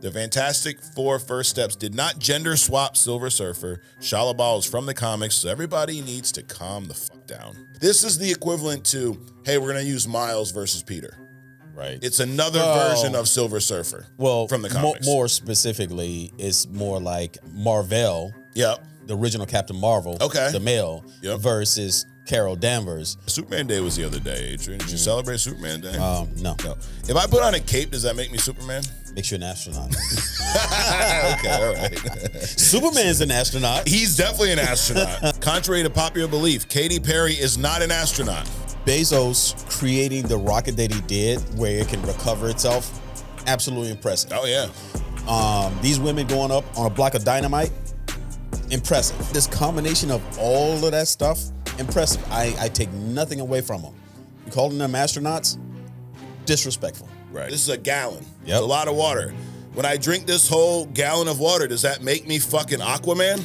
The Fantastic Four First Steps did not gender swap Silver Surfer. Shalabal is from the comics, so everybody needs to calm the fuck down. This is the equivalent to, hey, we're going to use Miles versus Peter. Right. It's another version of Silver Surfer. From the comics. More specifically, it's more like Marvel. Yep. The original Captain Marvel. Okay. The male. Yep. Versus Carol Danvers. Superman Day was the other day, Adrian. Did you celebrate Superman Day? No. If I put on a cape, does that make me Superman? Makes you an astronaut. Okay, all right. Superman's an astronaut. He's definitely an astronaut. Contrary to popular belief, Katy Perry is not an astronaut. Bezos creating the rocket that he did where it can recover itself, absolutely impressive. Oh, yeah. These women going up on a block of dynamite, impressive. This combination of all of that stuff, impressive. I take nothing away from them. You calling them astronauts? Disrespectful. Right. This is a gallon. Yep. It's a lot of water. When I drink this whole gallon of water, does that make me fucking Aquaman?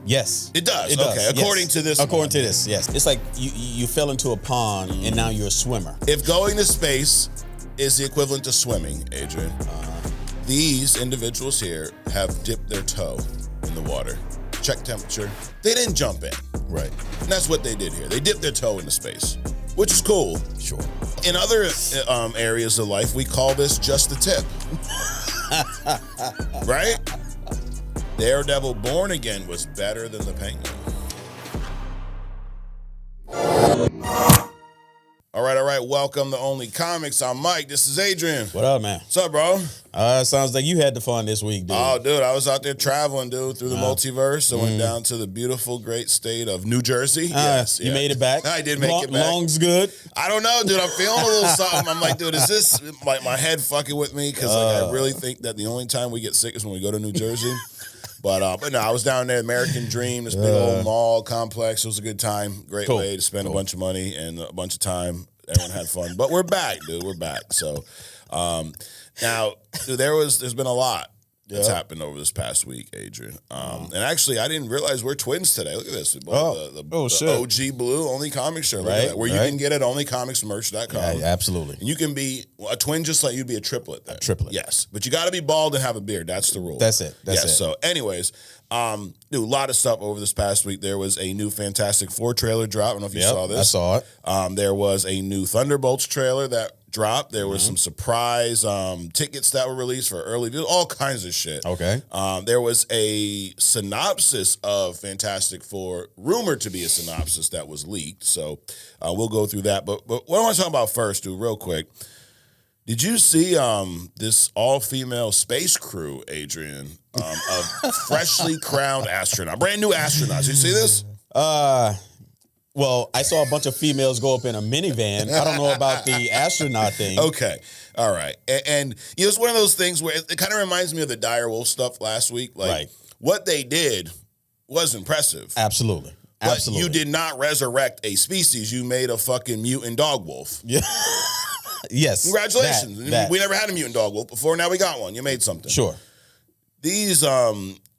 Yes. It does. It Okay. does. According Yes. to this. According to this, yes. It's like you fell into a pond and now you're a swimmer. If going to space is the equivalent to swimming, Adrian, these individuals here have dipped their toe in the water, check temperature. They didn't jump in. Right. And that's what they did here. They dipped their toe into space, which is cool. Sure. In other areas of life, we call this just the tip. Right? Daredevil Born Again was better than the Penguin. All right. Welcome to Only Comics. I'm Mike. This is Adrian. What up, man? What's up, bro? Sounds like you had the fun this week, dude. Oh, dude, I was out there traveling, dude, through the multiverse. I went down to the beautiful, great state of New Jersey. Yes, you made it back? I did make it back. Long's good? I don't know, dude. I'm feeling a little something. I'm like, dude, is this like my head fucking with me? Because I really think that the only time we get sick is when we go to New Jersey. But no, I was down there, American Dream, this big old mall complex. It was a good time. Great way to spend a bunch of money and a bunch of time. Everyone had fun. But we're back, dude. We're back. So now, dude, there's been a lot that's happened over this past week, Adrian. And actually, I didn't realize we're twins today. Look at this. We bought the OG Blue Only Comics shirt. Look at that, where you can get it at onlycomicsmerch.com. Yeah, absolutely. And you can be a twin just like you'd be a triplet. Then. A triplet. Yes. But you got to be bald and have a beard. That's the rule. That's it. That's it. So anyways, dude, a lot of stuff over this past week. There was a new Fantastic Four trailer drop. I don't know if you saw this. I saw it. There was a new Thunderbolts trailer that dropped. There was some surprise tickets that were released for early views, all kinds of shit. Okay. There was a synopsis of Fantastic Four, rumored to be a synopsis that was leaked. So we'll go through that. But what I want to talk about first, dude, real quick. Did you see this all-female space crew, Adrian, of freshly crowned astronauts, brand new astronauts? You see this? Well, I saw a bunch of females go up in a minivan. I don't know about the astronaut thing. Okay. All right. And you know, it's one of those things where it kind of reminds me of the Dire Wolf stuff last week. Like, what they did was impressive. Absolutely. But you did not resurrect a species. You made a fucking mutant dog wolf. Yeah. Yes. Congratulations. That. We never had a mutant dog wolf before. Now we got one. You made something. Sure. These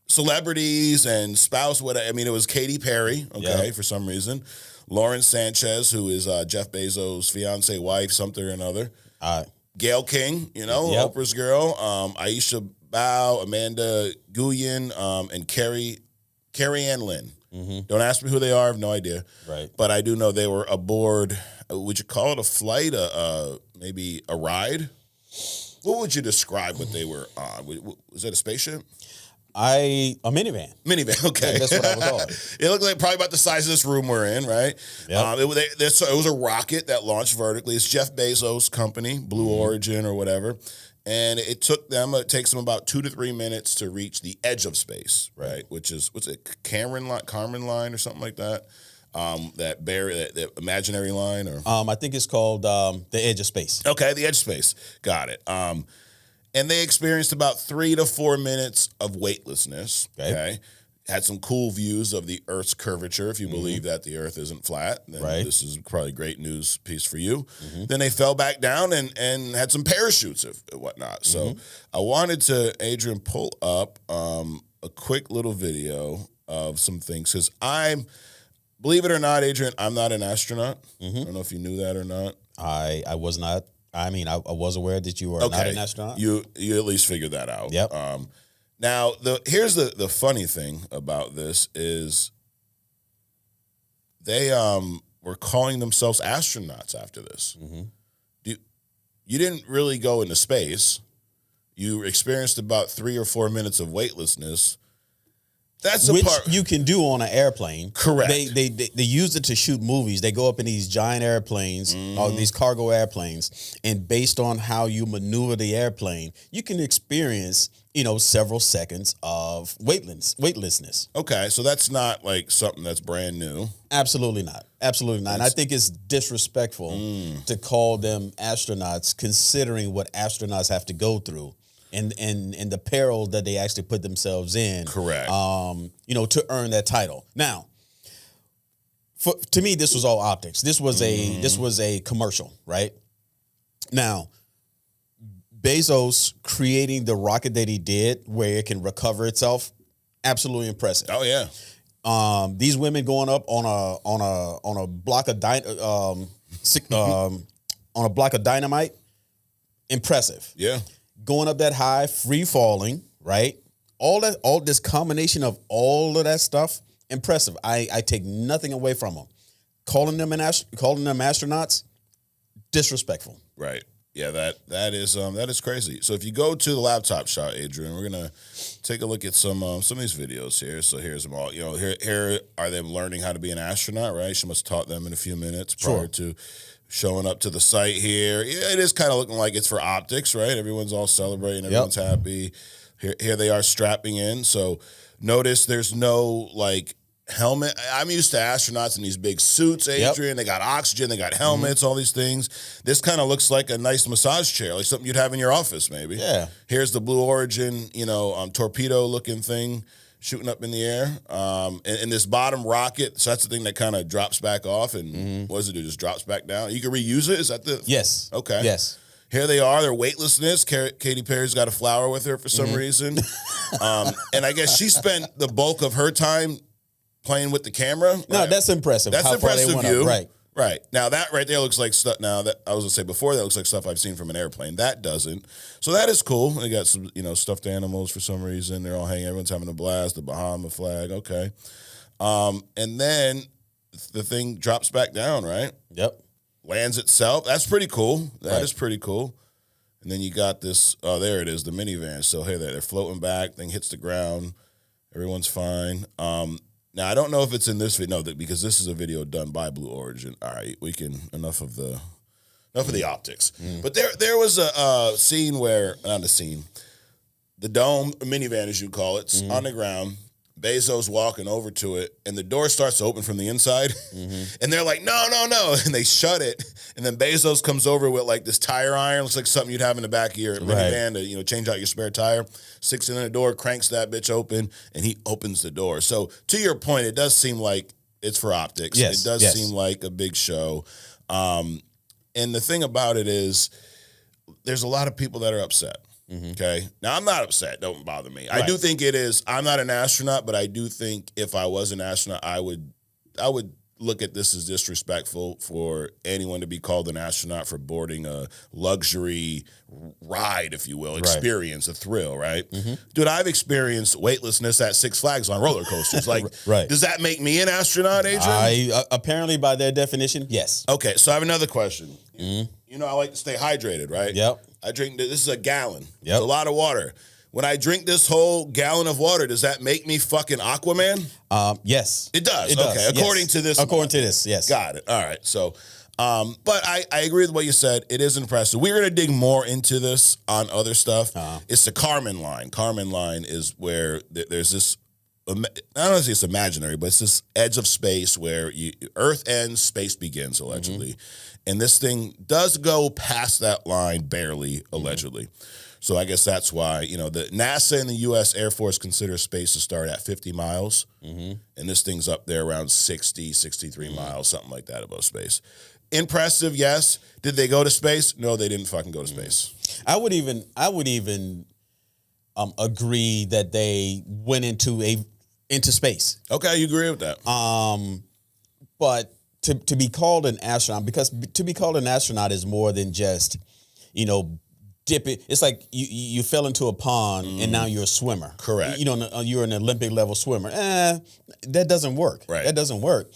celebrities and spouse, it was Katy Perry, for some reason. Lauren Sanchez, who is Jeff Bezos' fiance, wife, something or another. Gail King, Oprah's girl. Aisha Bao, Amanda Guillen, and Carrie Ann Lynn. Mm-hmm. Don't ask me who they are. I have no idea. Right. But I do know they were aboard. Would you call it a flight? Maybe a ride? What would you describe what they were on? Was it a spaceship? A minivan. Minivan, okay. That's what I would call it. It looked like probably about the size of this room we're in, right? Yep. It was a rocket that launched vertically. It's Jeff Bezos' company, Blue Origin or whatever. And it takes them about 2 to 3 minutes to reach the edge of space, right? Which is, what's it, Kármán line or something like that? That imaginary line? Or I think it's called the edge of space. Okay, the edge of space. Got it. And they experienced about 3 to 4 minutes of weightlessness. Okay. Had some cool views of the Earth's curvature. If you believe that the Earth isn't flat, then this is probably a great news piece for you. Mm-hmm. Then they fell back down and had some parachutes and whatnot. So I wanted to, Adrian, pull up a quick little video of some things. Because believe it or not, Adrian, I'm not an astronaut. Mm-hmm. I don't know if you knew that or not. I was not I mean, I was aware that you were not an astronaut. You at least figured that out. Yep. Now, here's the funny thing about this is they were calling themselves astronauts after this. Mm-hmm. You didn't really go into space. You experienced about 3 or 4 minutes of weightlessness. That's Which a part you can do on an airplane. Correct. They use it to shoot movies. They go up in these giant airplanes, or these cargo airplanes, and based on how you maneuver the airplane, you can experience, several seconds of weightlessness. Okay, so that's not like something that's brand new. Absolutely not. Absolutely not. And I think it's disrespectful to call them astronauts, considering what astronauts have to go through. And the peril that they actually put themselves in, Correct. To earn that title. Now, to me, this was all optics. This was a commercial, right? Now, Bezos creating the rocket that he did, where it can recover itself, absolutely impressive. Oh yeah. These women going up on a block of dynamite, impressive. Yeah. Going up that high, free falling, right? All this combination of all of that stuff, impressive. I take nothing away from them. Calling them astronauts, disrespectful. Right. Yeah, that is crazy. So if you go to the laptop shot, Adrian, we're gonna take a look at some of these videos here. So here's them all. Here are them learning how to be an astronaut, right? She must have taught them in a few minutes prior to showing up to the site here. Yeah, it is kind of looking like it's for optics, right? Everyone's all celebrating, everyone's happy. Here they are strapping in. So notice there's no like helmet. I'm used to astronauts in these big suits, Adrian. They got oxygen, they got helmets, all these things. This kind of looks like a nice massage chair, like something you'd have in your office, maybe. Yeah. Here's the Blue Origin, torpedo looking thing shooting up in the air. And this bottom rocket, so that's the thing that kind of drops back off. And what does it do? Just drops back down. You can reuse it? Is that the? Yes. Okay. Yes. Here they are, their weightlessness. Katy Perry's got a flower with her for some reason. And I guess she spent the bulk of her time playing with the camera. No, that's impressive. That's impressive view. Right. Right. Now, that right there looks like stuff. Now, that I was going to say before, that looks like stuff I've seen from an airplane. That doesn't. So that is cool. They got some, stuffed animals for some reason. They're all hanging. Everyone's having a blast. The Bahama flag. Okay. And then the thing drops back down, right? Yep. Lands itself. That's pretty cool. That is pretty cool. And then you got this. Oh, there it is, the minivan. So, hey, they're floating back. Thing hits the ground. Everyone's fine. Now, I don't know if it's in this video, because this is a video done by Blue Origin. All right, we can, enough of the optics. But there was a scene where, not a scene, the dome, minivan as you call it, on the ground, Bezos walking over to it, and the door starts to open from the inside, and they're like, no, and they shut it, and then Bezos comes over with like this tire iron, looks like something you'd have in the back of your minivan to, change out your spare tire, sticks it in the door, cranks that bitch open, and he opens the door. So to your point, it does seem like it's for optics. Yes, it does seem like a big show. And the thing about it is there's a lot of people that are upset. Okay. Now, I'm not upset. Don't bother me. Right. I do think it is. I'm not an astronaut, but I do think if I was an astronaut, I would look at this as disrespectful for anyone to be called an astronaut for boarding a luxury ride, if you will, experience, a thrill, right? Dude, I've experienced weightlessness at Six Flags on roller coasters. Like, does that make me an astronaut, Adrian? Apparently, by their definition, yes. Okay, so I have another question. I like to stay hydrated, right? Yep. I drink, this is a gallon. It's a lot of water. When I drink this whole gallon of water, does that make me fucking Aquaman? Yes. It does. Okay. According to this. According to this, yes. Got it. All right. So, but I agree with what you said. It is impressive. We're going to dig more into this on other stuff. It's the Kármán line. Kármán line is where there's this, I don't know if it's imaginary, but it's this edge of space where Earth ends, space begins, allegedly. And this thing does go past that line barely, allegedly. So I guess that's why, the NASA and the U.S. Air Force consider space to start at 50 miles. And this thing's up there around 60, 63 miles, something like that above space. Impressive, yes. Did they go to space? No, they didn't fucking go to space. I would even agree that they went into space. Okay, you agree with that. But to be called an astronaut, because to be called an astronaut is more than just dip it. It's like you fell into a pond and now you're a swimmer. Correct. You're an Olympic level swimmer. That doesn't work. Right. That doesn't work.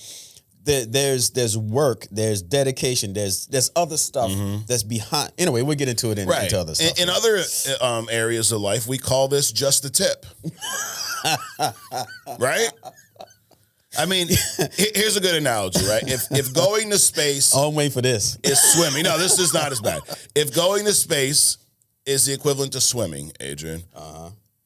There's work, there's dedication, there's other stuff that's behind. Anyway, we'll get into it into other stuff. In other areas of life, we call this just the tip. Right? I mean, here's a good analogy, right? If going to space... Oh, I'm waiting for this. ...is swimming. No, this is not as bad. If going to space is the equivalent to swimming, Adrian,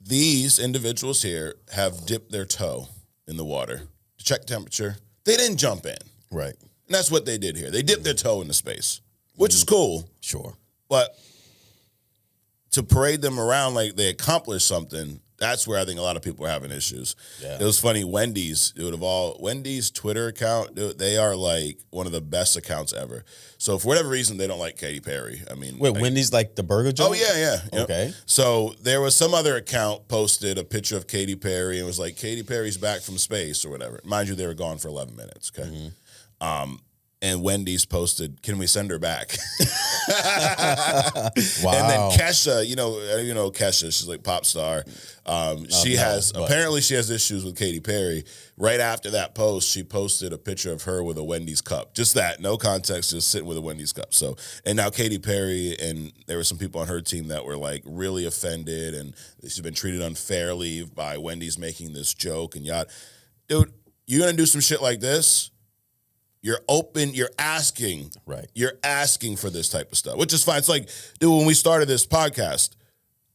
these individuals here have dipped their toe in the water to check temperature. They didn't jump in. Right. And that's what they did here. They dipped their toe into space, which is cool. Sure. But to parade them around like they accomplished something, that's where I think a lot of people are having issues. Yeah. It was funny, Wendy's Twitter account, they are like one of the best accounts ever. So for whatever reason, they don't like Katy Perry. I mean, wait, Wendy's like the burger joint? Oh yeah. Yep. Okay. So there was some other account posted a picture of Katy Perry and was like, Katy Perry's back from space or whatever. Mind you, they were gone for 11 minutes. Okay. And Wendy's posted, "Can we send her back?" Wow. And then Kesha, you know Kesha, she's like pop star. She has issues with Katy Perry. Right after that post, she posted a picture of her with a Wendy's cup. Just that, no context, just sitting with a Wendy's cup. So, and now Katy Perry, and there were some people on her team that were like really offended, and she's been treated unfairly by Wendy's making this joke and yacht. Dude, you're gonna do some shit like this? You're open, you're asking. Right. You're asking for this type of stuff, which is fine. It's like, dude, when we started this podcast,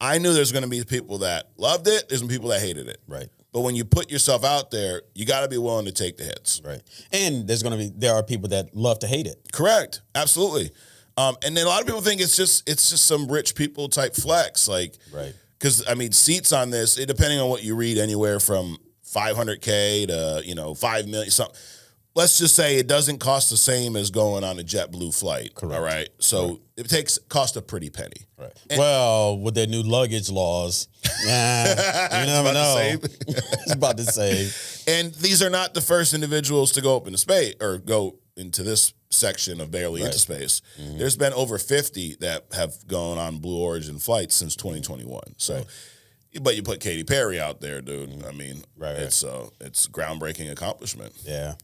I knew there's going to be people that loved it, there's some people that hated it. Right. But when you put yourself out there, you got to be willing to take the hits. Right. And there are people that love to hate it. Correct. Absolutely. And then a lot of people think it's just some rich people type flex. Like, right. Because, I mean, seats on this, depending on what you read, anywhere from $500K to, 5 million, something. Let's just say it doesn't cost the same as going on a JetBlue flight. Correct. All right. So it cost a pretty penny. Right. And with their new luggage laws, you never know. It's about the same. And these are not the first individuals to go up into space or go into this section of barely into space. Mm-hmm. There's been over 50 that have gone on Blue Origin flights since 2021. So. Right. But you put Katy Perry out there, dude. I mean, it's groundbreaking accomplishment. Yeah.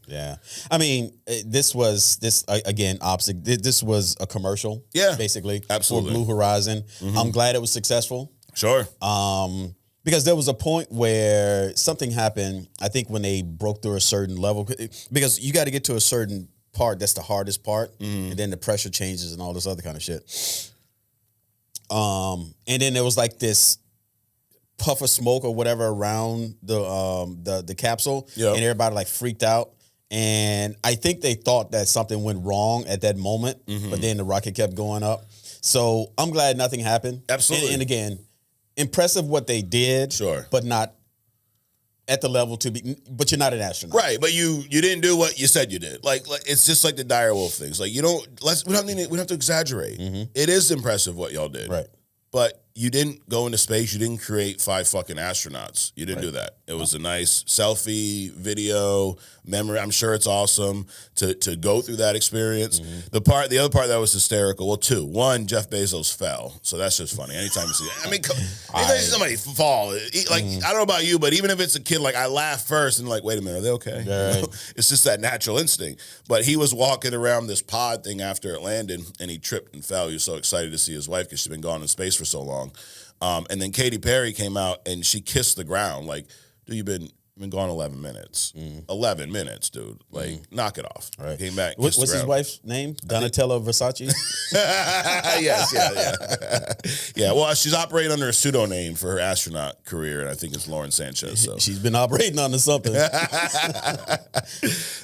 I mean, this was opposite. This was a commercial. Yeah, basically, absolutely, for Blue Horizon. Mm-hmm. I'm glad it was successful. Sure. Because there was a point where something happened. I think when they broke through a certain level, because you got to get to a certain part. That's the hardest part, and then the pressure changes and all this other kind of shit. And then there was like this puff of smoke or whatever around the capsule, and everybody like freaked out. And I think they thought that something went wrong at that moment, but then the rocket kept going up. So I'm glad nothing happened. Absolutely. And again, impressive what they did, sure, but not at the level to be. But you're not an astronaut, right? But you didn't do what you said you did. Like it's just like the Direwolf things. Like we don't have to exaggerate. It is impressive what y'all did, right? But you didn't go into space. You didn't create 5 fucking astronauts. You didn't do that. It was a nice selfie, video, memory. I'm sure it's awesome to go through that experience. The other part that was hysterical. Well, 2. 1, Jeff Bezos fell, so that's just funny. Anytime you see that, I mean, anytime you see somebody fall, I don't know about you, but even if it's a kid, like I laugh first and like, wait a minute, are they okay? Right. It's just that natural instinct. But he was walking around this pod thing after it landed, and he tripped and fell. He was so excited to see his wife because she's been gone in space for so long. And then Katy Perry came out and she kissed the ground. Like, dude, you've been gone 11 minutes. 11 minutes, dude. Like, knock it off. Right. Came back. What's his wife's name? Donatella Versace? Yes. Yeah, well, she's operating under a pseudonym for her astronaut career, and I think it's Lauren Sanchez. So she's been operating under something.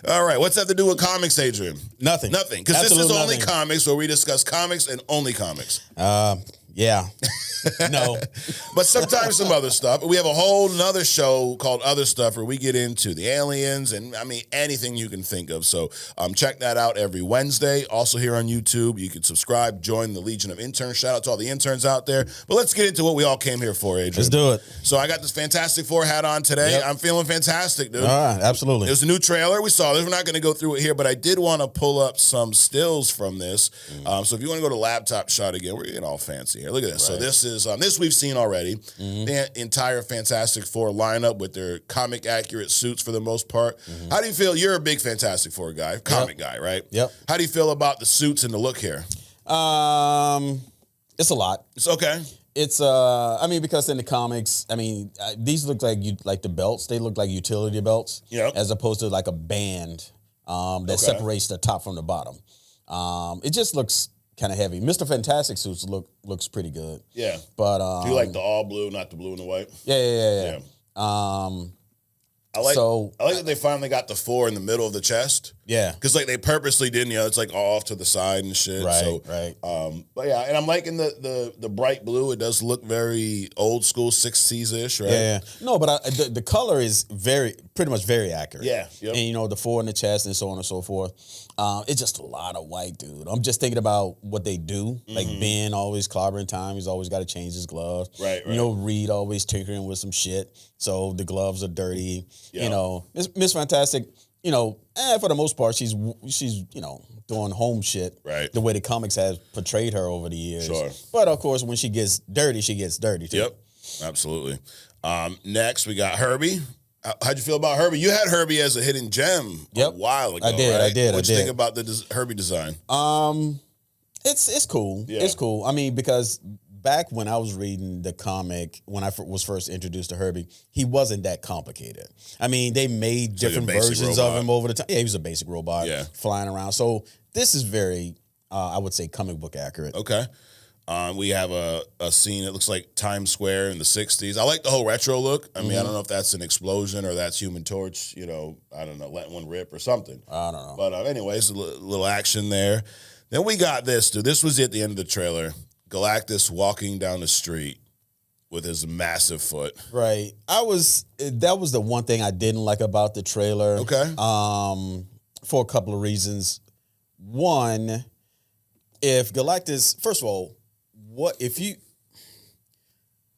All right. What's that to do with comics, Adrian? Nothing. Because this is only comics where we discuss comics and only comics. Yeah. No. But sometimes some other stuff. We have a whole nother show called Other Stuff where we get into the aliens and, I mean, anything you can think of. So check that out every Wednesday. Also here on YouTube, you can subscribe, join the Legion of Interns. Shout out to all the interns out there. But let's get into what we all came here for, Adrian. Let's do it. So I got this Fantastic Four hat on today. Yep. I'm feeling fantastic, dude. All right, absolutely. There's a new trailer. We saw this. We're not going to go through it here, but I did want to pull up some stills from this. So if you want to go to laptop shot again, we're getting all fancy here. Look at this. Right. So this is this we've seen already. The entire Fantastic Four lineup with their comic accurate suits for the most part. How do you feel? You're a big Fantastic Four guy, comic guy, right? Yep. How do you feel about the suits and the look here? It's a lot. It's okay. It's I mean, because in the comics, I mean, these look like the belts. They look like utility belts, as opposed to like a band that separates the top from the bottom. It just looks kind of heavy. Mr. Fantastic suits looks pretty good. Yeah, but do you like the all blue, not the blue and the white? Yeah. I like that they finally got the four in the middle of the chest. Yeah, because like they purposely didn't. It's like all off to the side and shit. Right, so, right. But yeah, and I'm liking the bright blue. It does look very old school 60s ish, right? Yeah. No, but the color is pretty much very accurate. Yeah. Yep. And the four in the chest and so on and so forth. It's just a lot of white, dude. I'm just thinking about what they do. Like Ben always clobbering time. He's always got to change his gloves. Right. Reed always tinkering with some shit. So the gloves are dirty. Yep. Miss Fantastic. For the most part, she's doing home shit. Right. The way the comics has portrayed her over the years. Sure. But of course, when she gets dirty too. Yep. Absolutely. Next, we got Herbie. How'd you feel about Herbie? You had Herbie as a hidden gem a while ago. I did. Right? I did. What you think about the Herbie design? It's cool. Yeah. It's cool. I mean, because back when I was reading the comic, when I was first introduced to Herbie, he wasn't that complicated. I mean, they made different versions of him over the time. Yeah, he was a basic robot flying around. So this is very, I would say, comic book accurate. Okay. We have a scene that looks like Times Square in the 60s. I like the whole retro look. I mean, I don't know if that's an explosion or that's Human Torch, I don't know, letting one rip or something. I don't know. But anyways, a little action there. Then we got this, dude. This was at the end of the trailer. Galactus walking down the street with his massive foot. Right. That was the one thing I didn't like about the trailer. Okay. For a couple of reasons. One, if Galactus, first of all, what if you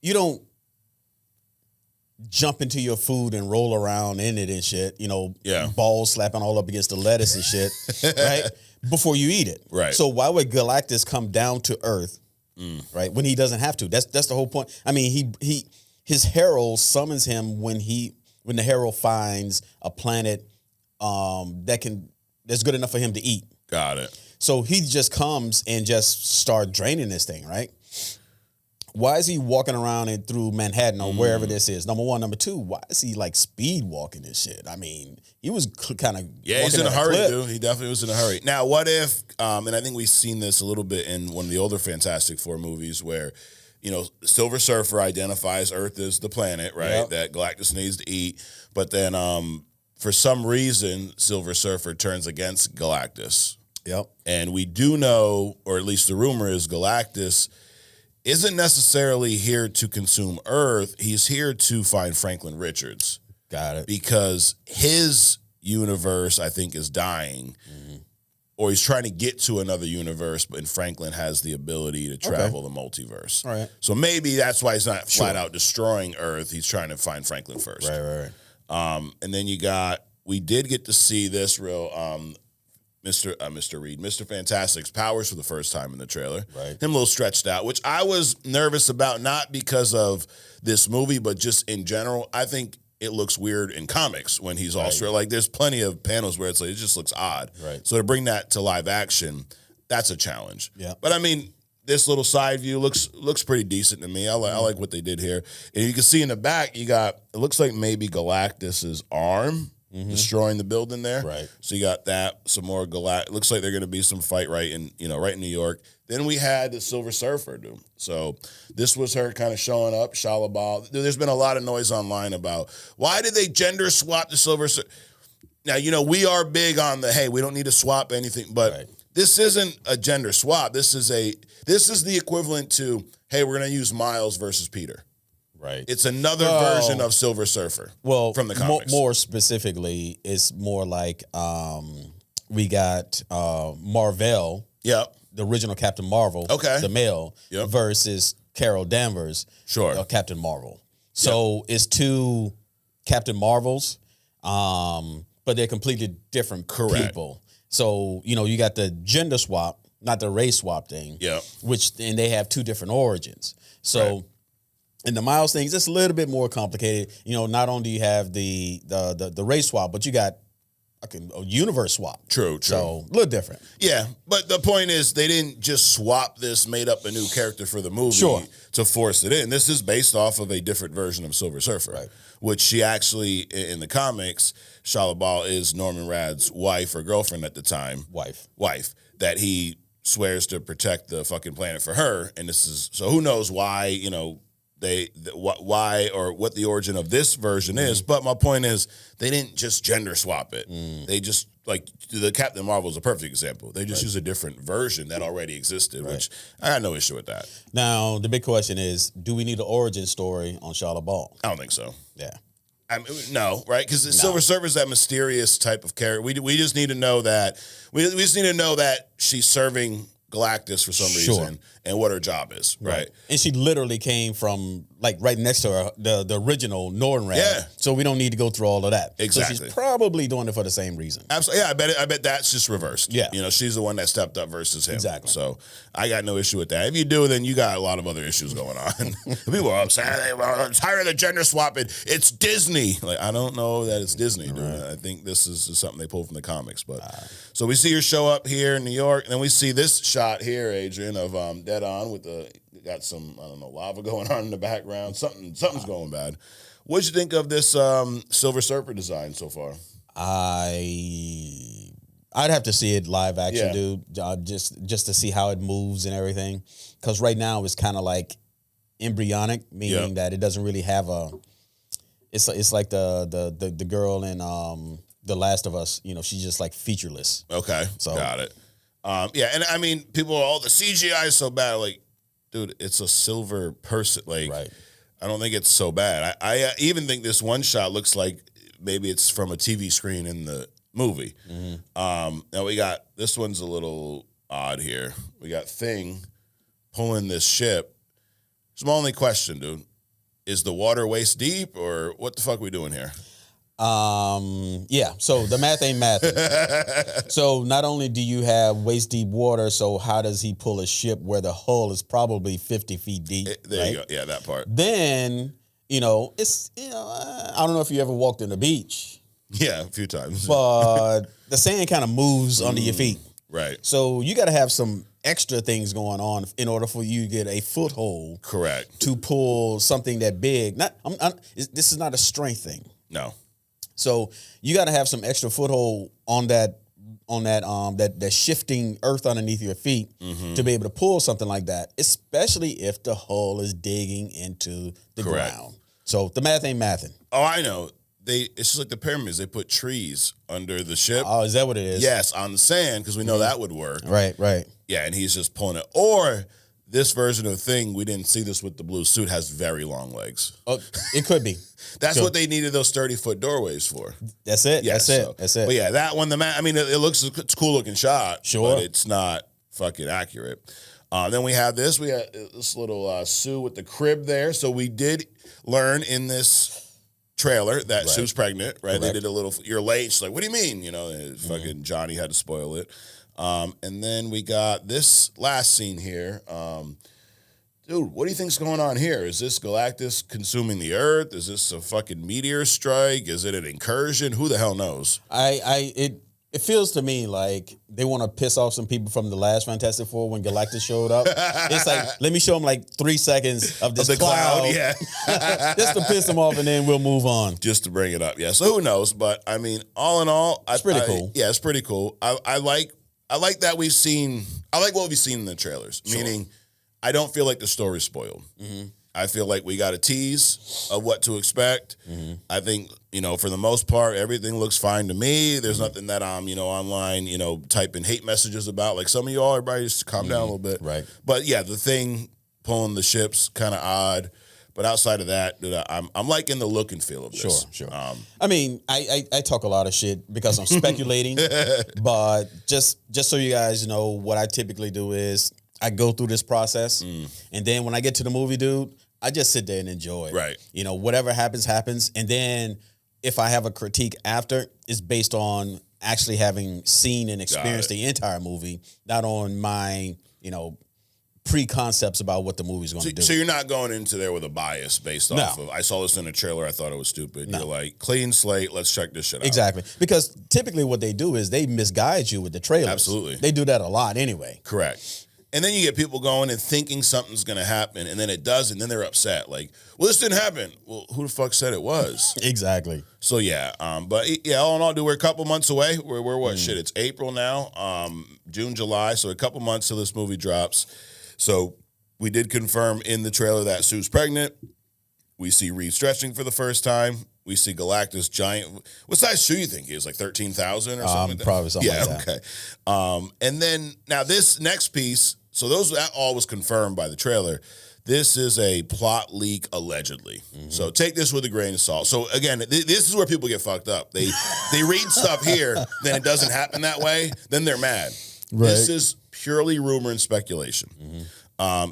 don't jump into your food and roll around in it and shit, balls slapping all up against the lettuce and shit, right? Before you eat it. Right. So why would Galactus come down to Earth? Right, when he doesn't have to. That's the whole point. I mean, his herald summons him when the herald finds a planet that's good enough for him to eat. Got it. So he just comes and just start draining this thing, right? Why is he walking around and through Manhattan or wherever this is? Number one. Number two, why is he like speed walking this shit? I mean, he was kind of he's in a hurry, dude. He definitely was in a hurry. Now, what if? And I think we've seen this a little bit in one of the older Fantastic Four movies where, Silver Surfer identifies Earth as the planet, right? Yep. That Galactus needs to eat, but then for some reason, Silver Surfer turns against Galactus. Yep. And we do know, or at least the rumor is, Galactus isn't necessarily here to consume Earth. He's here to find Franklin Richards. Got it. Because his universe, I think, is dying. Or he's trying to get to another universe, but Franklin has the ability to travel the multiverse. All right. So maybe that's why he's not flat out destroying Earth. He's trying to find Franklin first. Right. And then we did get to see this real Mr. Fantastic's powers for the first time in the trailer. Right. Him a little stretched out, which I was nervous about, not because of this movie, but just in general. I think it looks weird in comics when he's all straight. Like, there's plenty of panels where it's like, it just looks odd. Right. So to bring that to live action, that's a challenge. Yeah. But I mean, this little side view looks pretty decent to me. I like what they did here. And you can see in the back, it looks like maybe Galactus's arm destroying the building there. Right. So you got that, some more Galactus. Looks like they're going to be some fight right in New York. Then we had the Silver Surfer, dude. So this was her kind of showing up, Shalabal. There's been a lot of noise online about why did they gender swap the Silver Surfer? Now, we are big on hey, we don't need to swap anything, but this isn't a gender swap. This is the equivalent to, hey, we're going to use Miles versus Peter. Right. It's another version of Silver Surfer. Well, from the comics. More specifically, it's more like we got Marvel. Yep. The original Captain Marvel. Okay. The male. Yep. Versus Carol Danvers. Sure. Captain Marvel. So it's two Captain Marvels, but they're completely different people. So, you got the gender swap, not the race swap thing. Yeah. And they have two different origins. So in the Miles things, it's a little bit more complicated. Not only do you have the race swap, but you got a universe swap. True. So a little different. Yeah, but the point is they didn't just swap this, made up a new character for the movie to force it in. This is based off of a different version of Silver Surfer, which she actually, in the comics, Shia LaBeouf is Norman Rad's wife or girlfriend at the time. Wife. That he swears to protect the fucking planet for her. And this is, so who knows why, why or what the origin of this version is. But my point is they didn't just gender swap it. They just, like, the Captain Marvel is a perfect example. They just use a different version that already existed, which I got no issue with that. Now, the big question is, do we need an origin story on Shia LaBeouf? I don't think so. Yeah. I mean, no, right? Because Silver Surfer is that mysterious type of character. We just need to know that she's serving Galactus for some reason and what her job is, right? And she literally came from, like, right next to her, the original Norrin Rad. Yeah. So we don't need to go through all of that. Exactly. So she's probably doing it for the same reason. Absolutely. Yeah, I bet that's just reversed. Yeah. She's the one that stepped up versus him. Exactly. So I got no issue with that. If you do, then you got a lot of other issues going on. People are upset. Well, it's tired of the gender swapping. It's Disney. Like, I don't know that it's Disney, dude. I think this is something they pulled from the comics. But so we see her show up here in New York, and then we see this shot here, Adrian, of Dead On with got some, I don't know, lava going on in the background. Something's going bad. What'd you think of this Silver Surfer design so far? I'd have to see it live action, dude, just to see how it moves and everything. Because right now it's kind of like embryonic, meaning that it doesn't really have a. It's like the girl in The Last of Us. She's just like featureless. Okay, so got it. And I mean, people are the CGI is so bad. Like, dude, it's a silver person. Like, I don't think it's so bad. I even think this one shot looks like maybe it's from a TV screen in the movie. Now we got, this one's a little odd here. We got Thing pulling this ship. It's my only question, dude. Is the water waist deep or what the fuck are we doing here? So the math ain't mathing. So not only do you have waist deep water, so how does he pull a ship where the hull is probably 50 feet deep? There you go. Yeah, that part. Then, it's, I don't know if you ever walked on the beach. Yeah, a few times. But the sand kind of moves under your feet. Right. So you got to have some extra things going on in order for you to get a foothold. Correct. To pull something that big. This is not a strength thing. No. So you got to have some extra foothold on that shifting earth underneath your feet to be able to pull something like that, especially if the hull is digging into the ground. So the math ain't mathing. Oh, I know. It's just like the pyramids. They put trees under the ship. Oh, is that what it is? Yes, on the sand, because we know that would work. Right. Yeah, and he's just pulling it. Or this version of the Thing, we didn't see this with the blue suit, has very long legs. Oh, it could be. That's what they needed those 30-foot doorways for. That's it. Yeah, That's it. But yeah, that one, it's a cool looking shot. Sure. But it's not fucking accurate. Then we have this. We got this little Sue with the crib there. So we did learn in this trailer that Sue's pregnant, right? Correct. They did a little, you're late. She's like, what do you mean? Fucking Johnny had to spoil it. And then we got this last scene here. Dude, what do you think's going on here? Is this Galactus consuming the Earth? Is this a fucking meteor strike? Is it an incursion? Who the hell knows? It feels to me like they want to piss off some people from the last Fantastic Four when Galactus showed up. It's like, let me show them like 3 seconds of this cloud. Yeah. Just to piss them off, and then we'll move on. Just to bring it up, yeah. So who knows? But I mean, all in all, it's pretty cool. Yeah, it's pretty cool. I like that we've seen. I like what we've seen in the trailers. Sure. Meaning, I don't feel like the story's spoiled. Mm-hmm. I feel like we got a tease of what to expect. Mm-hmm. I think, for the most part, everything looks fine to me. There's nothing that I'm, online, typing hate messages about. Like some of y'all, everybody just calm down a little bit. Right. But yeah, the Thing pulling the ships kind of odd. But outside of that, dude, I'm liking the look and feel of this. Sure. I mean, I talk a lot of shit because I'm speculating, but just so you guys know, what I typically do is I go through this process, and then when I get to the movie, dude, I just sit there and enjoy it. Right. You know, whatever happens, and then if I have a critique after, it's based on actually having seen and experienced the entire movie, not on my, pre-concepts about what the movie's going to do. So you're not going into there with a bias based off of, I saw this in a trailer, I thought it was stupid. No. You're like, clean slate, let's check this shit out. Exactly. Because typically what they do is they misguide you with the trailers. Absolutely. They do that a lot anyway. Correct. And then you get people going and thinking something's going to happen, and then it does, and then they're upset. Like, well, this didn't happen. Well, who the fuck said it was? Exactly. So, yeah. But, yeah, all in all, dude, we're a couple months away. We're what? Shit, it's April now, June, July. So a couple months till this movie drops. So we did confirm in the trailer that Sue's pregnant. We see Reed stretching for the first time. We see Galactus giant. What size shoe you think he is? Like 13,000 or something like that? Probably something like that. Okay. And then, now this next piece, so that all was confirmed by the trailer. This is a plot leak, allegedly. So take this with a grain of salt. So again, this is where people get fucked up. They read stuff here, then it doesn't happen that way, then they're mad. Right. This is purely rumor and speculation.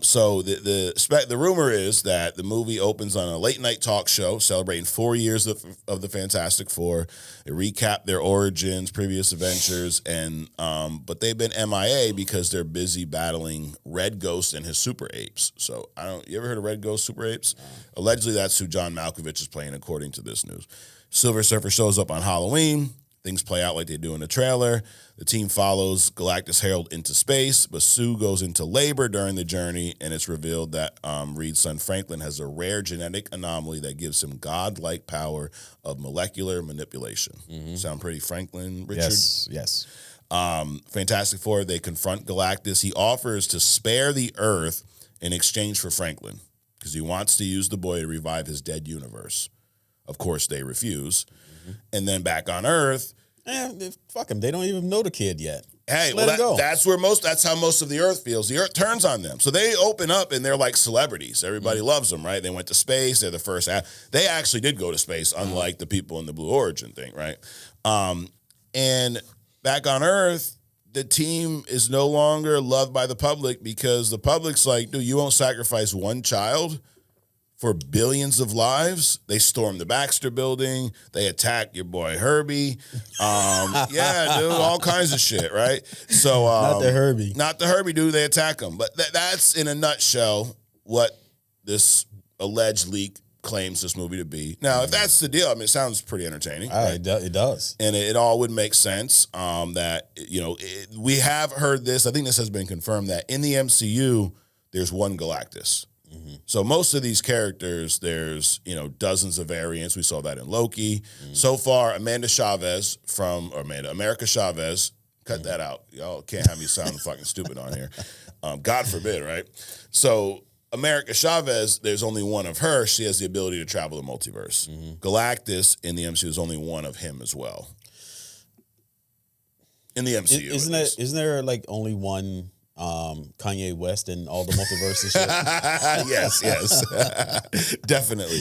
So the rumor is that the movie opens on a late night talk show celebrating 4 years of the Fantastic Four. They recap their origins, previous adventures, and but they've been MIA because they're busy battling Red Ghost and his super apes. So you ever heard of Red Ghost super apes? Allegedly, that's who John Malkovich is playing, according to this news. Silver Surfer shows up on Halloween. Things play out like they do in the trailer. The team follows Galactus Herald into space, but Sue goes into labor during the journey, and it's revealed that Reed's son Franklin has a rare genetic anomaly that gives him godlike power of molecular manipulation. Sound pretty Franklin, Richard? Yes. Fantastic Four, they confront Galactus. He offers to spare the Earth in exchange for Franklin because he wants to use the boy to revive his dead universe. Of course, they refuse. And then back on Earth, fuck him. They don't even know the kid yet. Hey, that's how most of the Earth feels. The Earth turns on them. So they open up and they're like celebrities. Everybody loves them, right? They went to space. They're the first. They actually did go to space, unlike the people in the Blue Origin thing, right? And back on Earth, the team is no longer loved by the public because the public's like, dude, you won't sacrifice one child for billions of lives. They storm the Baxter building. They attack your boy Herbie. Yeah, dude, all kinds of shit, right? So not the Herbie, dude. They attack him. But that's in a nutshell what this alleged leak claims this movie to be. Now, if that's the deal, I mean, it sounds pretty entertaining. Right? It does, and it all would make sense. That we have heard this. I think this has been confirmed that in the MCU, there's one Galactus. So most of these characters, there's, dozens of variants. We saw that in Loki. So far, America Chavez, cut that out. Y'all can't have me sound fucking stupid on here. God forbid, right? So America Chavez, there's only one of her. She has the ability to travel the multiverse. Galactus in the MCU is only one of him as well. In the MCU. Isn't there like only one Kanye West and all the multiverse and shit? Yes. Definitely.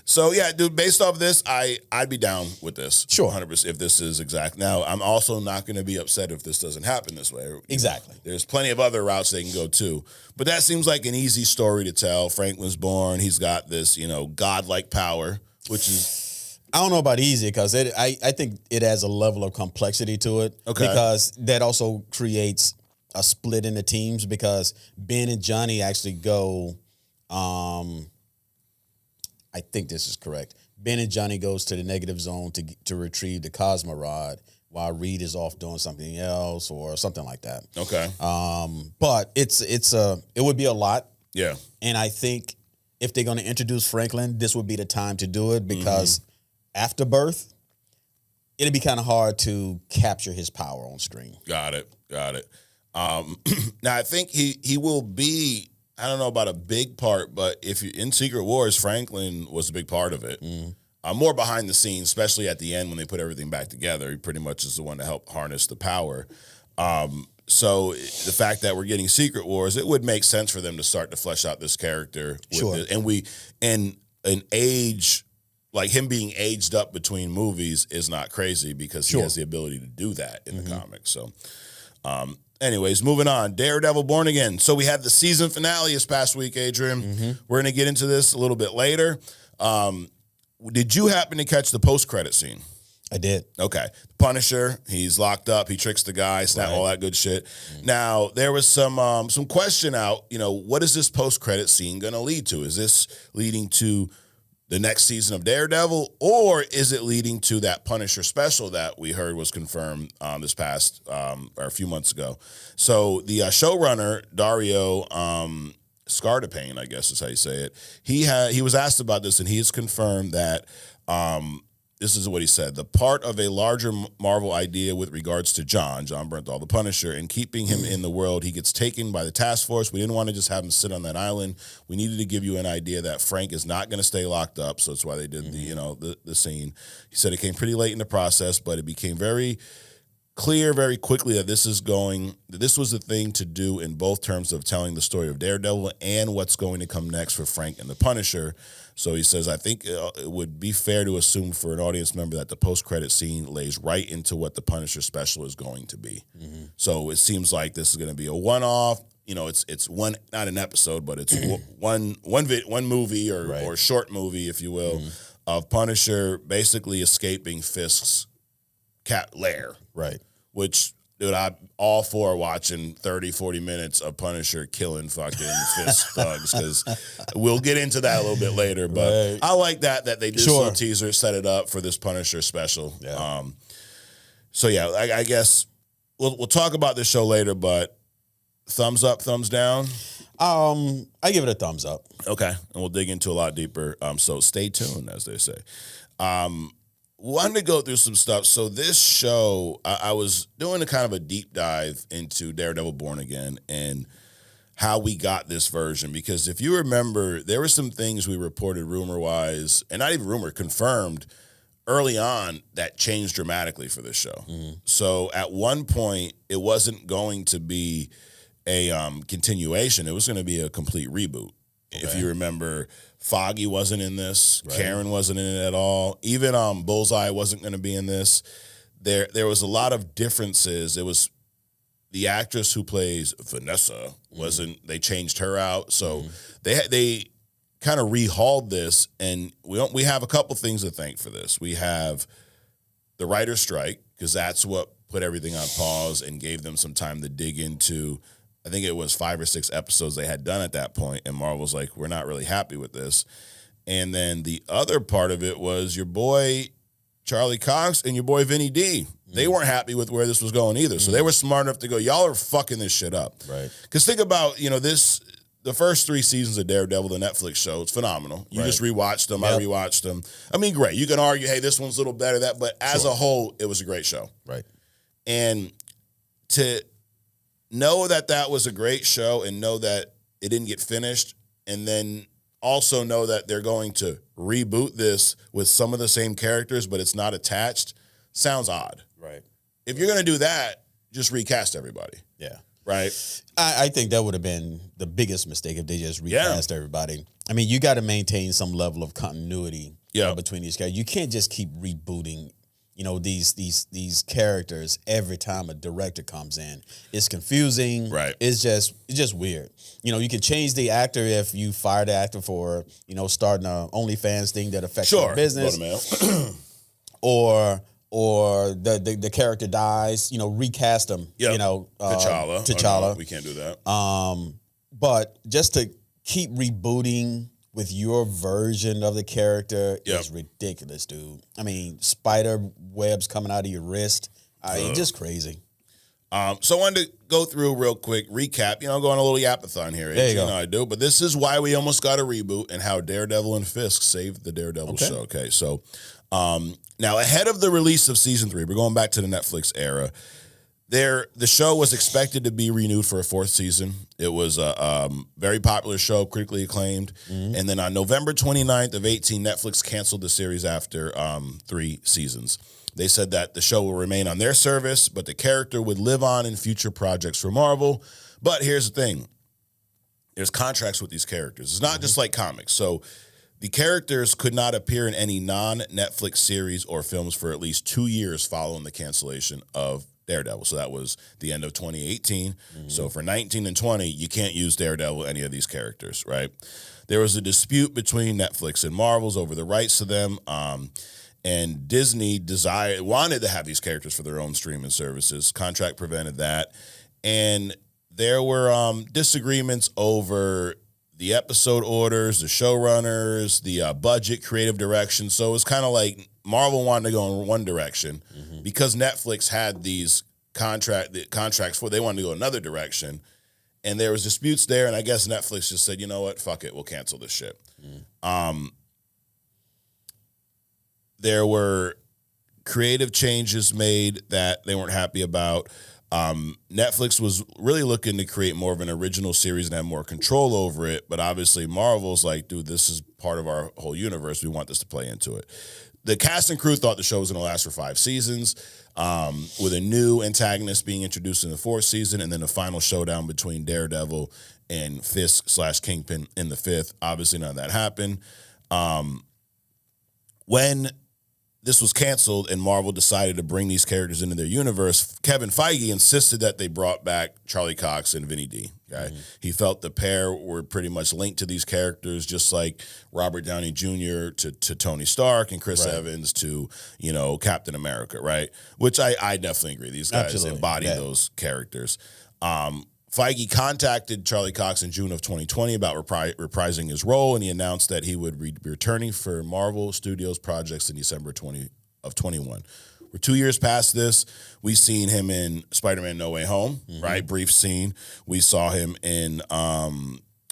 So yeah, dude, based off this, I'd be down with this. Sure. 100% if this is exact. Now, I'm also not going to be upset if this doesn't happen this way. Exactly. There's plenty of other routes they can go too. But that seems like an easy story to tell. Franklin's born. He's got this, godlike power, which is... I don't know about easy because I think it adds a level of complexity to it. Okay. Because that also creates a split in the teams because Ben and Johnny actually go, I think this is correct. Ben and Johnny goes to the negative zone to retrieve the Cosmo Rod while Reed is off doing something else or something like that. Okay. But it would be a lot. Yeah. And I think if they're going to introduce Franklin, this would be the time to do it because after birth, it'd be kind of hard to capture his power on screen. Got it. Now, I think he will be, I don't know about a big part, but if you in Secret Wars, Franklin was a big part of it. More behind the scenes, especially at the end when they put everything back together. He pretty much is the one to help harness the power. So the fact that we're getting Secret Wars, it would make sense for them to start to flesh out this character. And an age, like him being aged up between movies is not crazy because he has the ability to do that in the comics. So, anyways, moving on. Daredevil Born Again. So we had the season finale this past week, Adrian. We're going to get into this a little bit later. Did you happen to catch the post-credit scene? I did. Okay. Punisher, he's locked up. He tricks the guy, all that good shit. Now, there was some question out, what is this post-credit scene going to lead to? Is this leading to the next season of Daredevil, or is it leading to that Punisher special that we heard was confirmed this past, or a few months ago? So the showrunner, Dario Scardapane, I guess is how you say it, he was asked about this, and he has confirmed that this is what he said: the part of a larger Marvel idea with regards to John Bernthal, the Punisher, and keeping him in the world. He gets taken by the task force. We didn't want to just have him sit on that island. We needed to give you an idea that Frank is not going to stay locked up. So that's why they did the scene. He said it came pretty late in the process, but it became very clear very quickly that this was the thing to do in both terms of telling the story of Daredevil and what's going to come next for Frank and the Punisher. So he says, I think it would be fair to assume for an audience member that the post-credit scene lays right into what the Punisher special is going to be. So it seems like this is going to be a one-off. It's one, not an episode, but it's one movie or short movie, if you will, of Punisher basically escaping Fisk's cat lair. Right. Which, dude, I'm all for watching 30, 40 minutes of Punisher killing fucking Fisk thugs, because we'll get into that a little bit later. But I like that they did this little teaser, set it up for this Punisher special. Yeah. I guess we'll talk about this show later, but thumbs up, thumbs down? I give it a thumbs up. Okay. And we'll dig into a lot deeper. So stay tuned, as they say. Wanted to go through some stuff. So this show, I was doing a kind of a deep dive into Daredevil Born Again and how we got this version. Because if you remember, there were some things we reported rumor-wise, and not even rumor, confirmed early on that changed dramatically for this show. So at one point, it wasn't going to be a continuation. It was going to be a complete reboot. Okay. If you remember, Foggy wasn't in this. Right. Karen wasn't in it at all. Even Bullseye wasn't going to be in this. There was a lot of differences. It was the actress who plays Vanessa wasn't. They changed her out. So they kind of rehauled this, and we have a couple things to thank for this. We have the writer's strike, because that's what put everything on pause and gave them some time to dig into. I think it was 5 or 6 episodes they had done at that point, and Marvel's like, we're not really happy with this. And then the other part of it was your boy Charlie Cox and your boy Vinny D. They weren't happy with where this was going either. So they were smart enough to go, y'all are fucking this shit up. Right. Because think about, the first 3 seasons of Daredevil, the Netflix show, it's phenomenal. You just rewatched them. Yep. I rewatched them. I mean, great. You can argue, hey, this one's a little better, but as a whole, it was a great show. Right. And to know that was a great show and know that it didn't get finished, and then also know that they're going to reboot this with some of the same characters, but it's not attached, sounds odd. Right. If you're going to do that, just recast everybody. Yeah. Right. I think that would have been the biggest mistake if they just recast everybody. I mean, you got to maintain some level of continuity between these characters. You can't just keep rebooting these characters every time a director comes in. It's confusing. Right. It's just weird. You can change the actor if you fire the actor for, starting a OnlyFans thing that affects your business. or the character dies, recast them. Yep. T'Challa. No, we can't do that. But just to keep rebooting with your version of the character is ridiculous, dude. I mean, spider webs coming out of your wrist. Just crazy. So I wanted to go through real quick, recap, going a little yapathon here. There you go. I do. But this is why we almost got a reboot and how Daredevil and Fisk saved the Daredevil show. Okay, so now ahead of the release of season 3, we're going back to the Netflix era, The show was expected to be renewed for a 4th season. It was a very popular show, critically acclaimed. And then on November 29th of 2018, Netflix canceled the series after 3 seasons. They said that the show will remain on their service, but the character would live on in future projects for Marvel. But here's the thing. There's contracts with these characters. It's not just like comics. So the characters could not appear in any non-Netflix series or films for at least 2 years following the cancellation of Daredevil. So that was the end of 2018. So for 19 and 20, you can't use Daredevil, any of these characters, right? There was a dispute between Netflix and Marvel's over the rights to them. And Disney wanted to have these characters for their own streaming services. Contract prevented that. And there were disagreements over the episode orders, the showrunners, the budget, creative direction. So it was kind of like Marvel wanted to go in one direction because Netflix had these contracts for, they wanted to go another direction. And there was disputes there. And I guess Netflix just said, you know what, fuck it, we'll cancel this shit. There were creative changes made that they weren't happy about. Netflix was really looking to create more of an original series and have more control over it. But obviously Marvel's like, dude, this is part of our whole universe. We want this to play into it. The cast and crew thought the show was going to last for 5 seasons, with a new antagonist being introduced in the 4th season, and then the final showdown between Daredevil and Fisk/Kingpin in the 5th. Obviously none of that happened. When this was canceled and Marvel decided to bring these characters into their universe, Kevin Feige insisted that they brought back Charlie Cox and Vinny D. Okay? He felt the pair were pretty much linked to these characters, just like Robert Downey Jr. to Tony Stark and Chris Evans to, Captain America, right? Which I definitely agree. These guys embody those characters. Feige contacted Charlie Cox in June of 2020 about reprising his role, and he announced that he would be returning for Marvel Studios projects in December 2021. We're 2 years past this. We've seen him in Spider-Man No Way Home, right? Brief scene. We saw him in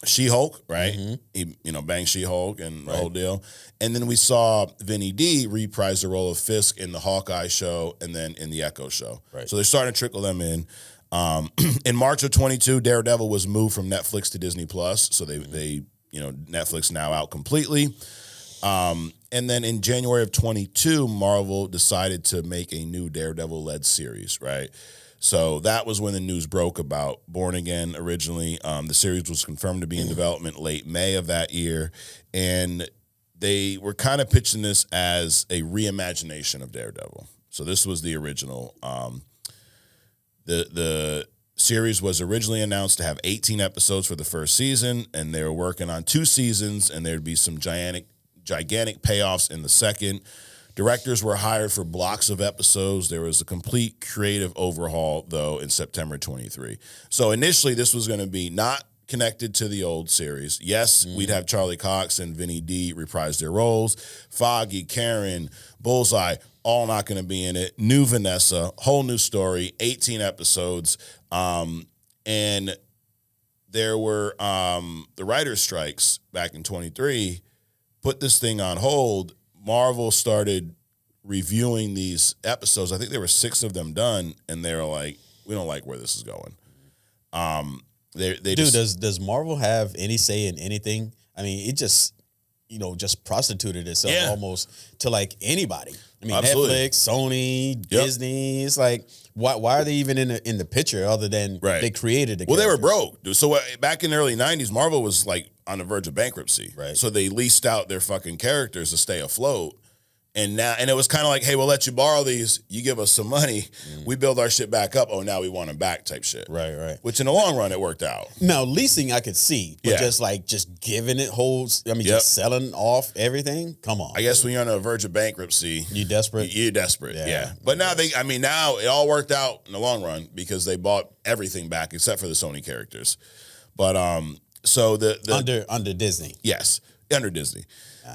She-Hulk, right? He, banged She-Hulk and the whole deal. And then we saw Vinny D reprise the role of Fisk in the Hawkeye show and then in the Echo show. Right. So they're starting to trickle them in. In March of 22, Daredevil was moved from Netflix to Disney Plus. So they Netflix now out completely. And then in January of 22, Marvel decided to make a new Daredevil-led series, right? So that was when the news broke about Born Again originally. The series was confirmed to be in development late May of that year. And they were kind of pitching this as a reimagination of Daredevil. So this was the original. The series was originally announced to have 18 episodes for the first season, and they were working on 2 seasons, and there'd be some gigantic payoffs in the second. Directors were hired for blocks of episodes. There was a complete creative overhaul, though, in September 23. So initially, this was going to be not connected to the old series. Yes, we'd have Charlie Cox and Vinny D reprise their roles. Foggy, Karen, Bullseye, all not going to be in it. New Vanessa, whole new story, 18 episodes. And there were the writer's strikes back in 23, put this thing on hold. Marvel started reviewing these episodes. I think there were 6 of them done, and they were like, we don't like where this is going. Does Marvel have any say in anything? I mean, it just prostituted itself almost to like anybody. I mean, absolutely. Netflix, Sony, Disney. It's like, why are they even in the picture other than they created it? Well, they were broke, dude. So back in the early 90s, Marvel was like on the verge of bankruptcy. Right. So they leased out their fucking characters to stay afloat. And it was kind of like, hey, we'll let you borrow these. You give us some money. We build our shit back up. Oh, now we want them back type shit. Right. Which in the long run, it worked out. Now, leasing I could see, but just giving it just selling off everything. Come on. I guess when you're on the verge of bankruptcy. You desperate? You're desperate, yeah. But now now it all worked out in the long run because they bought everything back except for the Sony characters. But so the under Disney. Yes, under Disney.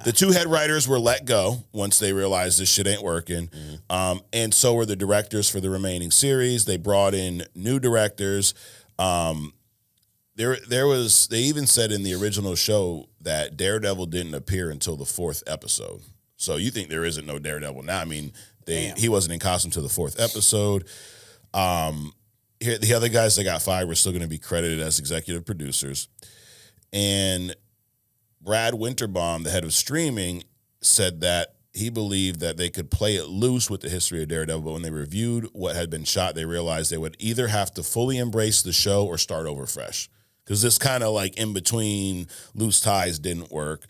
The 2 head writers were let go once they realized this shit ain't working. And so were the directors for the remaining series. They brought in new directors. They even said in the original show that Daredevil didn't appear until the 4th episode. So you think there isn't no Daredevil now. I mean, he wasn't in costume till the 4th episode. Here, the other guys that got fired were still going to be credited as executive producers. And Brad Winterbaum, the head of streaming, said that he believed that they could play it loose with the history of Daredevil, but when they reviewed what had been shot, they realized they would either have to fully embrace the show or start over fresh. Because this kind of like in between loose ties didn't work.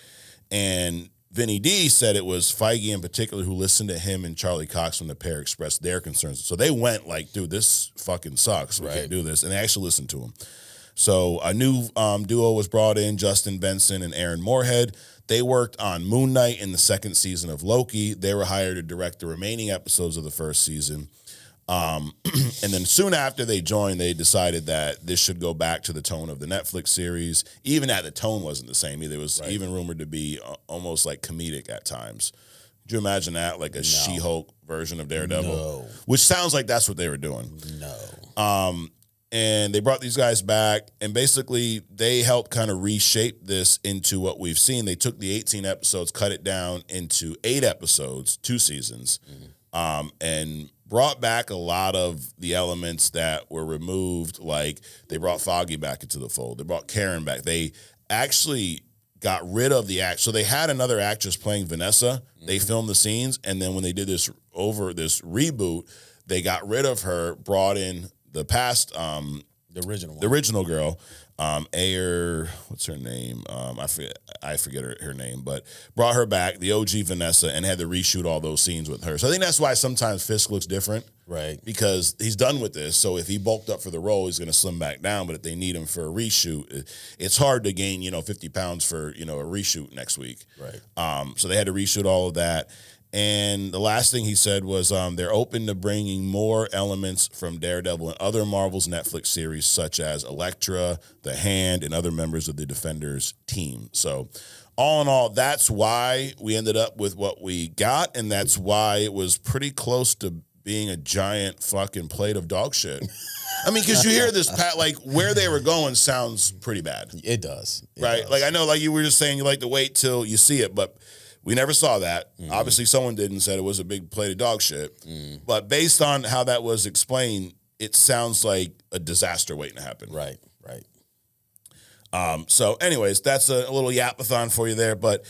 And Vinny D said it was Feige in particular who listened to him and Charlie Cox when the pair expressed their concerns. So they went like, dude, this fucking sucks. We can't do this. And they actually listened to him. So a new duo was brought in, Justin Benson and Aaron Moorhead. They worked on Moon Knight in the second season of Loki. They were hired to direct the remaining episodes of the first season. And then soon after they joined, they decided that this should go back to the tone of the Netflix series. Even that, the tone wasn't the same either. It was even rumored to be almost like comedic at times. Could you imagine that? Like a She-Hulk version of Daredevil? No. Which sounds like that's what they were doing. No. And they brought these guys back, and basically they helped kind of reshape this into what we've seen. They took the 18 episodes, cut it down into 8 episodes, 2 seasons, and brought back a lot of the elements that were removed. Like they brought Foggy back into the fold. They brought Karen back. They actually got rid of the act. So they had another actress playing Vanessa. They filmed the scenes, and then when they did this reboot, they got rid of her, brought in the past, the original one. The original girl, Ayer, what's her name? I forget her name, but brought her back, the OG Vanessa, and had to reshoot all those scenes with her. So I think that's why sometimes Fisk looks different. Right. Because he's done with this. So if he bulked up for the role, he's going to slim back down. But if they need him for a reshoot, it's hard to gain, 50 pounds for, a reshoot next week. Right. So they had to reshoot all of that. And the last thing he said was they're open to bringing more elements from Daredevil and other Marvel's Netflix series, such as Elektra, The Hand, and other members of the Defenders team. So all in all, that's why we ended up with what we got, and that's why it was pretty close to being a giant fucking plate of dog shit. I mean, because you hear this, like, where they were going sounds pretty bad. It does. Right? Like, I know, like you were just saying, you like to wait till you see it, but we never saw that. Obviously, someone did and said it was a big plate of dog shit. But based on how that was explained, it sounds like a disaster waiting to happen. Right, right. So anyways, that's a little yapathon for you there. But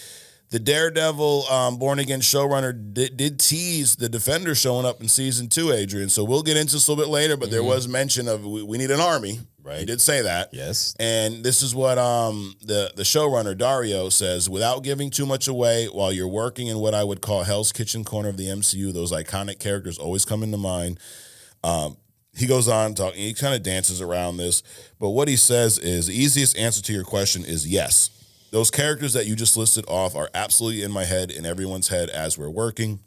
the Daredevil Born Again showrunner did tease the Defender showing up in season 2, Adrian. So we'll get into this a little bit later, but there was mention of we need an army. Right. He did say that. Yes. And this is what the showrunner, Dario, says. Without giving too much away, while you're working in what I would call Hell's Kitchen corner of the MCU, those iconic characters always come into mind. He goes on talking. He kind of dances around this. But what he says is the easiest answer to your question is yes. Those characters that you just listed off are absolutely in my head, in everyone's head as we're working.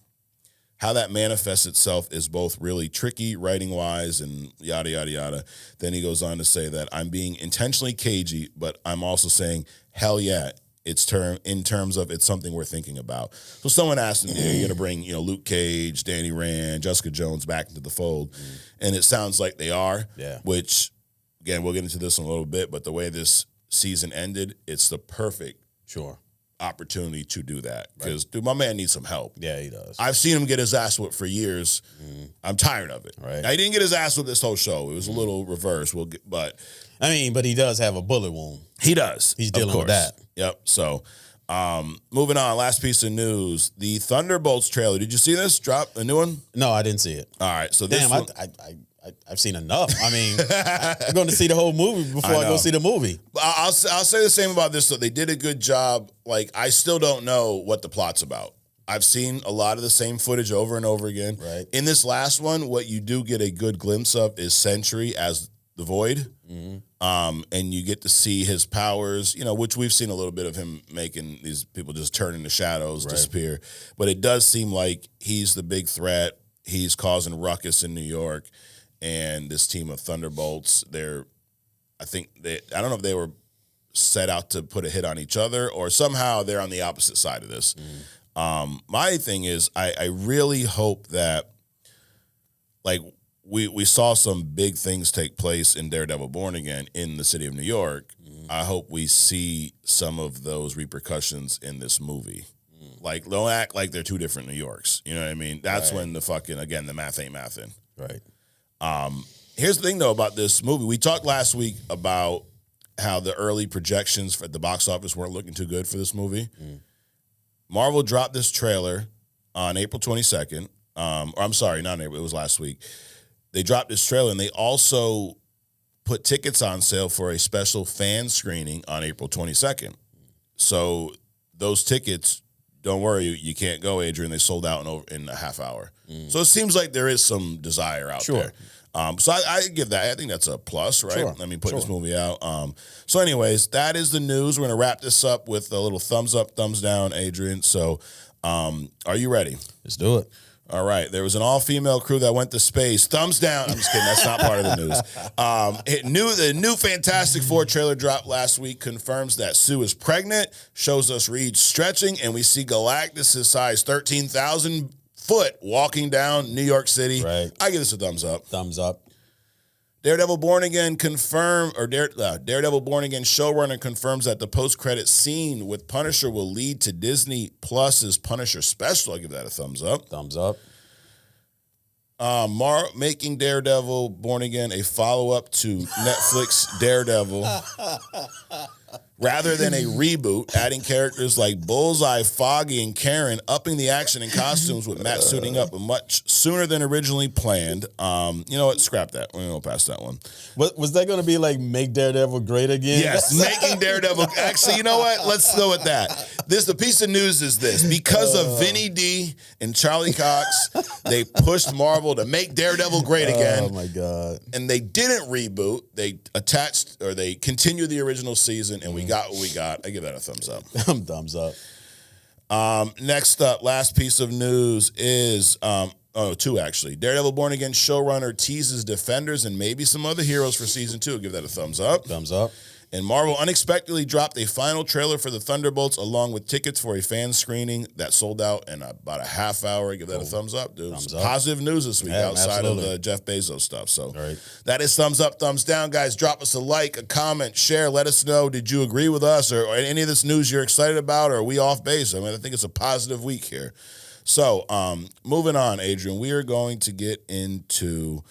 How that manifests itself is both really tricky writing-wise and yada, yada, yada. Then he goes on to say that I'm being intentionally cagey, but I'm also saying, hell yeah, in terms of it's something we're thinking about. So someone asked him, are you going to bring Luke Cage, Danny Rand, Jessica Jones back into the fold? And it sounds like they are, which, again, we'll get into this in a little bit, but the way this season ended, it's the perfect opportunity to do that because dude, my man needs some help. Yeah, he does. I've seen him get his ass whipped for years. I'm tired of it. Right. Now, he didn't get his ass whipped this whole show. It was a little reverse. But he does have a bullet wound. He does. He's dealing with that. Yep. So, moving on. Last piece of news: the Thunderbolts trailer. Did you see this? Drop a new one? No, I didn't see it. All right. So this I've seen enough. I mean, I'm going to see the whole movie before I go see the movie. I'll say the same about this. So they did a good job. Like, I still don't know what the plot's about. I've seen a lot of the same footage over and over again. Right. In this last one, what you do get a good glimpse of is Sentry as the Void. And you get to see his powers, which we've seen a little bit of him making these people just turn into shadows, disappear. But it does seem like he's the big threat. He's causing ruckus in New York. And this team of Thunderbolts, I don't know if they were set out to put a hit on each other or somehow they're on the opposite side of this. My thing is, I really hope that, like, we saw some big things take place in Daredevil Born Again in the city of New York. I hope we see some of those repercussions in this movie. Like, don't act like they're two different New Yorks. You know what I mean? That's when the math ain't mathin'. Right. Here's the thing, though, about this movie. We talked last week about how the early projections at the box office weren't looking too good for this movie. Marvel dropped this trailer on April 22nd. Or I'm sorry, not April. It was last week. They dropped this trailer, and they also put tickets on sale for a special fan screening on April 22nd. So those tickets, don't worry, you can't go, Adrian. They sold out in a half hour. So it seems like there is some desire out there. So I give that. I think that's a plus, right? Sure. Let me put this movie out. So anyways, that is the news. We're going to wrap this up with a little thumbs up, thumbs down, Adrian. So are you ready? Let's do it. All right. There was an all-female crew that went to space. Thumbs down. I'm just kidding. That's not part of the news. The new Fantastic Four trailer dropped last week confirms that Sue is pregnant, shows us Reed stretching, and we see Galactus' size 13,000 foot walking down New York City. Right. I give this a thumbs up. Thumbs up. Daredevil Born Again Daredevil Born Again showrunner confirms that the post-credit scene with Punisher will lead to Disney Plus's Punisher special. I give that a thumbs up. Thumbs up. Making Daredevil Born Again a follow-up to Netflix Daredevil. Rather than a reboot, adding characters like Bullseye, Foggy, and Karen, upping the action and costumes with Matt suiting up much sooner than originally planned. You know what? Scrap that. We're going to go past that one. Was that going to be like Make Daredevil Great Again? Yes, Making Daredevil. Actually, you know what? Let's go with that. The piece of news is this. Because of Vinny D and Charlie Cox, they pushed Marvel to make Daredevil great again. Oh, my God. And they didn't reboot. They they continued the original season, and we got what we got. I give that a thumbs up. Thumbs up. Next up, last piece of news is, two actually. Daredevil Born Again showrunner teases Defenders and maybe some other heroes for season 2. Give that a thumbs up. Thumbs up. And Marvel unexpectedly dropped a final trailer for the Thunderbolts along with tickets for a fan screening that sold out in about a half hour. Give that a thumbs up, dude. Thumbs Some up. positive news this week outside absolutely. of the Jeff Bezos stuff. So Right. that is thumbs up, thumbs down, guys. Drop us a like, a comment, share. Let us know, did you agree with us or any of this news you're excited about, or are we off base? I mean, I think it's a positive week here. So moving on, Adrian, we are going to get into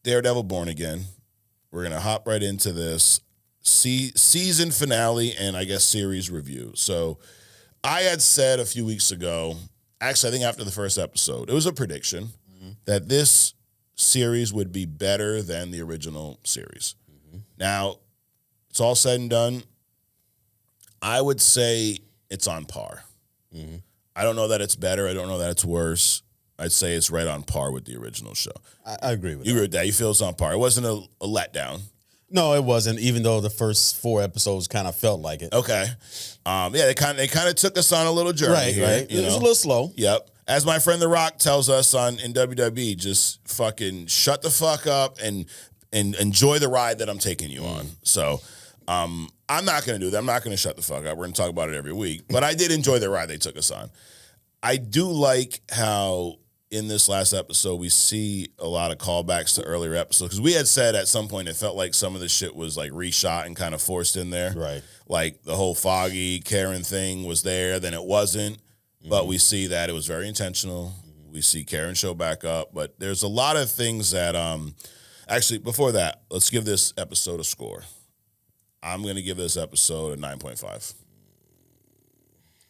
Daredevil Born Again. We're going to hop right into this season finale and I guess series review. So I had said a few weeks ago, actually I think after the first episode, it was a prediction that this series would be better than the original series. Now, it's all said and done. I would say it's on par. I don't know that it's better. I don't know that it's worse. I'd say it's right on par with the original show. I agree with You that. agree with that? You feel it's on par. It wasn't a letdown. No, it wasn't, even though the first 4 episodes kind of felt like it. Okay. Yeah, they kind of took us on a little journey Right, here. right. You It was know? a little slow. Yep. As my friend The Rock tells us in WWE, just fucking shut the fuck up and enjoy the ride that I'm taking you on. So I'm not going to do that. I'm not going to shut the fuck up. We're going to talk about it every week. But I did enjoy the ride they took us on. I do like how in this last episode we see a lot of callbacks to earlier episodes. Because we had said at some point it felt like some of the shit was like reshot and kind of forced in there. Right. Like the whole Foggy, Karen thing was there, then it wasn't. But we see that it was very intentional. We see Karen show back up. But there's a lot of things that, actually, before that, let's give this episode a score. I'm going to give this episode a 9.5.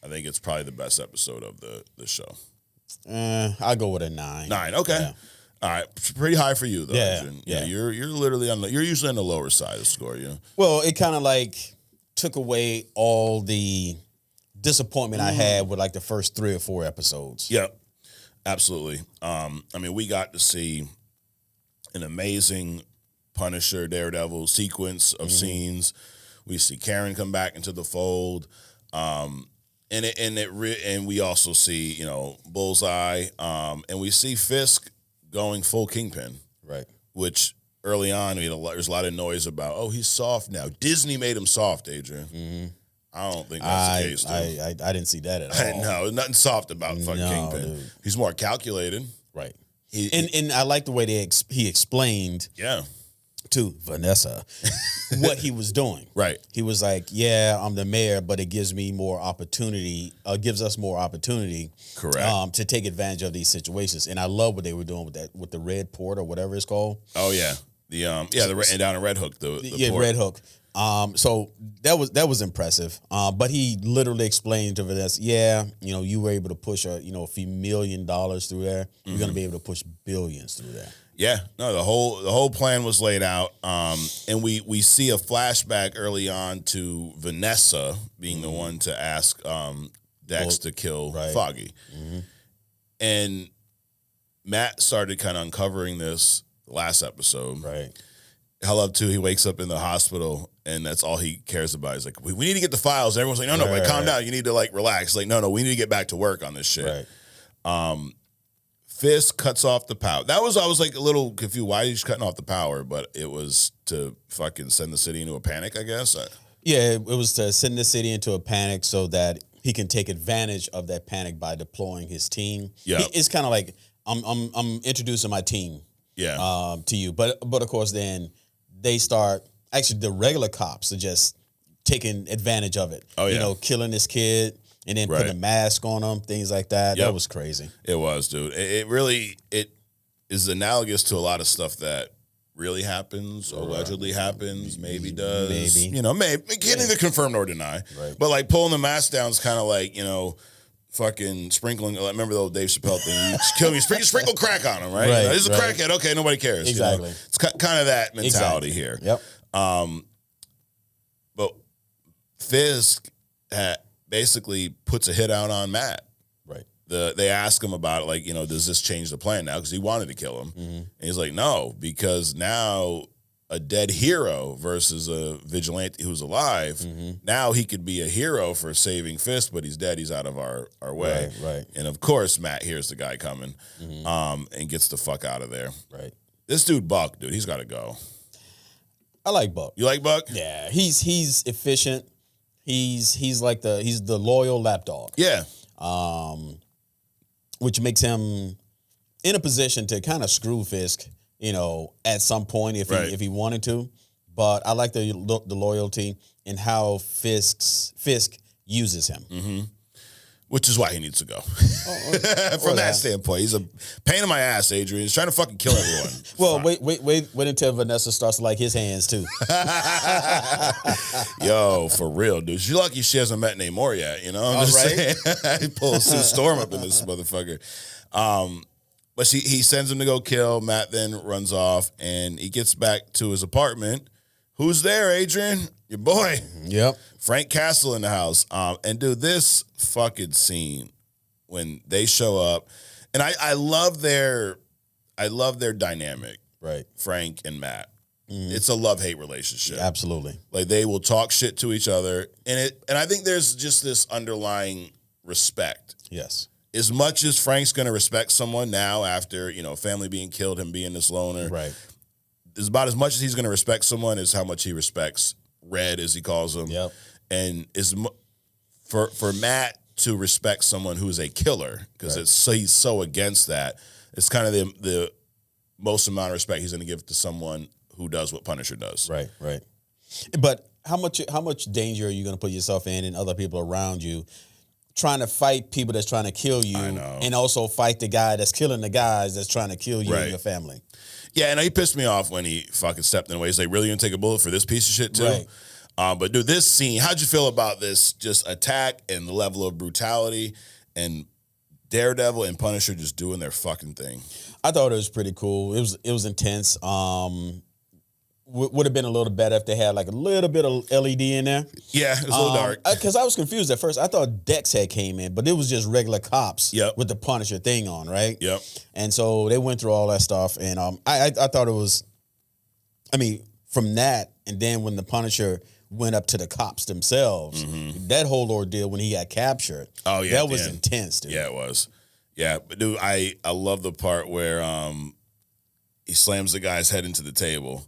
I think it's probably the best episode of the show. I'll go with a 9. 9, okay. Yeah. All right, pretty high for you though. Yeah, Adrian. yeah. You're literally you're usually on the lower side of the score. You know? Well, it kind of like took away all the disappointment I had with like the first 3 or 4 episodes. Yep, absolutely. I mean, we got to see an amazing Punisher Daredevil sequence of scenes. We see Karen come back into the fold. And we also see, Bullseye, and we see Fisk going full Kingpin. Right. Which early on, there's a lot of noise about, oh, he's soft now. Disney made him soft, Adrian. I don't think that's the case, dude. I didn't see that at all. No, nothing soft about fucking No, Kingpin. dude. He's more calculated. Right. He And I like the way he explained yeah. to Vanessa what he was doing. Right. He was like, yeah, I'm the mayor, but it gives me more opportunity, gives us more opportunity. Correct. To take advantage of these situations. And I love what they were doing with the Red Port or whatever it's called. Oh yeah. The down in Red Hook. The port. Red Hook. So that was impressive. But he literally explained to Vanessa, yeah, you were able to push a few $1 million through there. You're going to be able to push billions through there. Yeah, no, the whole plan was laid out, and we see a flashback early on to Vanessa being the one to ask Dex to kill Foggy, and Matt started kind of uncovering this last episode. Right. I love too. He wakes up in the hospital, and that's all he cares about. He's like, "We need to get the files." And everyone's like, "No, wait, calm down. You need to relax." Like, no, we need to get back to work on this shit. Right. Fisk cuts off the power. I was like a little confused. Why is he cutting off the power? But it was to fucking send the city into a panic, I guess. Yeah, it was to send the city into a panic so that he can take advantage of that panic by deploying his team. Yeah, it's kind of like I'm introducing my team. Yeah. To you, but of course then they start. Actually, the regular cops are just taking advantage of it. Oh yeah, killing this kid. And then putting a mask on them, things like that. Yep. That was crazy. It was, dude. It really is analogous to a lot of stuff that really happens, allegedly happens, maybe does. Maybe. Maybe. Can't either confirm nor deny. Right. But pulling the mask down is kind of like, fucking sprinkling. Remember the old Dave Chappelle thing? You kill me, sprinkle crack on him, right? This is a crackhead. Okay, nobody cares. Exactly. It's kind of that mentality here. Yep. But Fisk basically puts a hit out on Matt. Right. They ask him about it, does this change the plan now? Because he wanted to kill him. Mm-hmm. And he's like, no, because now a dead hero versus a vigilante who's alive, now he could be a hero for saving Fisk, but he's dead. He's out of our way. Right. And of course, Matt hears the guy coming and gets the fuck out of there. Right. This dude, Buck, dude, he's got to go. I like Buck. You like Buck? Yeah. He's efficient. He's the loyal lapdog. Yeah. Which makes him in a position to kind of screw Fisk, at some point if he wanted to. But I like the loyalty and how Fisk uses him. Mm-hmm. Which is why he needs to go. From that standpoint. He's a pain in my ass, Adrian. He's trying to fucking kill everyone. Well, wait until Vanessa starts to like his hands, too. Yo, for real, dude. She's lucky she hasn't met Namor yet, I'm just saying. He pulls Sue Storm up in this motherfucker. But he sends him to go kill. Matt then runs off, and he gets back to his apartment. Who's there, Adrian? Your boy. Yep. Frank Castle in the house. And dude, this fucking scene when they show up, and I love their dynamic. Right. Frank and Matt. It's a love-hate relationship. Absolutely. They will talk shit to each other. And I think there's just this underlying respect. Yes. As much as Frank's gonna respect someone now after, family being killed, him being this loner. Right. It's about as much as he's gonna respect someone as how much he respects Red, as he calls him. Yep. And for Matt to respect someone who's a killer, because he's so against that, it's kind of the most amount of respect he's going to give to someone who does what Punisher does. Right. But how much danger are you going to put yourself in and other people around you trying to fight people that's trying to kill you, and also fight the guy that's killing the guys that's trying to kill you and your family? Yeah, and he pissed me off when he fucking stepped in the way. He's like, really going to take a bullet for this piece of shit too? Right. But dude, this scene, how'd you feel about this just attack and the level of brutality and Daredevil and Punisher just doing their fucking thing? I thought it was pretty cool. It was intense. Would have been a little better if they had a little bit of LED in there. Yeah, it was a little dark. Because I was confused at first. I thought Dex had came in, but it was just regular cops Yep. with the Punisher thing on, right? Yep. And so they went through all that stuff, and I thought it was, from that, and then when the Punisher went up to the cops themselves, that whole ordeal when he got captured, that was intense, dude. Yeah, it was. Yeah, but dude, I love the part where he slams the guy's head into the table.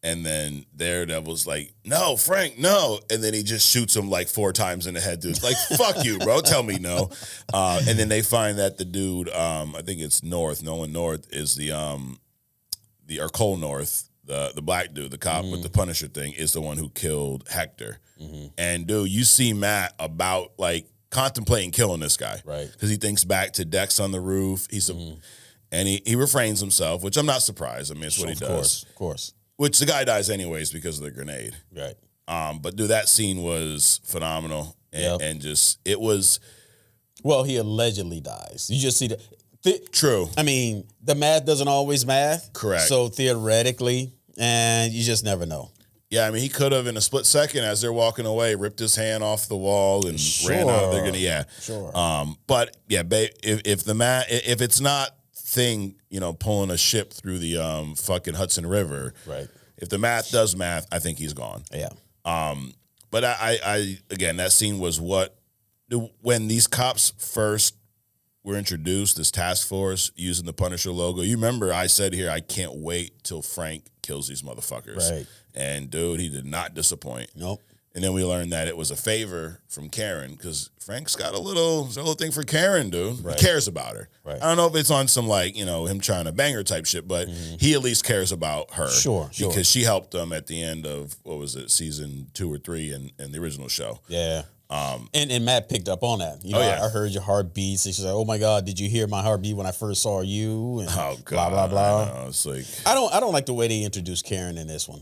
And then Daredevil's like, no, Frank, no. And then he just shoots him 4 times in the head, dude. Like, fuck you, bro. Tell me no. And then they find that the dude, I think it's Nolan North is or Cole North, the black dude, the cop with the Punisher thing, is the one who killed Hector. And dude, you see Matt about like contemplating killing this guy, right? Because he thinks back to Dex on the roof. And he refrains himself, which I'm not surprised. I mean, it's what he does. Of course. Which the guy dies anyways because of the grenade. Right. But dude, that scene was phenomenal, and just it was. Well, he allegedly dies. You just see True. I mean, the math doesn't always math. Correct. So theoretically, and you just never know. Yeah, I mean, he could have in a split second as they're walking away, ripped his hand off the wall and ran out. They're gonna, Sure. But yeah, if it's not Thing, pulling a ship through the fucking Hudson River, right? If the math does math, I think he's gone. Yeah. But I again, that scene was when these cops first were introduced, this task force using the Punisher logo. You remember I said here, I can't wait till Frank kills these motherfuckers. Right. And dude, he did not disappoint. Nope. And then we learned that it was a favor from Karen because Frank's got a little thing for Karen, dude. Right. He cares about her. Right. I don't know if it's on some him trying to bang her type shit, but he at least cares about her. Sure. Because she helped him at the end of, what was it, season 2 or 3 in the original show. Yeah. And Matt picked up on that. I heard your heartbeats. And she's like, "Oh my God, did you hear my heartbeat when I first saw you?" And oh God, blah blah blah. I know. It's like I don't like the way they introduced Karen in this one.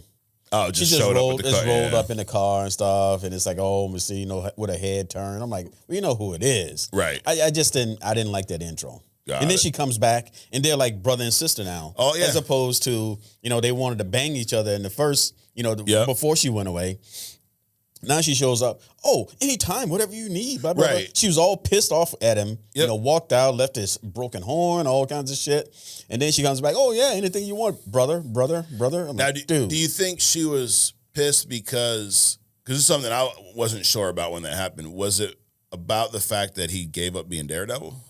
Oh, she just showed rolled, up with the car. rolled up in the car and stuff, and it's like, oh, we see, with a head turn. I'm like, well, you know who it is, right? I just didn't like that intro. Got and then it. she comes back, and they're like brother and sister now. Oh yeah. As opposed to they wanted to bang each other in the first, before she went away. Now she shows up. Oh, anytime, whatever you need, blah, blah, blah. Right. She was all pissed off at him. Yep. Walked out, left his broken horn, all kinds of shit. And then she comes back. Oh yeah, anything you want, brother. I'm Now, like, dude. Do you think she was pissed because it's something I wasn't sure about when that happened? Was it about the fact that he gave up being Daredevil?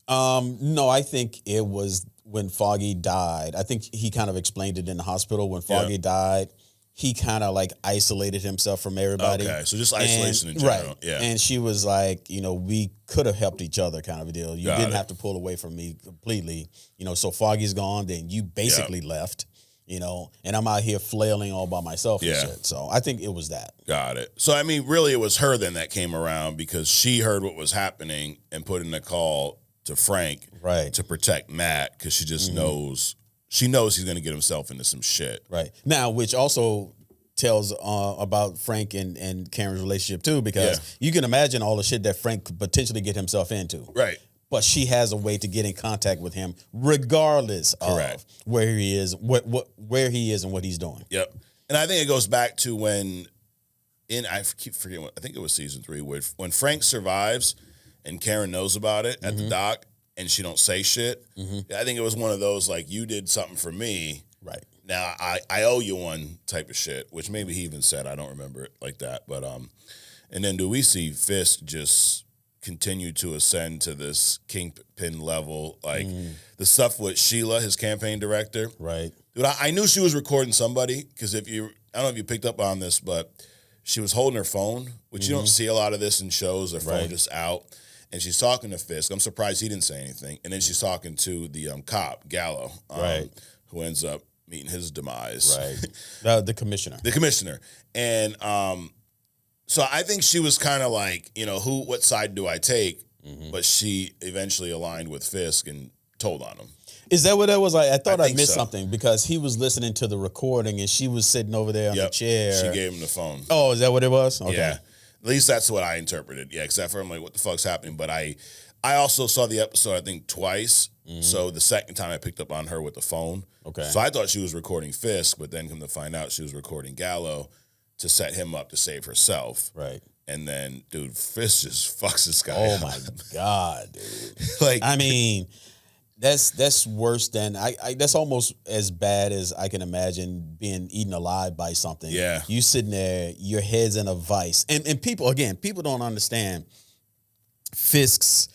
No, I think it was when Foggy died. I think he kind of explained it in the hospital. When Foggy died, he kind of like isolated himself from everybody. Okay, so just isolation in general. Right. Yeah. And she was like, we could have helped each other kind of a deal. You Got didn't it. have to pull away from me completely. So Foggy's gone, then you basically left, and I'm out here flailing all by myself and shit. So I think it was that. Got it. So, I mean, really it was her then that came around because she heard what was happening and put in a call to Frank to protect Matt because she just knows. She knows he's going to get himself into some shit. Right. Now, which also tells about Frank and Karen's relationship, too, because you can imagine all the shit that Frank could potentially get himself into. Right. But she has a way to get in contact with him regardless of where he is, where he is and what he's doing. Yep. And I think it goes back to I keep forgetting, I think it was season 3, when Frank survives and Karen knows about it at the dock, and she don't say shit. I think it was one of those, like, you did something for me. Right. Now, I owe you one type of shit, which maybe he even said. I don't remember it like that. But, and then do we see Fisk just continue to ascend to this kingpin level? Like, the stuff with Sheila, his campaign director. Right. Dude, I knew she was recording somebody, because I don't know if you picked up on this, but she was holding her phone, which you don't see a lot of this in shows. Their phone just out. And she's talking to Fisk. I'm surprised he didn't say anything. And then she's talking to the cop, Gallo, who ends up meeting his demise. Right. The commissioner. The commissioner. And so I think she was kind of like, what side do I take? But she eventually aligned with Fisk and told on him. Is that what that was? I thought I missed so. something because he was listening to the recording and she was sitting over there on the chair. She gave him the phone. Oh, is that what it was? Okay. Yeah. At least that's what I interpreted. Yeah, except for I'm like, what the fuck's happening? But I also saw the episode, I think, twice. So the second time I picked up on her with the phone. Okay. So I thought she was recording Fisk, but then come to find out she was recording Gallo to set him up to save herself. Right. And then, dude, Fisk just fucks this guy Oh up. my God, dude. Like, I mean, that's worse than that's almost as bad as I can imagine being eaten alive by something. Yeah. You sitting there, your head's in a vice. And people don't understand Fisk's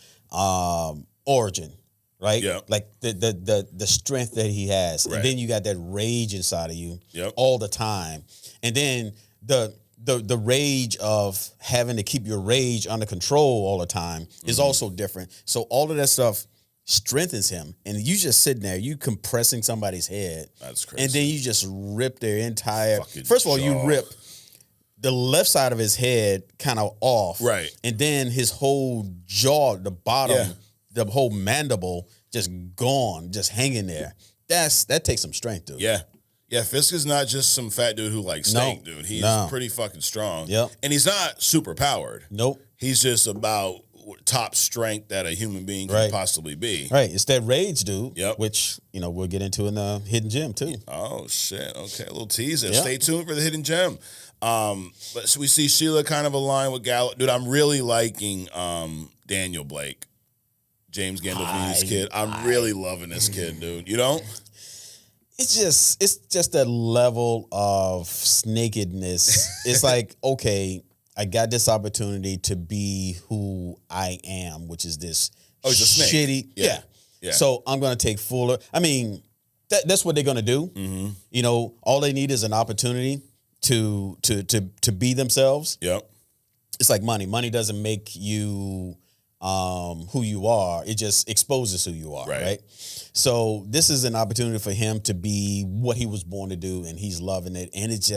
origin, right? Yeah. Like the strength that he has. Right. And then you got that rage inside of you Yep. all the time. And then the rage of having to keep your rage under control all the time is also different. So all of that stuff strengthens him, and you just sitting there, you compressing somebody's head. That's crazy. And then you just rip their entire. Fucking First of all, jaw. you rip the left side of his head kind of off, right, and then his whole jaw, the bottom, the whole mandible, just gone, just hanging there. That takes some strength, dude. Yeah. Yeah, Fisk is not just some fat dude who likes steak, dude. He's pretty fucking strong. Yep. And he's not super powered. Nope. He's just about top strength that a human being can possibly be. Right. It's that rage, dude. Yep. Which, we'll get into in the hidden gem, too. Oh, shit. Okay, a little teaser. Yep. Stay tuned for the hidden gem. But so we see Sheila kind of aligned with Galactus. Dude, I'm really liking Daniel Blake, James Gandolfini's kid. I'm really loving this kid, dude. You know? It's just that level of snakedness. It's like, okay, I got this opportunity to be who I am, which is this shitty. Yeah. So I'm going to take fuller. I mean, that's what they're going to do. Mm-hmm. All they need is an opportunity to be themselves. Yep. It's like money. Money doesn't make you who you are. It just exposes who you are, right? So this is an opportunity for him to be what he was born to do, and he's loving it. And it's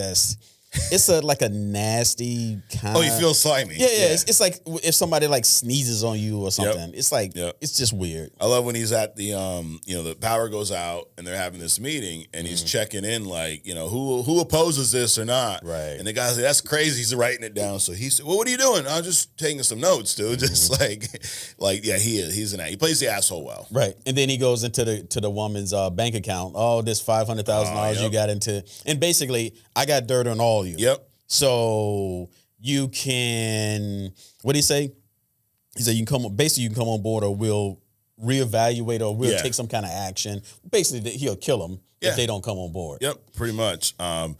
like a nasty kind of... Oh, you feel slimy. Yeah. It's like if somebody like sneezes on you or something. It's like, it's just weird. I love when he's at the, the power goes out and they're having this meeting and he's checking in like, who opposes this or not. Right. And the guy's like, that's crazy. He's writing it down. So he said, well, what are you doing? I'm just taking some notes, dude. Just he's he plays the asshole well. Right. And then he goes into the woman's bank account. Oh, this $500,000 you got into. And basically, I got dirt on all you. Yep. So you can, what did he say? He said you can come on board, or we'll reevaluate, or we'll take some kind of action. Basically, he'll kill them if they don't come on board. Yep, pretty much. And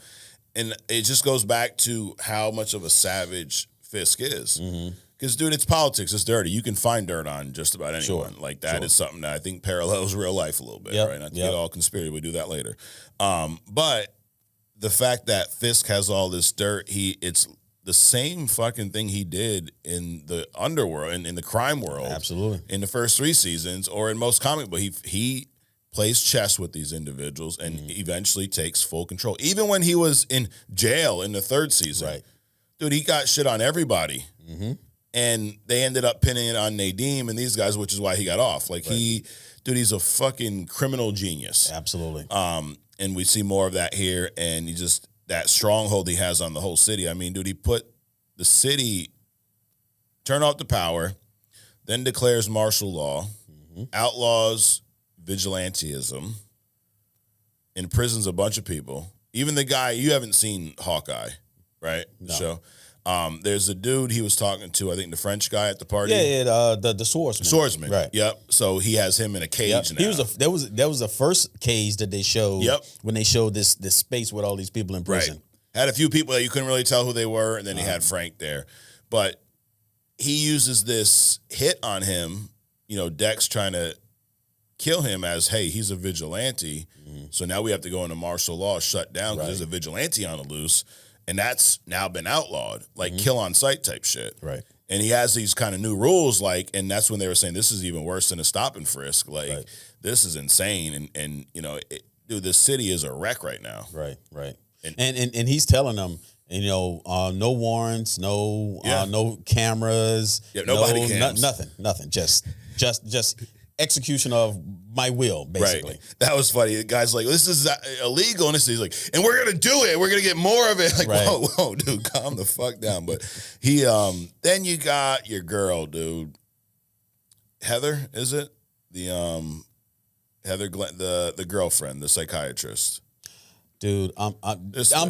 it just goes back to how much of a savage Fisk is. Because, dude, it's politics. It's dirty. You can find dirt on just about anyone. Like, that is something that I think parallels real life a little bit, right? Not to get all conspiracy. We'll do that later. But the fact that Fisk has all this dirt, it's the same fucking thing he did in the underworld and in the crime world. Absolutely. In the first 3 seasons, or in most comic books, he plays chess with these individuals and eventually takes full control. Even when he was in jail in the 3rd season, dude, he got shit on everybody. And they ended up pinning it on Nadeem and these guys, which is why he got off. Like he's a fucking criminal genius. Absolutely. And we see more of that here, and that stronghold he has on the whole city. I mean, dude, he put the city, turn off the power, then declares martial law, outlaws vigilantism, imprisons a bunch of people. Even the guy, you haven't seen Hawkeye, right? The show. There's a dude he was talking to, I think the French guy at the party. The swordsman. Swordsman, right? Yep. So he has him in a cage now. He was that was the first cage that they showed. When they showed this space with all these people in prison. Right. Had a few people that you couldn't really tell who they were, and then he had Frank there. But he uses this hit on him. Dex trying to kill him as, hey, he's a vigilante. So now we have to go into martial law, shut down because there's a vigilante on the loose. And that's now been outlawed, like kill on sight type shit. Right. And he has these kind of new rules, and that's when they were saying this is even worse than a stop and frisk. Like, this is insane. And dude, the city is a wreck right now. Right. And he's telling them, no warrants, no cameras. Yeah, nobody cams. Nothing. Just execution of my will, basically. Right. That was funny. The guy's like, this is illegal. And he's like, and we're going to do it. We're going to get more of it. Like, whoa, dude, calm the fuck down. But he, then you got your girl, dude. Heather, is it? The, Heather, the girlfriend, the psychiatrist. Dude, I'm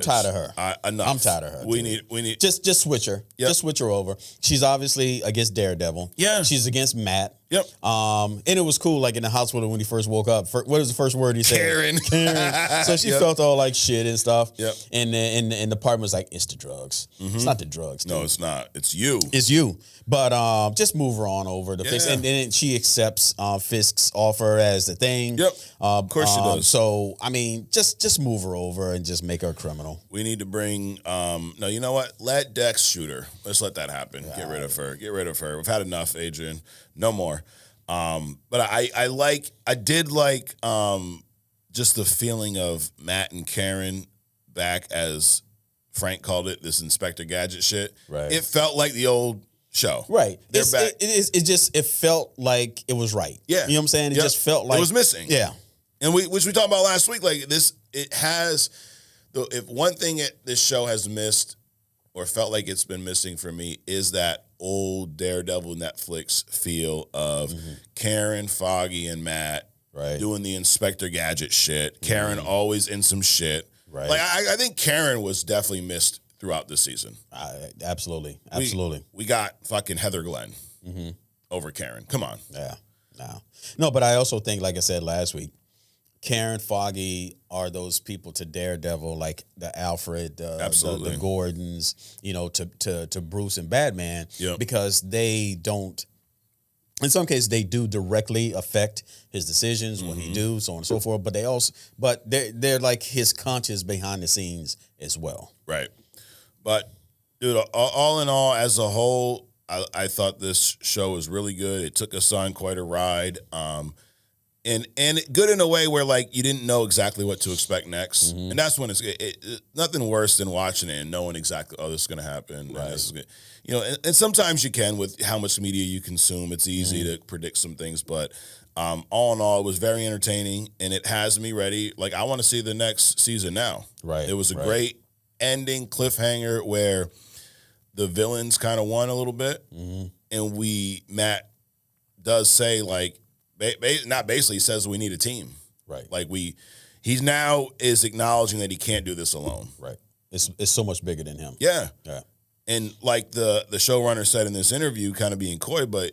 tired of her. Enough. I'm tired of her. We need just switch her. Yep. Just switch her over. She's obviously against Daredevil. Yeah. She's against Matt. Yep. And it was cool, like in the hospital when he first woke up. What was the first word he said? Karen. So she felt all like shit and stuff. Yep. And the department was like, it's the drugs. It's not the drugs. Dude. No, it's not. It's you. It's you. But just move her on over to Fisk. And then she accepts Fisk's offer as the thing. Yep. Of course she does. So, I mean, just move her over and just make her a criminal. We need to bring, no, you know what? Let Dex shoot her. Let's let that happen. Get rid of her. We've had enough, Adrian. No more. But I did like just the feeling of Matt and Karen back, as Frank called it, this Inspector Gadget shit. Right. It felt like the old show. Right. They're back. It felt like it was right. Yeah. You know what I'm saying? It just felt like it was missing. Yeah. And which we talked about last week, like this, it has, if one thing this show has missed, or felt like it's been missing for me, is that old Daredevil Netflix feel of Karen, Foggy, and Matt doing the Inspector Gadget shit. Karen always in some shit. Right. Like I think Karen was definitely missed throughout this season. Absolutely. We got fucking Heather Glenn over Karen. Come on. Yeah. No, but I also think, like I said last week, Karen, Foggy are those people to Daredevil, like the Alfred, the Gordons, to Bruce and Batman, because they don't. In some cases, they do directly affect his decisions, what he do, so on and so forth. But they're like his conscience behind the scenes as well. Right. But dude, all in all, as a whole, I thought this show was really good. It took us on quite a ride. And good in a way where, like, you didn't know exactly what to expect next. And that's when it's nothing worse than watching it and knowing exactly, this is going to happen. Right. This is good. And sometimes you can, with how much media you consume. It's easy to predict some things. But all in all, it was very entertaining, and it has me ready. Like, I want to see the next season now. Right. It was a great ending cliffhanger where the villains kind of won a little bit. And Matt does say, like, not basically, he says we need a team. Right. Like he's now is acknowledging that he can't do this alone. Right. It's so much bigger than him. Yeah. Yeah. And like the showrunner said in this interview, kind of being coy, but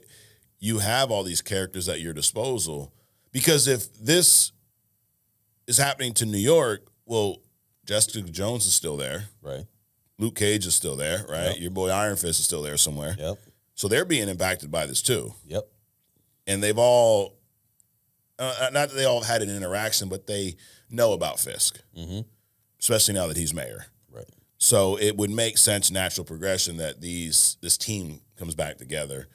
you have all these characters at your disposal, because if this is happening to New York, well, Jessica Jones is still there. Right. Luke Cage is still there, right? Yep. Your boy Iron Fist is still there somewhere. Yep. So they're being impacted by this too. Yep. And they've all, not that they all had an interaction, but they know about Fisk, especially now that he's mayor. Right. So it would make sense, natural progression, that this team comes back together.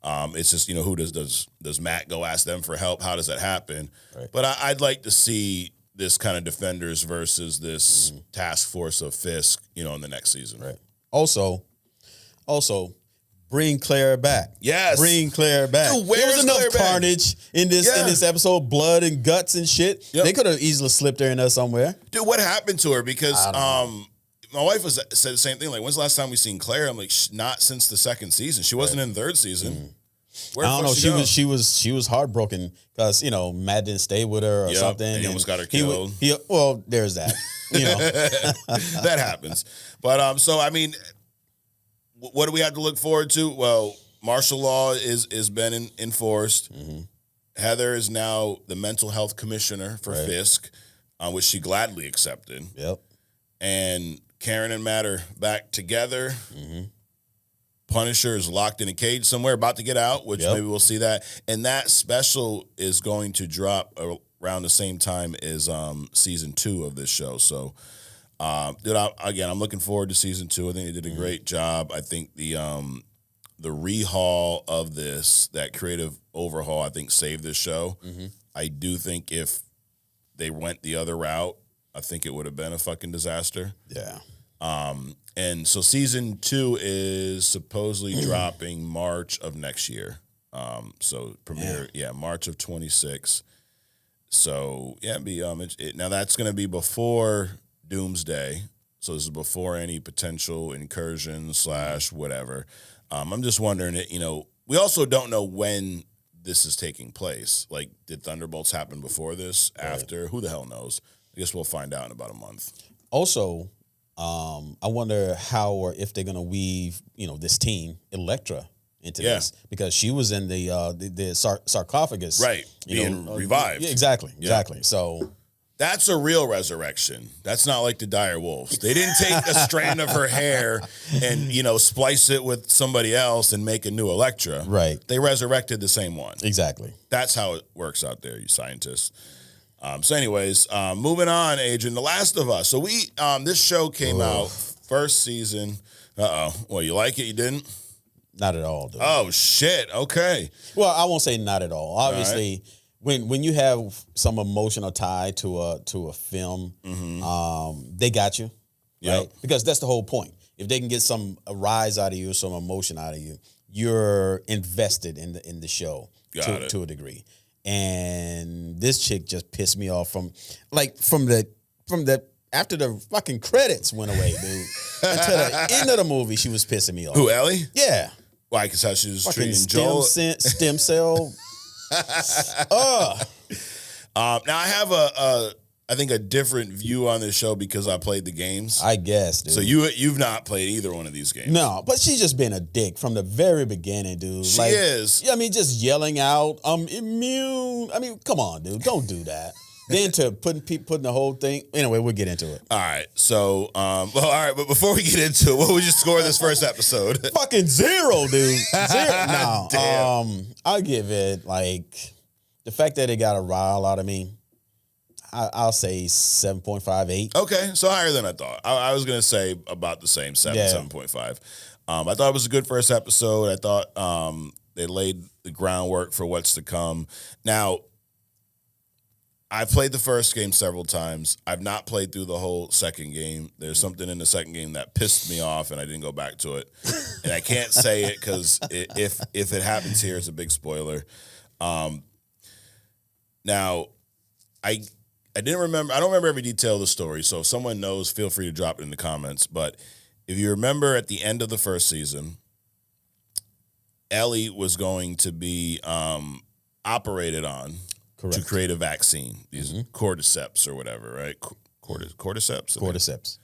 It's just, who does Matt go ask them for help? How does that happen? Right. But I'd like to see this kind of Defenders versus this task force of Fisk, in the next season. Right. Also, bring Claire back. Yes. Bring Claire back. Dude, there was enough Claire carnage in this episode, blood and guts and shit. Yep. They could have easily slipped her in there somewhere. Dude, what happened to her? Because my wife said the same thing. Like, when's the last time we seen Claire? I'm like, not since the second season. She wasn't in the third season. I don't know. She was heartbroken because Matt didn't stay with her or something. And he almost got her killed. Well, there's that. That happens. But so I mean, what do we have to look forward to? Well, martial law is been enforced. Heather is now the mental health commissioner for Fisk, which she gladly accepted. Yep. And Karen and Matt are back together. Punisher is locked in a cage somewhere, about to get out, which maybe we'll see that. And that special is going to drop around the same time as season 2 of this show. So, dude, I'm looking forward to season 2. I think they did a great job. I think the rehaul of that creative overhaul, I think saved this show. I do think if they went the other route, I think it would have been a fucking disaster. Yeah. And so season 2 is supposedly dropping March of next year. So premiere, March of 26. So now that's going to be before Doomsday. So this is before any potential incursion / whatever. I'm just wondering, we also don't know when this is taking place. Like, did Thunderbolts happen before this? After? Who the hell knows? I guess we'll find out in about a month. Also, I wonder how or if they're gonna weave, this team, Elektra, into this, because she was in the sarcophagus, right? Being revived. Yeah, exactly. So that's a real resurrection. That's not like the Dire Wolves. They didn't take a strand of her hair and splice it with somebody else and make a new Elektra. Right. They resurrected the same one. Exactly. That's how it works out there, you scientists. So anyways, moving on, Adrian, The Last of Us. So this show came out, first season. Well, you like it? You didn't? Not at all, dude. Oh shit. Okay. Well, I won't say not at all. Obviously, when you have some emotional tie to a film, they got you, right? Because that's the whole point. If they can get a rise out of you, some emotion out of you, you're invested in the show to a degree. And this chick just pissed me off from the after the fucking credits went away, dude, until the end of the movie. She was pissing me off. Who, Ellie? Yeah. Why? Because how she was Fucking treating Joel. stem cell. Now I have I think a different view on this show because I played the games. I guess, dude. So you've not played either one of these games. No, but she's just been a dick from the very beginning, dude. She is. Yeah, I mean, just yelling out, "I'm immune." I mean, come on, dude, don't do that. Then to putting the whole thing. Anyway, we'll get into it. All right. So, all right. But before we get into it, what would you score this first episode? Fucking 0, dude. 0. No. Damn. I'll give it the fact that it got a rile out of me. I'll say 7.58. Okay, so higher than I thought. I was gonna say about the same 7.5. I thought it was a good first episode. I thought they laid the groundwork for what's to come. Now, I've played the first game several times. I've not played through the whole second game. There's something in the second game that pissed me off, and I didn't go back to it. And I can't say it because if it happens here, it's a big spoiler. Now, I didn't remember. I don't remember every detail of the story. So if someone knows, feel free to drop it in the comments. But if you remember, at the end of the first season, Ellie was going to be operated on. Correct. To create a vaccine, these cordyceps or whatever, right? Cordyceps? Cordyceps.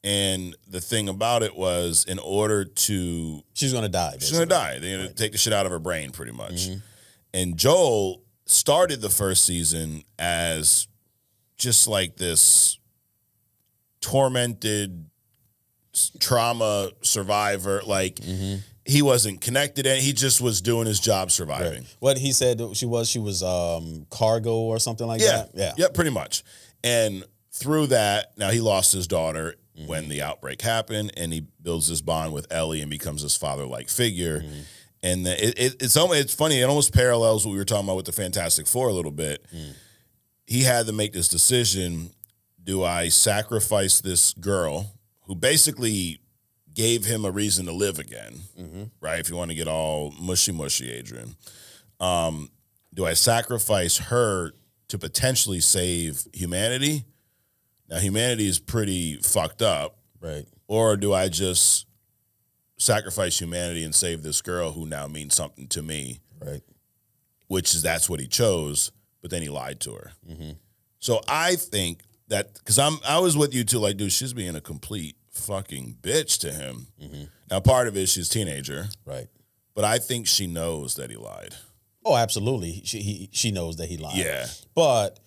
And the thing about it was, in order to... She's going to die. She's going to die. They're going to take the shit out of her brain, pretty much. And Joel started the first season as just like this tormented trauma survivor, like... He wasn't connected, and he just was doing his job surviving. Right. What he said she was cargo or something like that? Yeah, pretty much. And through that, now he lost his daughter when the outbreak happened, and he builds this bond with Ellie and becomes this father-like figure. And it's funny, it almost parallels what we were talking about with the Fantastic Four a little bit. He had to make this decision, do I sacrifice this girl who basically gave him a reason to live again, right? If you want to get all mushy, Adrian. Do I sacrifice her to potentially save humanity? Now, humanity is pretty fucked up. Right. Or do I just sacrifice humanity and save this girl who now means something to me? Right. That's what he chose, but then he lied to her. So I think that, because I was with you too, like, dude, she's being a complete fucking bitch to him. Now, part of it is she's a teenager, right? But I think she knows that he lied. Oh, absolutely. She knows that he lied. Yeah. But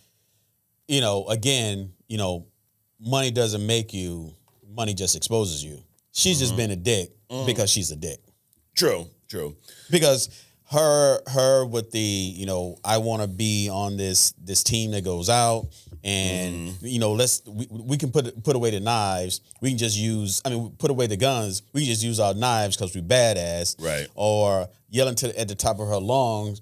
again, money doesn't make you. Money just exposes you. She's just been a dick because she's a dick. True. Because her with the I want to be on this team that goes out. And we can put away the knives. We can just put away the guns. We can just use our knives because we badass, right? Or yelling at the top of her lungs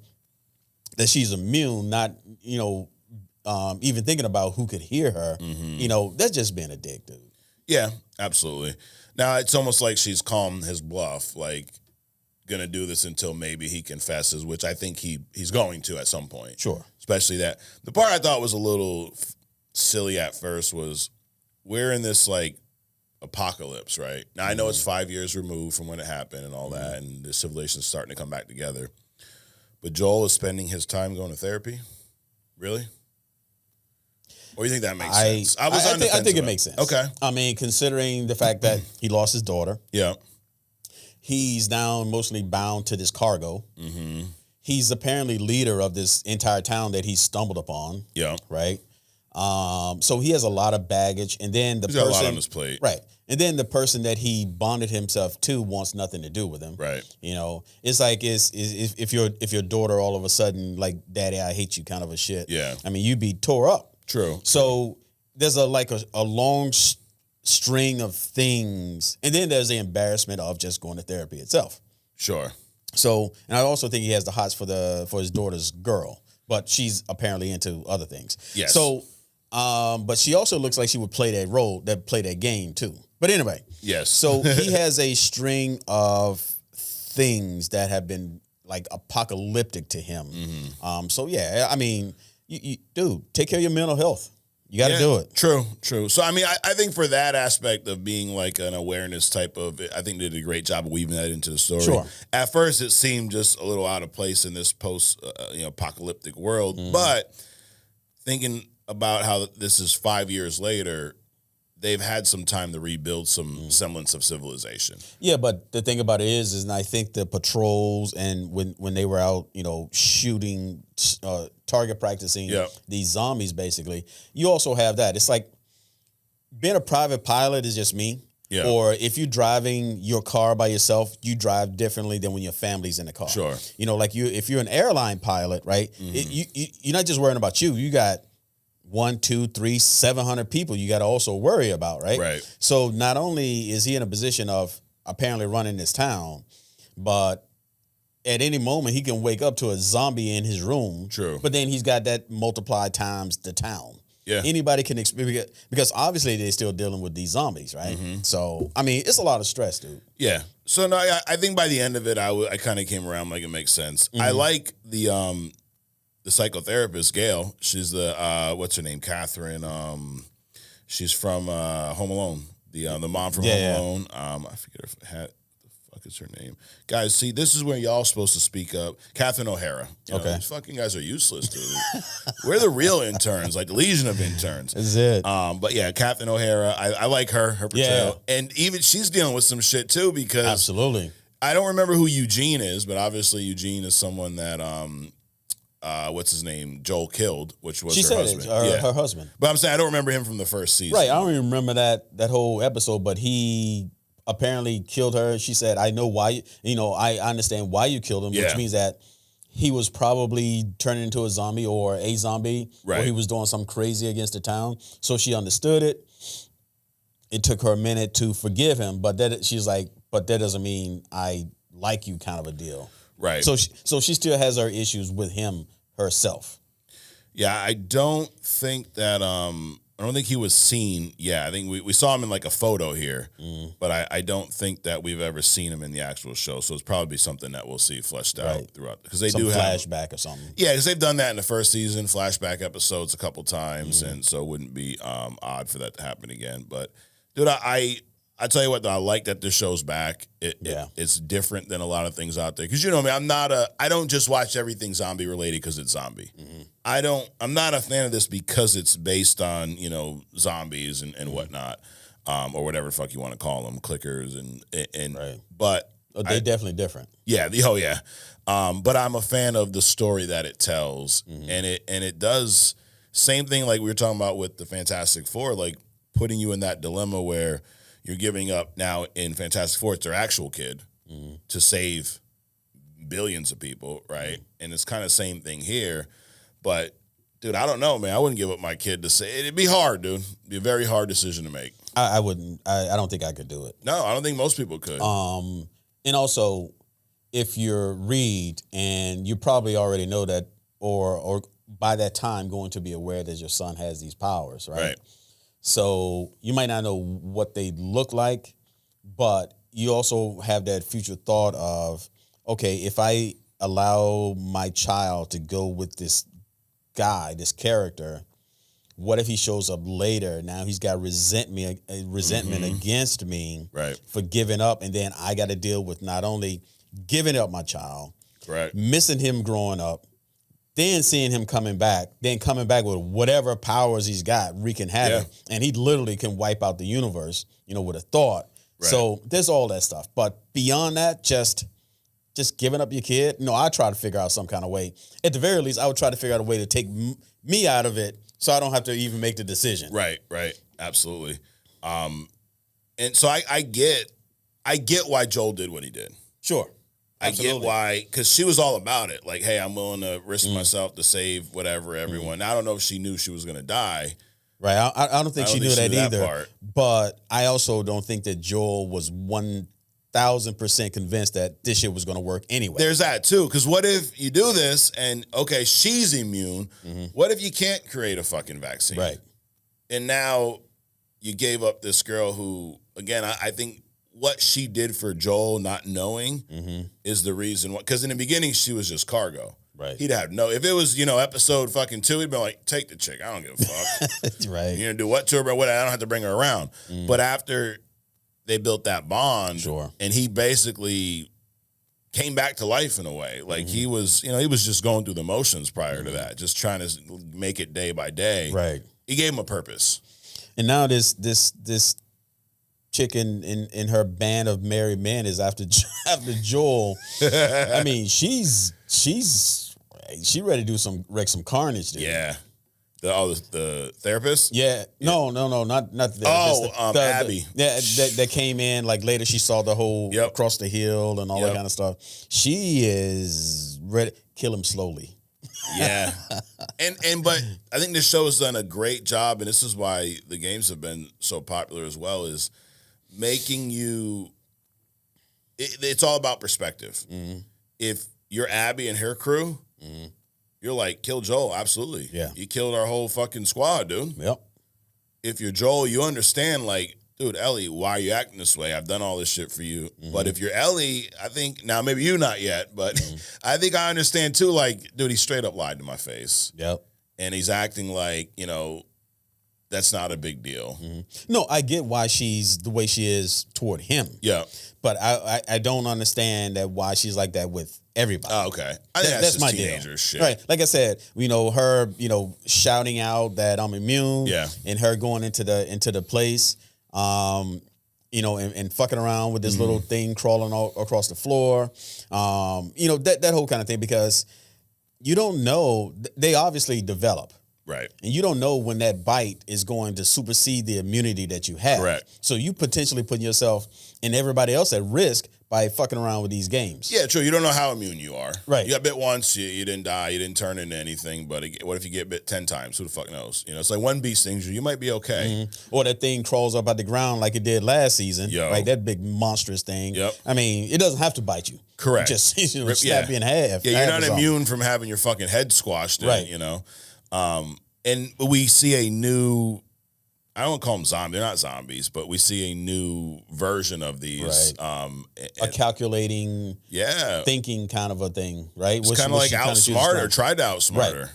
that she's immune, not even thinking about who could hear her. That's just being a dick, dude. Yeah, absolutely. Now it's almost like she's calmed his bluff, like gonna do this until maybe he confesses, which I think he's going to at some point. Sure. Especially that. The part I thought was a little silly at first was we're in this like apocalypse, right? Now I know it's 5 years removed from when it happened and all that, and the civilization's starting to come back together. But Joel is spending his time going to therapy? Really? Or you think that makes sense? I think it makes sense. Okay. I mean, considering the fact that he lost his daughter. Yeah. He's now emotionally bound to this cargo. He's apparently leader of this entire town that he stumbled upon. Yeah. Right? So he has a lot of baggage. And then He's got a lot on his plate. Right. And then the person that he bonded himself to wants nothing to do with him. Right. It's like if your daughter all of a sudden, like, Daddy, I hate you kind of a shit. Yeah. I mean, you'd be tore up. True. So there's a long string of things. And then there's the embarrassment of just going to therapy itself. Sure. So, and I also think he has the hots for his daughter's girl, but she's apparently into other things. Yes. So, but she also looks like she would play that game too. But anyway. Yes. So he has a string of things that have been like apocalyptic to him. So yeah, I mean, you dude, take care of your mental health. You got to do it. True. So, I mean, I think for that aspect of being like an awareness type of, I think they did a great job of weaving that into the story. Sure. At first, it seemed just a little out of place in this apocalyptic world. But thinking about how this is 5 years later, they've had some time to rebuild some semblance of civilization. Yeah, but the thing about it is and I think the patrols and when they were out, shooting, target practicing these zombies, basically, you also have that. It's like being a private pilot is just me. Yeah. Or if you're driving your car by yourself, you drive differently than when your family's in the car. Sure. Like if you're an airline pilot, right? You're not just worrying about you. You got 1, 2, 3, 700 people you got to also worry about, right? Right. So not only is he in a position of apparently running this town, but at any moment he can wake up to a zombie in his room. True. But then he's got that multiplied times the town. Yeah. Anybody can experience, because obviously they're still dealing with these zombies, right? So, I mean, it's a lot of stress, dude. Yeah. So no, I think by the end of it, I kind of came around like it makes sense. I like the psychotherapist, Gail. She's the what's her name? Catherine. She's from Home Alone. The mom from Home Alone. I forget the fuck is her name. Guys, see, this is where y'all supposed to speak up. Catherine O'Hara. Okay. These fucking guys are useless, dude. We're the real interns, like the Legion of Interns. Is it? But yeah, Catherine O'Hara. I like her portrayal. Yeah. And even she's dealing with some shit too, because absolutely. I don't remember who Eugene is, but obviously Eugene is someone that what's his name? Joel killed, which was her husband. Her husband. But I'm saying I don't remember him from the first season. Right. I don't even remember that whole episode, but he apparently killed her. She said, I know why, I understand why you killed him, which means that he was probably turning into a zombie or a zombie, or he was doing something crazy against the town. So she understood it. It took her a minute to forgive him, but she's like, but that doesn't mean I like you, kind of a deal. Right. So she still has her issues with him herself. Yeah, I don't think he was seen. Yeah, I think we saw him in like a photo here, but I don't think that we've ever seen him in the actual show. So it's probably something that we'll see fleshed out throughout, because they some do flashback have, or something. Yeah, because they've done that in the first season, flashback episodes a couple times, and so it wouldn't be odd for that to happen again. But dude, I tell you what, though, I like that this show's back. It's different than a lot of things out there. Because you know me, I don't just watch everything zombie related because it's zombie. I'm not a fan of this because it's based on, zombies and whatnot, or whatever the fuck you want to call them, clickers and but they're definitely different. Yeah, but I'm a fan of the story that it tells, and it does same thing like we were talking about with the Fantastic Four, like putting you in that dilemma where you're giving up now in Fantastic Four, it's their actual kid to save billions of people, right? And it's kind of the same thing here. But, dude, I don't know, man. I wouldn't give up my kid to say it'd be hard, dude. It'd be a very hard decision to make. I wouldn't. I don't think I could do it. No, I don't think most people could. And also, if you're Reed and you probably already know that, or by that time going to be aware that your son has these powers, right? So you might not know what they look like, but you also have that future thought of, okay, if I allow my child to go with this guy, this character, what if he shows up later? Now he's got resentment against me for giving up, and then I got to deal with not only giving up my child, missing him growing up, then seeing him coming back with whatever powers he's got, wreaking havoc, and he literally can wipe out the universe, with a thought. So there's all that stuff. But beyond that, just giving up your kid, I try to figure out some kind of way. At the very least, I would try to figure out a way to take me out of it so I don't have to even make the decision. Right. Absolutely. And so I get why Joel did what he did. Sure. Absolutely. I get why, because she was all about it. Like, hey, I'm willing to risk myself to save whatever, everyone. I don't know if she knew she was going to die. Right. I don't think she knew that either. But I also don't think that Joel was one 1,000% convinced that this shit was going to work anyway. There's that too, because what if you do this and okay, she's immune? What if you can't create a fucking vaccine? Right. And now you gave up this girl who, again, I think what she did for Joel, not knowing, is the reason why. Because in the beginning, she was just cargo. Right. He'd have no. If it was, episode fucking 2, he'd be like, take the chick. I don't give a fuck. Right. You're gonna do what to her, but what? I don't have to bring her around. But after they built that bond, Sure. and he basically came back to life in a way. Like he was, he was just going through the motions prior to that, just trying to make it day by day. Right. He gave him a purpose. And now this chick in her band of married men is after Joel. I mean, she ready to wreck some carnage, dude. Yeah. The therapist? Yeah. No, not the therapist. Abby. That came in like later. She saw the whole across the hill and all that kind of stuff. She is ready. Kill him slowly. Yeah. But I think this show has done a great job, and this is why the games have been so popular as well, is making you it's all about perspective. If you're Abby and her crew, you're like, kill Joel, absolutely. Yeah. You killed our whole fucking squad, dude. Yep. If you're Joel, you understand, like, dude, Ellie, why are you acting this way? I've done all this shit for you. But if you're Ellie, I think, now maybe you not yet, but I think I understand too, like, dude, he straight up lied to my face. Yep. And he's acting like, that's not a big deal. No, I get why she's the way she is toward him. Yeah. But I don't understand that why she's like that with everybody. Oh, okay. I think that's just my teenager shit. Right. Like I said, her, shouting out that I'm immune. Yeah. And her going into the place, and fucking around with this little thing crawling all across the floor. That whole kind of thing, because you don't know, they obviously develop. Right. And you don't know when that bite is going to supersede the immunity that you have. Correct. So you potentially putting yourself and everybody else at risk by fucking around with these games. Yeah, true. You don't know how immune you are. Right. You got bit once, you didn't die, you didn't turn into anything, but what if you get bit 10 times? Who the fuck knows? It's like one bee stings you might be okay. Or that thing crawls up out the ground like it did last season. Yo. Right, that big monstrous thing. Yep. I mean, it doesn't have to bite you. Correct. Just snap you in half. Yeah, you're not immune from having your fucking head squashed in, right. And we see a new, I don't call them zombies, they're not zombies, but we see a new version of these. Right. A calculating, thinking kind of a thing, right? It's kind of like outsmart her, tried to outsmart her.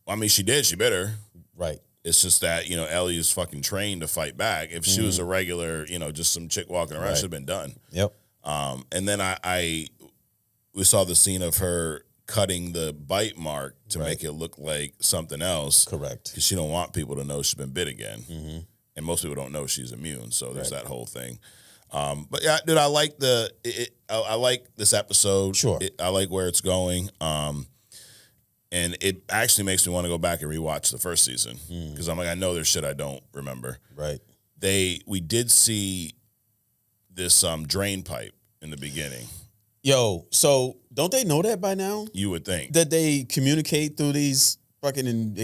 I mean, she did, she bit her. Right. It's just that, Ellie is fucking trained to fight back. If she was a regular, just some chick walking around, she'd have been done. Yep. And then we saw the scene of her cutting the bite mark to make it look like something else. Correct. Because she don't want people to know she's been bit again. And most people don't know she's immune, so there's that whole thing. But yeah, dude, I like I like this episode. Sure. I like where it's going. And it actually makes me want to go back and rewatch the first season. Because I'm like, I know there's shit I don't remember. Right. We did see this drain pipe in the beginning. Yo, so don't they know that by now? You would think. That they communicate through these fucking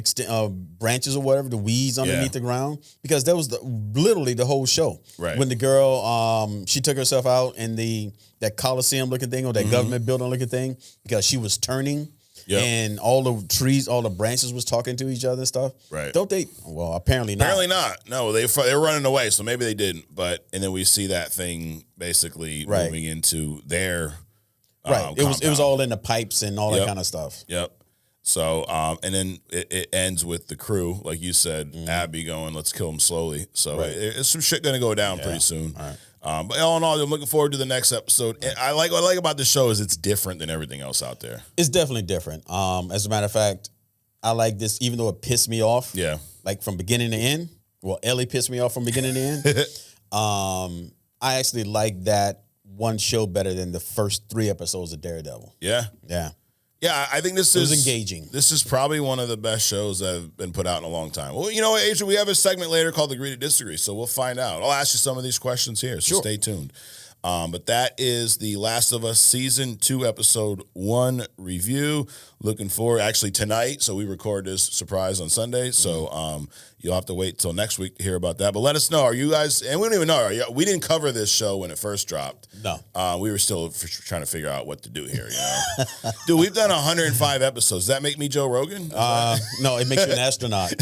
branches or whatever, the weeds underneath the ground? Because that was literally the whole show. Right. When the girl, she took herself out in that Coliseum looking thing or that government building looking thing because she was turning. Yep. And all the trees, all the branches was talking to each other and stuff. Right. Don't they? Well, apparently not. Apparently not. No, they're running away, so maybe they didn't. And then we see that thing basically moving into their right. It was all in the pipes and all that kind of stuff. Yep. So and then it ends with the crew, like you said, Abby going, let's kill him slowly. So there's some shit gonna go down pretty soon. All right. But all in all, I'm looking forward to the next episode. And what I like about this show is it's different than everything else out there. It's definitely different. As a matter of fact, I like this, even though it pissed me off. Yeah. Like from beginning to end. Well, Ellie pissed me off from beginning to end. I actually like that one show better than the first 3 episodes of Daredevil. Yeah. Yeah. Yeah, I think this was engaging. This is probably one of the best shows that have been put out in a long time. Well, you know what, Adrian, we have a segment later called Agree to Disagree, so we'll find out. I'll ask you some of these questions here, so stay tuned. But that is The Last of Us Season 2, Episode 1 review. Looking forward, actually tonight, so we record this surprise on Sunday, so you'll have to wait till next week to hear about that. But let us know, are you guys, and we don't even know, we didn't cover this show when it first dropped. No. We were still trying to figure out what to do here, Dude, we've done 105 episodes. Does that make me Joe Rogan? No, it makes you an astronaut.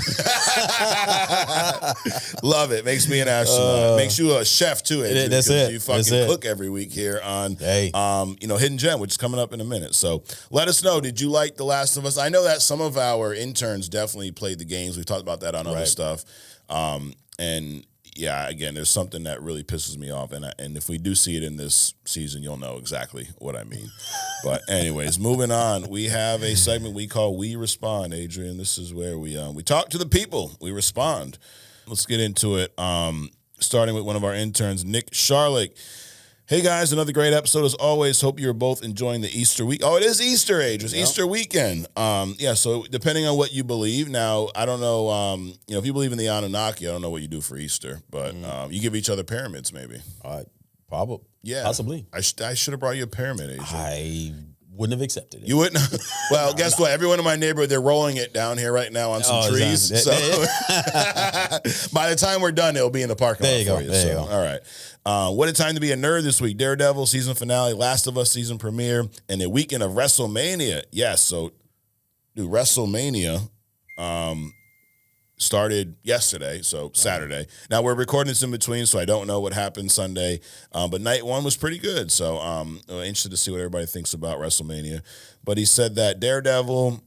Love it. Makes me an astronaut. Makes you a chef, too, Adrian. That's it. You fucking cook every week here on, Hidden Gem, which is coming up in a minute. So let us know, did you like The Last of Us? I know that some of our interns definitely played the games. We've talked about that on other stuff. And yeah, again, there's something that really pisses me off. And if we do see it in this season, you'll know exactly what I mean. But anyways, moving on, we have a segment we call We Respond, Adrian. This is where we talk to the people. We respond. Let's get into it. Starting with one of our interns, Nick Charlotte. Hey guys, another great episode as always. Hope you're both enjoying the Easter week. Oh, it is Easter age. It's Easter weekend. So depending on what you believe. Now, I don't know, if you believe in the Anunnaki, I don't know what you do for Easter, but you give each other pyramids maybe. Probably. Yeah. Possibly. I should have brought you a pyramid, Adrian. I wouldn't have accepted it. You wouldn't? Well, guess what? Everyone in my neighborhood, they're rolling it down here right now on some trees. So by the time we're done, it'll be in the parking lot for you. There you go. All right. What a time to be a nerd this week. Daredevil season finale, Last of Us season premiere, and a weekend of WrestleMania. Yes, so, dude, WrestleMania started yesterday, so Saturday. Now, we're recording this in between, so I don't know what happened Sunday, but night one was pretty good, so interested to see what everybody thinks about WrestleMania. But he said that Daredevil,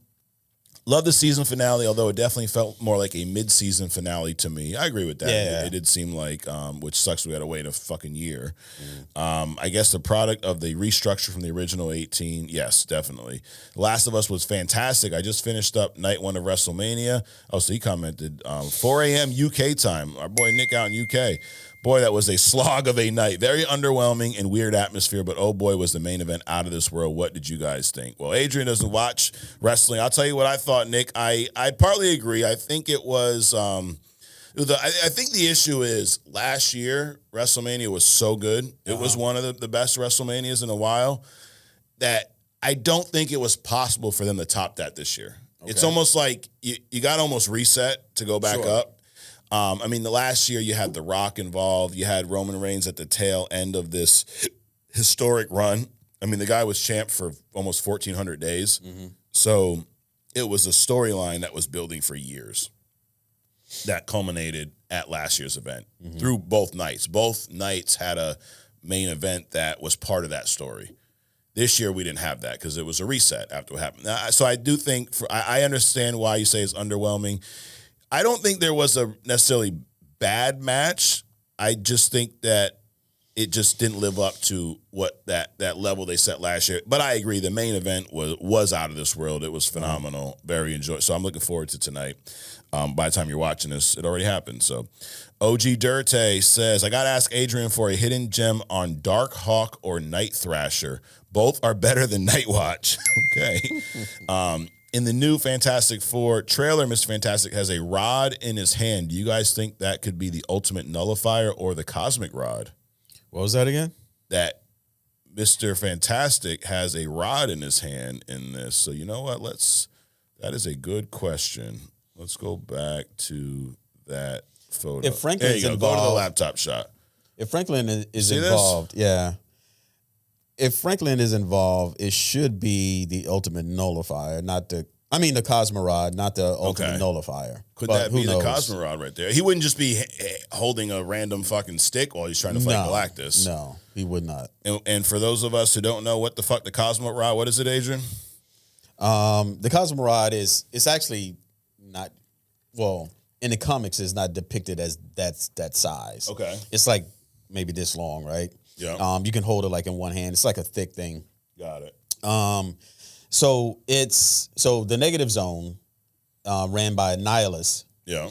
loved the season finale, although it definitely felt more like a mid-season finale to me. I agree with that. Yeah. It did seem like, which sucks we had to wait a fucking year. I guess the product of the restructure from the original 18, yes, definitely. Last of Us was fantastic. I just finished up night one of WrestleMania. Oh, so he commented, 4 a.m. UK time. Our boy Nick out in UK. Boy, that was a slog of a night. Very underwhelming and weird atmosphere, but oh boy, was the main event out of this world. What did you guys think? Well, Adrian doesn't watch wrestling. I'll tell you what I thought, Nick. I partly agree. I think it was, I think the issue is last year, WrestleMania was so good. It was one of the best WrestleManias in a while that I don't think it was possible for them to top that this year. Okay. It's almost like you got almost reset to go back up. The last year you had The Rock involved. You had Roman Reigns at the tail end of this historic run. The guy was champ for almost 1,400 days. Mm-hmm. So it was a storyline that was building for years that culminated at last year's event through both nights. Both nights had a main event that was part of that story. This year we didn't have that because it was a reset after what happened. So I do think, I understand why you say it's underwhelming. I don't think there was a necessarily bad match. I just think that it just didn't live up to what that level they set last year. But I agree, the main event was out of this world. It was phenomenal, very enjoyable. So I'm looking forward to tonight. By the time you're watching this, it already happened. So OG Dirte says, I got to ask Adrian for a hidden gem on Dark Hawk or Night Thrasher. Both are better than Night Watch. Okay. In the new Fantastic Four trailer, Mr. Fantastic has a rod in his hand. Do you guys think that could be the ultimate nullifier or the cosmic rod? What was that again? That Mr. Fantastic has a rod in his hand in this. So you know what? That is a good question. Let's go back to that photo. If Franklin's involved, go to the laptop shot. If Franklin is involved, if Franklin is involved, it should be the ultimate nullifier, not the Cosmorod, not the ultimate nullifier. Could that be the Cosmorod right there? He wouldn't just be holding a random fucking stick while he's trying to fight Galactus. No, he would not. And for those of us who don't know what the fuck the Cosmorod, what is it, Adrian? The Cosmorod it's actually not, in the comics it's not depicted as that size. Okay. It's like maybe this long, right? Yeah. You can hold it like in one hand. It's like a thick thing. Got it. So the negative zone, ran by Annihilus. Yeah.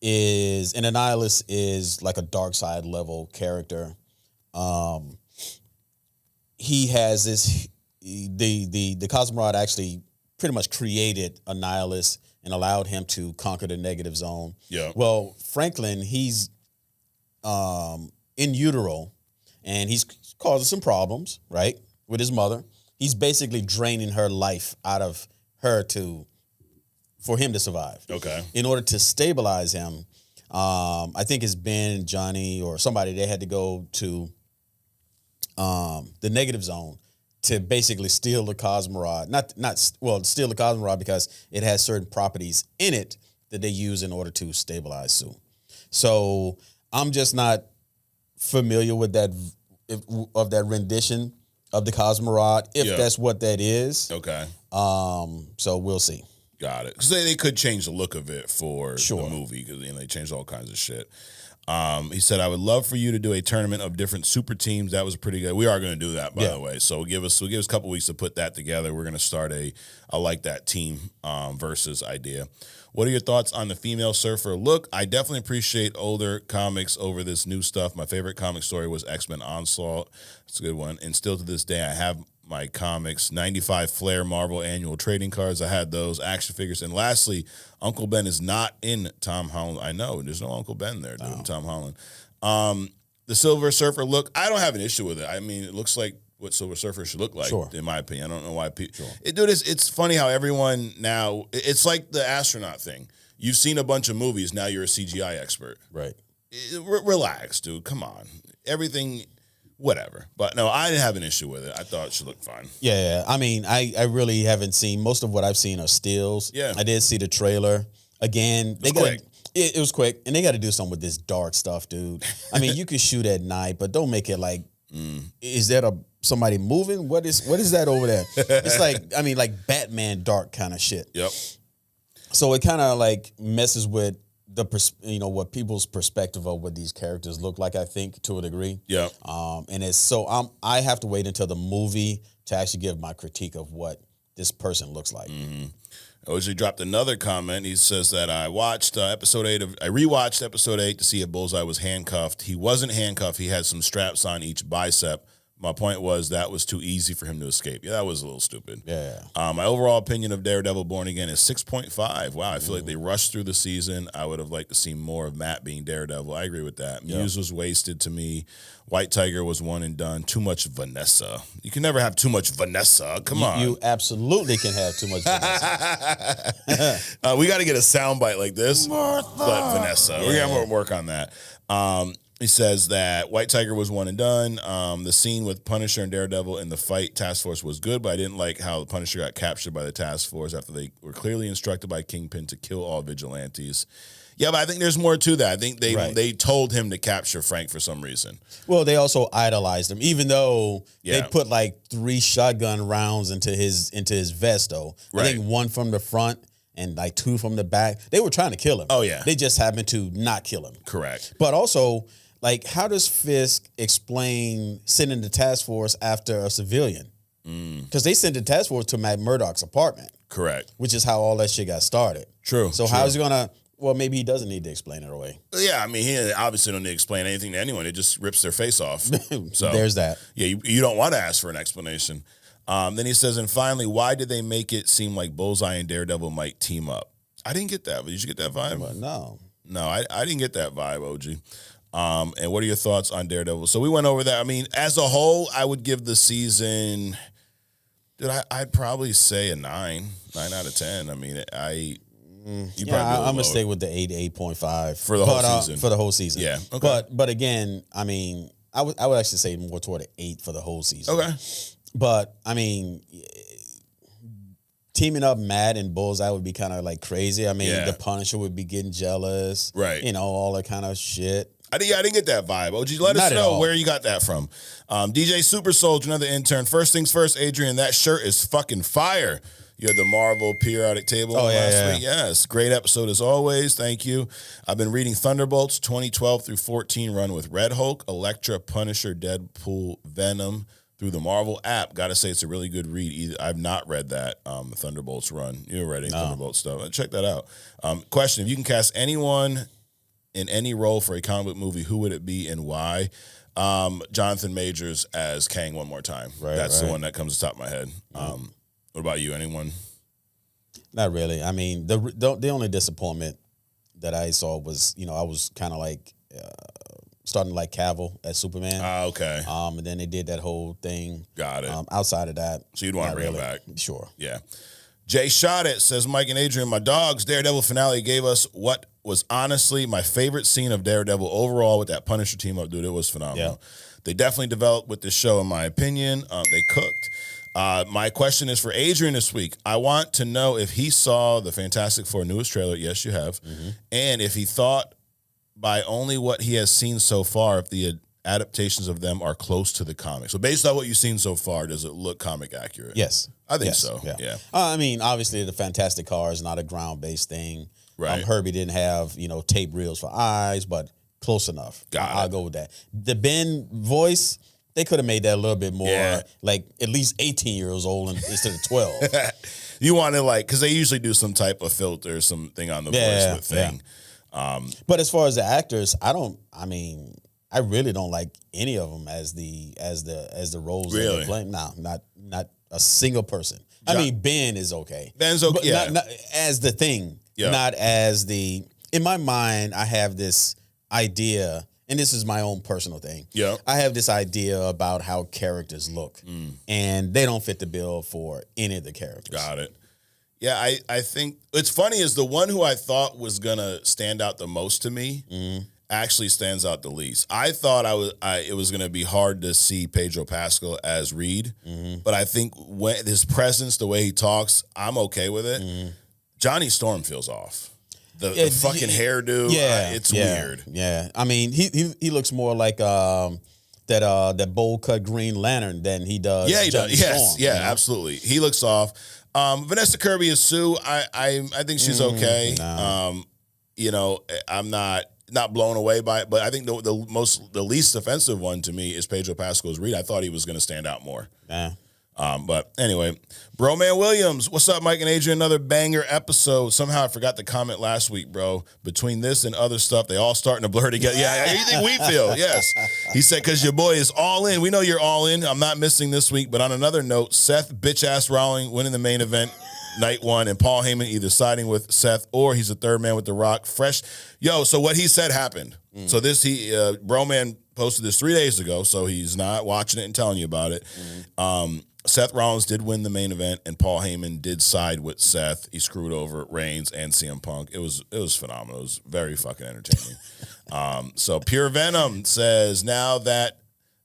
Annihilus is like a dark side level character. He has this. The Cosmorod actually pretty much created Annihilus and allowed him to conquer the negative zone. Yeah. Well, Franklin, he's in utero. and he's causing some problems, right, with his mother. He's basically draining her life out of her for him to survive. Okay. In order to stabilize him, I think it's Ben, Johnny, or somebody, they had to go to the negative zone to basically steal the Cosmorod. Steal the Cosmorod because it has certain properties in it that they use in order to stabilize Sue. So I'm just not familiar with that rendition of the Cosmorod, if that's what that is. Okay. So we'll see. Got it. Because they could change the look of it for the movie, because they changed all kinds of shit. He said, I would love for you to do a tournament of different super teams. That was pretty good. We are going to do that, by the way. So give us a couple weeks to put that together. We're going to start I like that team versus idea. What are your thoughts on the female surfer look? I definitely appreciate older comics over this new stuff. My favorite comic story was X-Men Onslaught. That's a good one. And still to this day, I have my comics, 95 Flair Marvel annual trading cards. I had those, action figures. And lastly, Uncle Ben is not in Tom Holland. I know, there's no Uncle Ben there doing Tom Holland. The Silver Surfer look, I don't have an issue with it. I mean, it looks like what Silver Surfer should look like, in my opinion. I don't know why people... It's funny how everyone now... It's like the astronaut thing. You've seen a bunch of movies, now you're a CGI expert. Right. Relax, dude. Come on. Everything... Whatever. But no, I didn't have an issue with it. I thought it should look fine. Yeah. I mean, I really haven't seen... Most of what I've seen are stills. Yeah. I did see the trailer. Again... It was quick. And they got to do something with this dark stuff, dude. I mean, you can shoot at night, but don't make it like... Is that somebody moving? What is that over there? It's like Batman dark kind of shit. Yep. So it kind of like messes with what people's perspective of what these characters look like, I think, to a degree. Yeah. And it's so I have to wait until the movie to actually give my critique of what this person looks like. Mm-hmm. OG dropped another comment. He says that I watched episode 8 I rewatched episode 8 to see if Bullseye was handcuffed. He wasn't handcuffed. He had some straps on each bicep. My point was that was too easy for him to escape. Yeah, that was a little stupid. Yeah. My overall opinion of Daredevil Born Again is 6.5. Wow, I feel like they rushed through the season. I would have liked to see more of Matt being Daredevil. I agree with that. Muse was wasted to me. White Tiger was one and done. Too much Vanessa. You can never have too much Vanessa. Come on. You absolutely can have too much Vanessa. We got to get a soundbite like this. But Vanessa. Yeah. We're going to work on that. He says that White Tiger was one and done. The scene with Punisher and Daredevil in the fight task force was good, but I didn't like how the Punisher got captured by the task force after they were clearly instructed by Kingpin to kill all vigilantes. Yeah, but I think there's more to that. I think they told him to capture Frank for some reason. Well, they also idolized him, even though they put like 3 shotgun rounds into his vest, though. Right. I think 1 from the front and like 2 from the back. They were trying to kill him. Oh, yeah. They just happened to not kill him. Correct. But also... Like, how does Fisk explain sending the task force after a civilian? Because they sent the task force to Matt Murdock's apartment. Correct. Which is how all that shit got started. True. So how is he going to... Well, maybe he doesn't need to explain it away. Yeah, I mean, he obviously don't need to explain anything to anyone. It just rips their face off. So there's that. Yeah, you don't want to ask for an explanation. Then he says, and finally, why did they make it seem like Bullseye and Daredevil might team up? I didn't get that. Did you get that vibe? But no. No, I didn't get that vibe, OG. And what are your thoughts on Daredevil? So we went over that. I mean, as a whole, I would give the season, dude, I'd probably say a 9 out of 10. I mean, I'm gonna stay with the 8.5 for the whole season. For the whole season, yeah. Okay. But again, I mean, I would actually say more toward an 8 for the whole season. Okay. But I mean, teaming up Matt and Bullseye would be kind of like crazy. I mean, the Punisher would be getting jealous, right? You know, all that kind of shit. I didn't get that vibe. OG, let us know where you got that from. DJ Super Soldier, another intern. First things first, Adrian, that shirt is fucking fire. You had the Marvel periodic table last week. Yes, great episode as always. Thank you. I've been reading Thunderbolts 2012 through 14 run with Red Hulk, Elektra, Punisher, Deadpool, Venom through the Marvel app. Got to say it's a really good read. I've not read that Thunderbolts run. You're reading Thunderbolts stuff. Check that out. Question, if you can cast anyone in any role for a comic book movie, who would it be and why? Jonathan Majors as Kang one more time. Right, That's the one that comes to the top of my head. What about you? Anyone? Not really. I mean, the only disappointment that I saw was, I was kind of like starting to like Cavill as Superman. Okay. And then they did that whole thing. Got it. Outside of that, So you'd want to bring him back? Sure. Yeah. Jay Shot It says, Mike and Adrian, my dogs, Daredevil finale gave us what was honestly my favorite scene of Daredevil overall with that Punisher team up, dude. It was phenomenal. Yeah. They definitely developed with this show, in my opinion. They cooked. My question is for Adrian this week. I want to know if he saw the Fantastic Four newest trailer. Yes, you have. Mm-hmm. And if he thought by only what he has seen so far, if the adaptations of them are close to the comic. So based on what you've seen so far, does it look comic accurate? Yes. I think so. Yeah. I mean, obviously, the Fantastic Car is not a ground-based thing. Right. Herbie didn't have, tape reels for eyes, but close enough. I'll go with that. The Ben voice, they could have made that a little bit more, like at least 18 years old instead of 12. You want to because they usually do some type of filter, something on the voice with thing. Yeah. But as far as the actors, I really don't like any of them as the roles that they're playing. No, not a single person. I mean, Ben is okay. Ben's okay, but not as the thing, not as the. In my mind, I have this idea, and this is my own personal thing. Yeah, I have this idea about how characters look, and they don't fit the bill for any of the characters. Got it. Yeah, I think it's funny is the one who I thought was gonna stand out the most to me. Actually stands out the least. I thought it was going to be hard to see Pedro Pascal as Reed, but I think when his presence, the way he talks, I'm okay with it. Johnny Storm feels off. The fucking hairdo, it's weird. Yeah, I mean he looks more like that bowl cut Green Lantern than he does. Yeah, he Johnny does. Yes, Storm, absolutely. He looks off. Vanessa Kirby is Sue. I think she's okay. No. I'm not blown away by it, but I think the least offensive one to me is Pedro Pascal's Reed. I thought he was going to stand out more. But anyway, Broman Williams, what's up, Mike and Adrian? Another banger episode. Somehow I forgot to comment last week, bro. Between this and other stuff, they all starting to blur together. Yeah, you think we feel? Yes. He said, because your boy is all in. We know you're all in. I'm not missing this week. But on another note, Seth bitch-ass Rowling winning the main event night one, and Paul Heyman either siding with Seth or he's a third man with The Rock. Fresh. Yo, so what he said happened. So Broman posted this 3 days ago, so he's not watching it and telling you about it. Seth Rollins did win the main event, and Paul Heyman did side with Seth. He screwed over Reigns and CM Punk. It was phenomenal. It was very fucking entertaining. So Pure Venom says, now that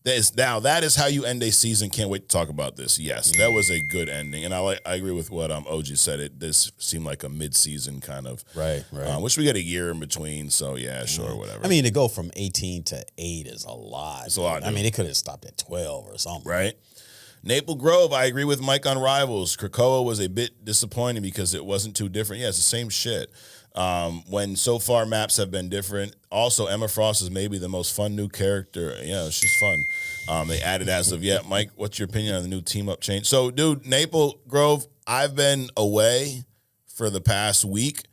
is how you end a season. Can't wait to talk about this. Yes, that was a good ending, and I agree with what OG said. This seemed like a mid-season kind of right. Wish we get a year in between. So yeah, sure, whatever. I mean, to go from 18 to 8 is a lot. It's a lot. I mean, they could have stopped at 12 or something, right? Maple Grove, I agree with Mike on Rivals. Krakoa was a bit disappointing because it wasn't too different. Yeah, it's the same shit. When so far maps have been different. Also, Emma Frost is maybe the most fun new character. Yeah, she's fun. They added as of yet. Mike, what's your opinion on the new team-up change? So, dude, Maple Grove, I've been away for the past week.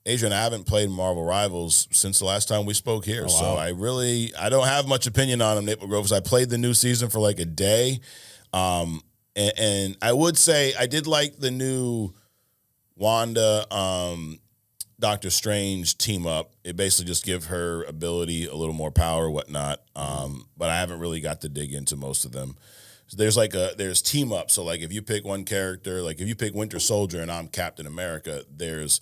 Adrian, I haven't played Marvel Rivals since the last time we spoke here. So I don't have much opinion on them, Maple Grove, because I played the new season for like a day. And I would say I did like the new Wanda Doctor Strange team up. It basically just give her ability a little more power, whatnot. But I haven't really got to dig into most of them. So there's team up. So like if you pick one character, like if you pick Winter Soldier and I'm Captain America, there's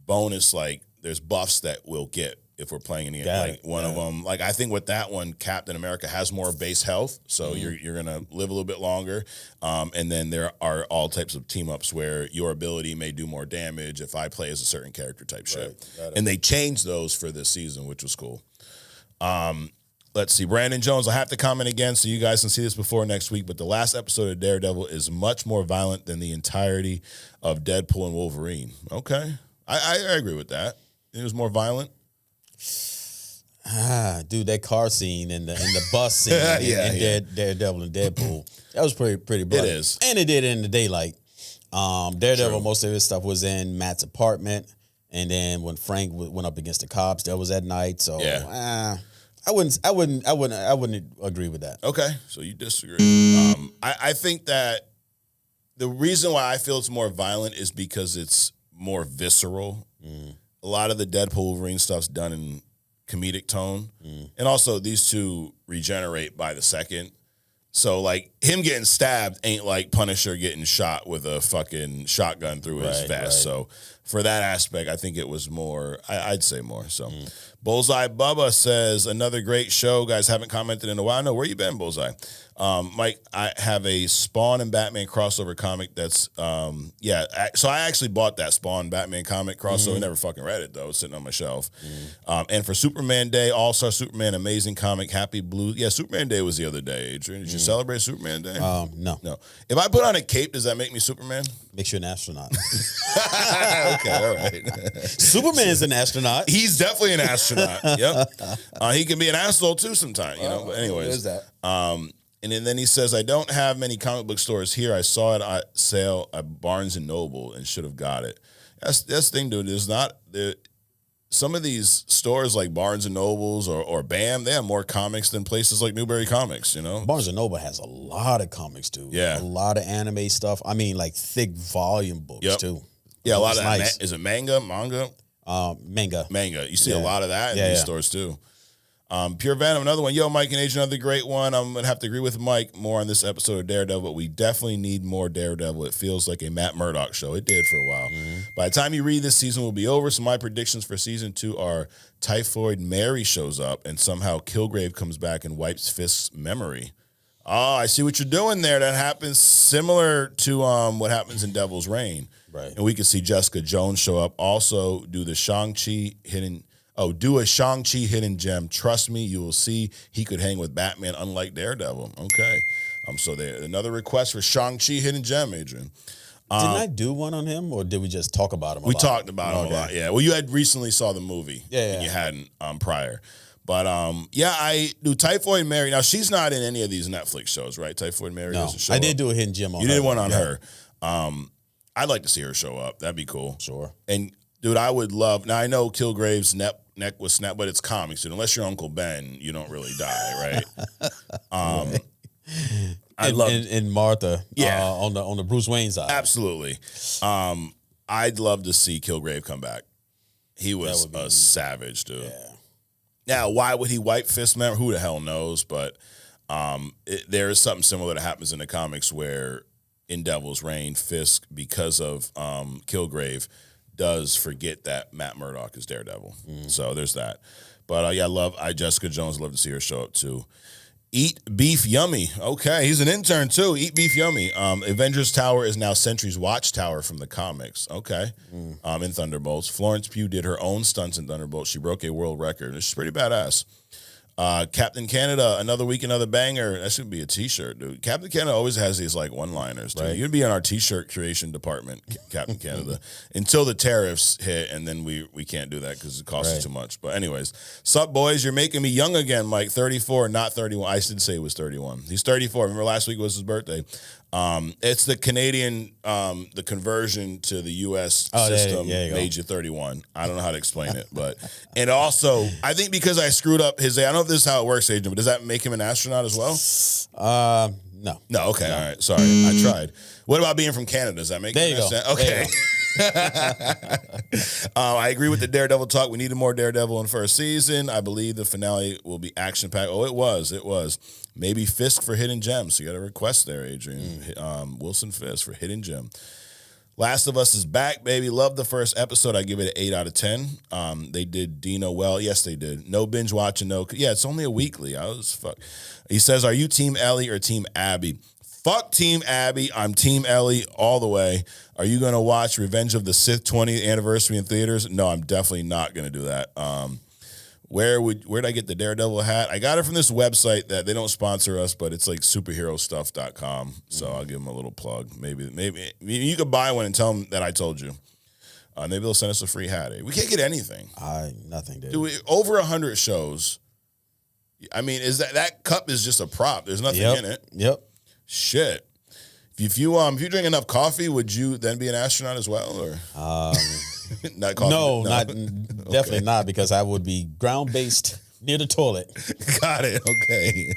bonus, like there's buffs that we'll get if we're playing any one of them. Like I think with that one, Captain America has more base health, so you're gonna live a little bit longer. And then there are all types of team ups where your ability may do more damage if I play as a certain character type shit. And they changed those for this season, which was cool. Let's see, Brandon Jones. I have to comment again so you guys can see this before next week. But the last episode of Daredevil is much more violent than the entirety of Deadpool and Wolverine. Okay, I agree with that. It was more violent. Dude, that car scene and the bus scene in Daredevil and Deadpool, that was pretty bloody. It is. And it did it in the daylight. Daredevil, most of his stuff was in Matt's apartment, and then when Frank went up against the cops, that was at night. So I wouldn't agree with that. Okay, so you disagree. I think that the reason why I feel it's more violent is because it's more visceral. A lot of the Deadpool Wolverine stuff's done in comedic tone. And also, these two regenerate by the second. So, like, him getting stabbed ain't like Punisher getting shot with a fucking shotgun through his vest. Right. So, for that aspect, I think it was more, I'd say more. So, Bullseye Bubba says, another great show. Guys, haven't commented in a while. No, where you been, Bullseye? Mike, I have a Spawn and Batman crossover comic that's, so I actually bought that Spawn Batman comic crossover. Never fucking read it, though. It's sitting on my shelf. And for Superman Day, All-Star Superman, amazing comic, Happy Blue. Yeah, Superman Day was the other day, Adrian. Did you celebrate Superman Day? No. If I put on a cape, does that make me Superman? Makes you an astronaut. Okay, all right. Superman's an astronaut. He's definitely an astronaut. Yep. He can be an asshole, too, sometimes, you know. But anyways. What is that? And then he says, I don't have many comic book stores here. I saw it at sale at Barnes & Noble and should have got it. That's the thing, dude. There's not... Some of these stores like Barnes & Nobles or BAM, they have more comics than places like Newberry Comics, you know? Barnes & Noble has a lot of comics, dude. Yeah. A lot of anime stuff. I mean, like thick volume books, too. Yeah, a lot of that. Is it manga? Manga. Manga. You see a lot of that in these stores, too. Pure Venom, another one. Yo, Mike and Agent, another great one. I'm going to have to agree with Mike more on this episode of Daredevil, but we definitely need more Daredevil. It feels like a Matt Murdock show. It did for a while. By the time you read this, season will be over, so my predictions for season 2 are Typhoid Mary shows up, and somehow Kilgrave comes back and wipes Fisk's memory. Oh, I see what you're doing there. That happens similar to what happens in Devil's Reign. Right. And we could see Jessica Jones show up. Also, do a Shang-Chi hidden gem. Trust me, you will see he could hang with Batman, unlike Daredevil. Okay. So there. Another request for Shang-Chi hidden gem, Adrian. Didn't I do one on him, or did we just talk about him a lot? We talked about him a lot, yeah. Well, you had recently saw the movie. And you hadn't prior. But, I do Typhoid Mary. Now, she's not in any of these Netflix shows, right? Typhoid Mary doesn't show up. I did do a hidden gem on her. You did one on her. I'd like to see her show up. That'd be cool. Sure. And, dude, I would love... Now, I know Kilgrave's neck was snapped, but it's comics, dude. Unless you're Uncle Ben, you don't really die, right? I love... And Martha on the Bruce Wayne side. Absolutely. I'd love to see Kilgrave come back. He was a savage, dude. Yeah. Now, why would he wipe Fisk memory? Who the hell knows? But there is something similar that happens in the comics where in Devil's Reign, Fisk, because of Kilgrave, does forget that Matt Murdock is Daredevil. So there's that. But Jessica Jones, love to see her show up too. Eat Beef Yummy. Okay, he's an intern too. Eat Beef Yummy. Avengers Tower is now Sentry's Watchtower from the comics. Okay. In Thunderbolts. Florence Pugh did her own stunts in Thunderbolts. She broke a world record. She's pretty badass. Captain Canada, another week, another banger. That should be a t-shirt, dude. Captain Canada always has these like one-liners, dude. Right. You'd be in our t-shirt creation department, Captain Canada, until the tariffs hit, and then we can't do that because it costs us too much. But anyways, sup, boys? You're making me young again, Mike. 34, not 31. I did say he was 31. He's 34. Remember last week was his birthday. It's the Canadian, the conversion to the U.S. system made you 31. I don't know how to explain it, but and also I think because I screwed up his age. I don't know if this is how it works, Adrian, but does that make him an astronaut as well? No. No. Okay. All right. Sorry, I tried. What about being from Canada? Does that make sense? Okay. I agree with the Daredevil talk. We needed more Daredevil in first season. I believe the finale will be action-packed. Oh, it was. Maybe Fisk for Hidden Gem. So you got a request there, Adrian. Wilson Fisk for Hidden Gem. Last of Us is back, baby. Love the first episode. I give it an 8 out of 10. They did Dino well. Yes, they did. No binge watching, no. Yeah, it's only a weekly. He says, are you Team Ellie or Team Abby? Fuck Team Abby. I'm Team Ellie all the way. Are you going to watch Revenge of the Sith 20th anniversary in theaters? No, I'm definitely not going to do that. Where'd I get the Daredevil hat? I got it from this website that they don't sponsor us, but it's like superherostuff.com. So I'll give them a little plug. Maybe you could buy one and tell them that I told you. Maybe they'll send us a free hat. We can't get anything. Nothing, dude. Over 100 shows. I mean, is that cup is just a prop? There's nothing in it. Yep. Shit. If you drink enough coffee, would you then be an astronaut as well, or not coffee? No, definitely not, because I would be ground based near the toilet. Got it. Okay.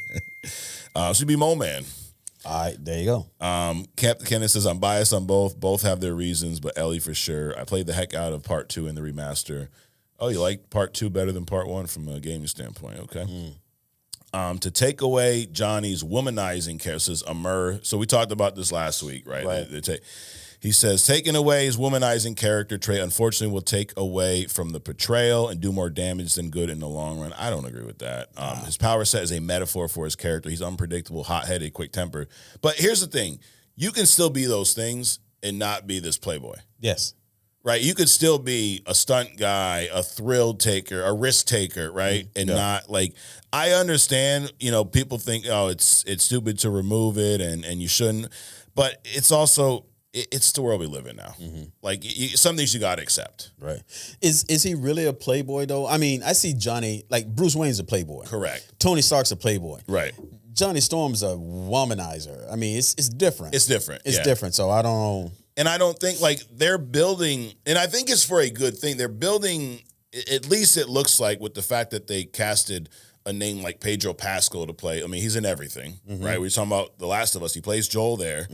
Should be Mole Man. All right, there you go. Captain Kenneth says, I'm biased on both. Both have their reasons, but Ellie for sure. I played the heck out of part 2 in the remaster. Oh, you like part 2 better than part 1 from a gaming standpoint. Okay. To take away Johnny's womanizing character, says Amur. So we talked about this last week, right? Right. He says, taking away his womanizing character trait, unfortunately, will take away from the portrayal and do more damage than good in the long run. I don't agree with that. His power set is a metaphor for his character. He's unpredictable, hot-headed, quick-tempered. But here's the thing. You can still be those things and not be this playboy. Yes. Right? You could still be a stunt guy, a thrill taker, a risk taker, right? And not like, I understand, people think, oh, it's stupid to remove it and you shouldn't. But it's also... It's the world we live in now. Like some things you got to accept. Right. Is he really a playboy though? I mean, I see Johnny, like Bruce Wayne's a playboy. Correct. Tony Stark's a playboy. Right. Johnny Storm's a womanizer. I mean, it's different. It's different. It's different. So I don't know. And I don't think like they're building, and I think it's for a good thing. They're building, at least it looks like, with the fact that they casted a name like Pedro Pascal to play. I mean, he's in everything, right? We're talking about The Last of Us. He plays Joel there.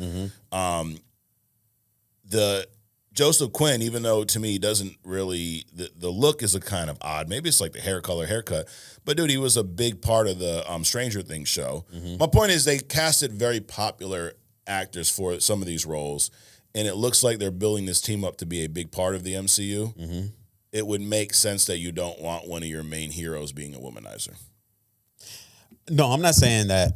The Joseph Quinn, even though to me he doesn't really, the look is a kind of odd. Maybe it's like the haircut. But dude, he was a big part of the Stranger Things show. My point is they casted very popular actors for some of these roles, and it looks like they're building this team up to be a big part of the MCU. It would make sense that you don't want one of your main heroes being a womanizer. No, I'm not saying that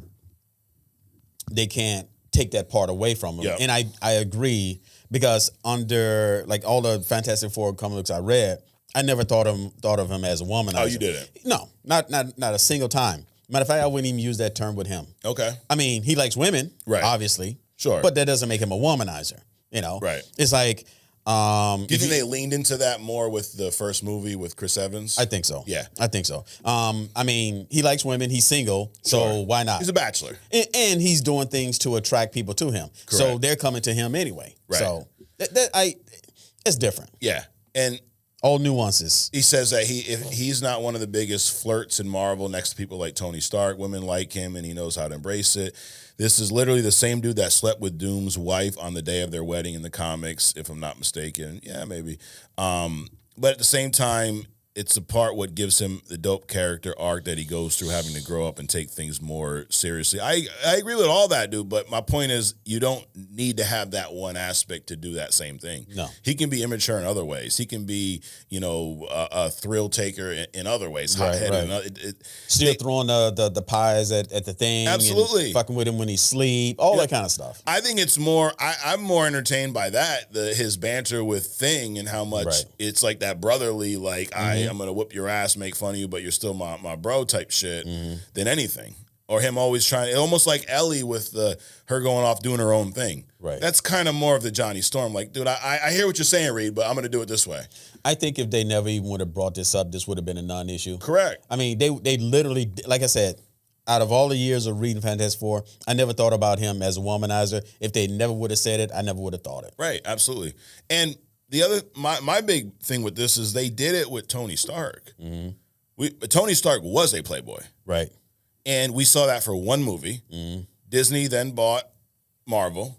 they can't take that part away from him. And I agree. Because under like all the Fantastic Four comics I read, I never thought of him as a womanizer. Oh, you didn't? No, not a single time. Matter of fact, I wouldn't even use that term with him. Okay. I mean, he likes women, right? Obviously, sure, but that doesn't make him a womanizer. Right? It's like, do you think they leaned into that more with the first movie with Chris Evans? I think so. Yeah, I think so. I mean, he likes women. He's single, so why not? He's a bachelor, and he's doing things to attract people to him. Correct. So they're coming to him anyway. Right. So it's different. Yeah, and all nuances. He says that if he's not one of the biggest flirts in Marvel next to people like Tony Stark, women like him, and he knows how to embrace it. This is literally the same dude that slept with Doom's wife on the day of their wedding in the comics, if I'm not mistaken. Yeah, maybe. But at the same time, it's the part what gives him the dope character arc that he goes through, having to grow up and take things more seriously. I agree with all that, dude, but my point is you don't need to have that one aspect to do that same thing. No. He can be immature in other ways. He can be, a thrill taker in other ways. Hot-headed. Right. Still throwing the pies at the thing. Absolutely. And fucking with him when he sleep. All that kind of stuff. I think it's more, I'm more entertained by that, his banter with Thing and how much it's like that brotherly, like, I'm going to whoop your ass, make fun of you, but you're still my bro type shit than anything. Or him always trying, almost like Ellie with her going off doing her own thing. Right. That's kind of more of the Johnny Storm. Like, dude, I hear what you're saying, Reed, but I'm going to do it this way. I think if they never even would have brought this up, this would have been a non-issue. Correct. I mean, they literally, like I said, out of all the years of reading Fantastic Four, I never thought about him as a womanizer. If they never would have said it, I never would have thought it. Right, absolutely. And the other, my big thing with this is they did it with Tony Stark. Tony Stark was a playboy. Right. And we saw that for one movie. Disney then bought Marvel.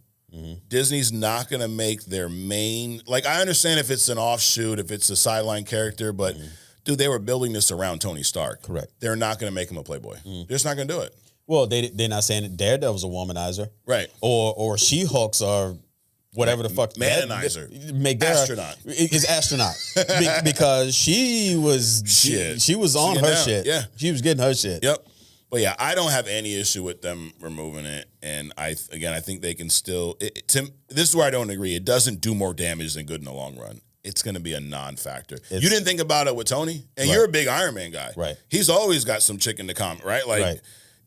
Disney's not going to make their main, like, I understand if it's an offshoot, if it's a sideline character, but dude, they were building this around Tony Stark. Correct. They're not going to make him a playboy. They're just not going to do it. Well, they're not saying that Daredevil's a womanizer. Right. Or She-Hulks are whatever the fuck. Manonizer. Make Astronaut. It's Astronaut. Because she was she was on her shit. Yeah. She was getting her shit. Yep. But yeah, I don't have any issue with them removing it. And I think they can still, this is where I don't agree. It doesn't do more damage than good in the long run. It's going to be a non-factor. You didn't think about it with Tony? And you're a big Iron Man guy. Right. He's always got some chick in the comment, right? Like,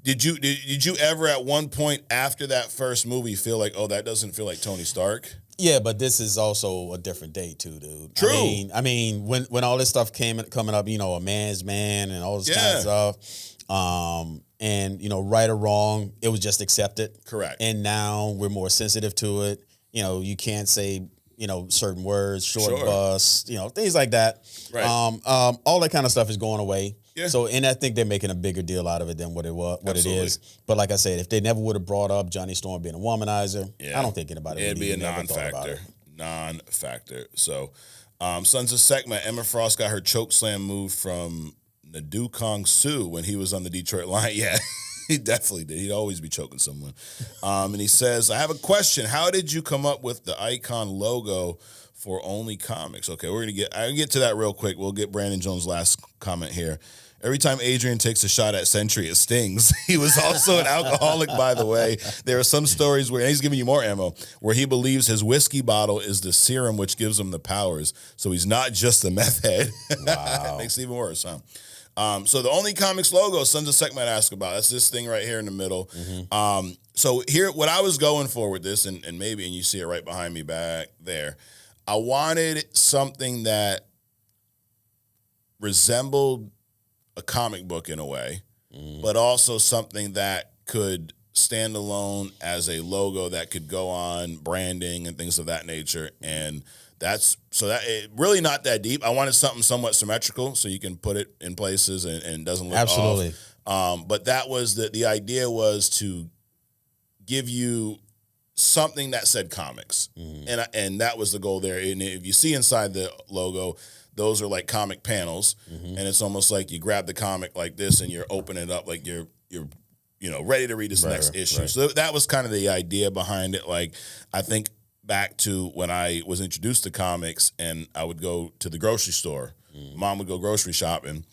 did you ever at one point after that first movie feel like, oh, that doesn't feel like Tony Stark? Yeah, but this is also a different day too, dude. True. I mean, when all this stuff coming up, a man's man and all this kind of stuff. And right or wrong, it was just accepted. Correct. And now we're more sensitive to it. You can't say, certain words, short bus, things like that. Right. All that kind of stuff is going away. Yeah. So, and I think they're making a bigger deal out of it than what it is. But like I said, if they never would have brought up Johnny Storm being a womanizer, I don't think anybody It'd would be a even ever thought about non-factor. it. non-factor. So, Sons of Sekhmet, Emma Frost got her choke slam move from Nadu Kong Soo when he was on the Detroit Lions. Yeah, he definitely did. He'd always be choking someone. And he says, I have a question. How did you come up with the icon logo for Only Comics? Okay, I'll get to that real quick. We'll get Brandon Jones' last comment here. Every time Adrian takes a shot at Sentry, it stings. He was also an alcoholic, by the way. There are some stories where, and he's giving you more ammo, where he believes his whiskey bottle is the serum which gives him the powers. So he's not just a meth head. Wow. Makes it even worse, huh? So the Only Comics logo, Sons of Sekhmet asked about, that's this thing right here in the middle. Mm-hmm. So here, what I was going for with this, and you see it right behind me back there, I wanted something that resembled a comic book in a way, but also something that could stand alone as a logo that could go on branding and things of that nature. And really not that deep. I wanted something somewhat symmetrical so you can put it in places and it doesn't look absolutely off. But that was the idea was to give you something that said comics. And that was the goal there. And if you see inside the logo, those are like comic panels, and it's almost like you grab the comic like this and you're opening it up like you're ready to read this next issue. Right. So that was kind of the idea behind it. Like, I think back to when I was introduced to comics and I would go to the grocery store. Mom would go grocery shopping,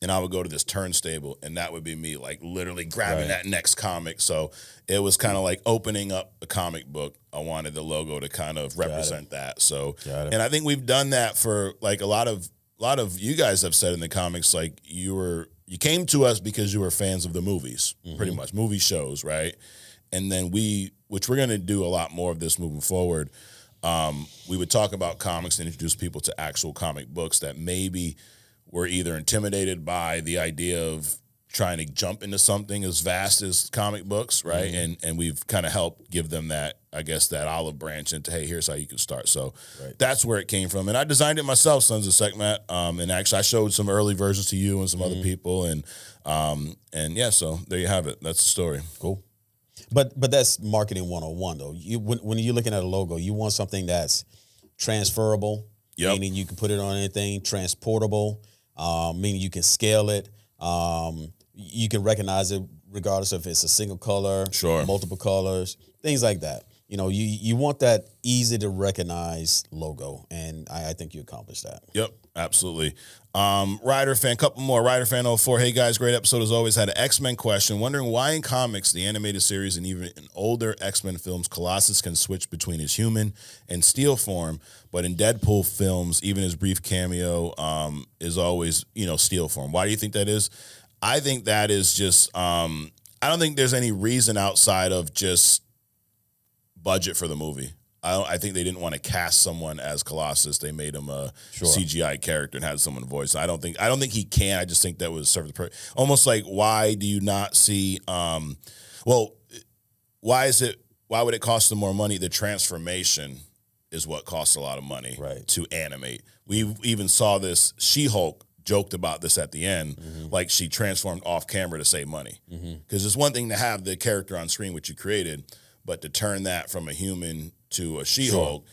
and I would go to this turnstable, and that would be me, like literally grabbing that next comic. So it was kind of like opening up a comic book. I wanted the logo to kind of represent that. So, and I think we've done that for like a lot of you guys have said in the comics, like you came to us because you were fans of the movies, pretty much movie shows, right? And then which we're going to do a lot more of this moving forward. We would talk about comics and introduce people to actual comic books that maybe were either intimidated by the idea of trying to jump into something as vast as comic books, right? And we've kind of helped give them that, I guess, that olive branch into, hey, here's how you can start. So that's where it came from. And I designed it myself, Sons of Sekhmet. And actually I showed some early versions to you and some other people. And yeah, so there you have it. That's the story. Cool. But that's marketing 101 though. When you're looking at a logo, you want something that's transferable, meaning you can put it on anything, transportable, meaning you can scale it. You can recognize it regardless if it's a single color, multiple colors, things like that. You want that easy to recognize logo, and I think you accomplished that. Yep, absolutely. Rider fan, couple more. Rider fan 04. Hey guys, great episode as always. Had an X-Men question. Wondering why in comics, the animated series, and even in older X-Men films, Colossus can switch between his human and steel form, but in Deadpool films, even his brief cameo is always steel form. Why do you think that is? I think that is just I don't think there's any reason outside of just budget for the movie. I think they didn't want to cast someone as Colossus. They made him a CGI character and had someone voice. I don't think he can. I just think that was serve the purpose. Almost like, why do you not see? Why would it cost them more money? The transformation is what costs a lot of money to animate. We even saw this. She-Hulk joked about this at the end, like she transformed off camera to save money. Because it's one thing to have the character on screen, which you created, but to turn that from a human to a She-Hulk,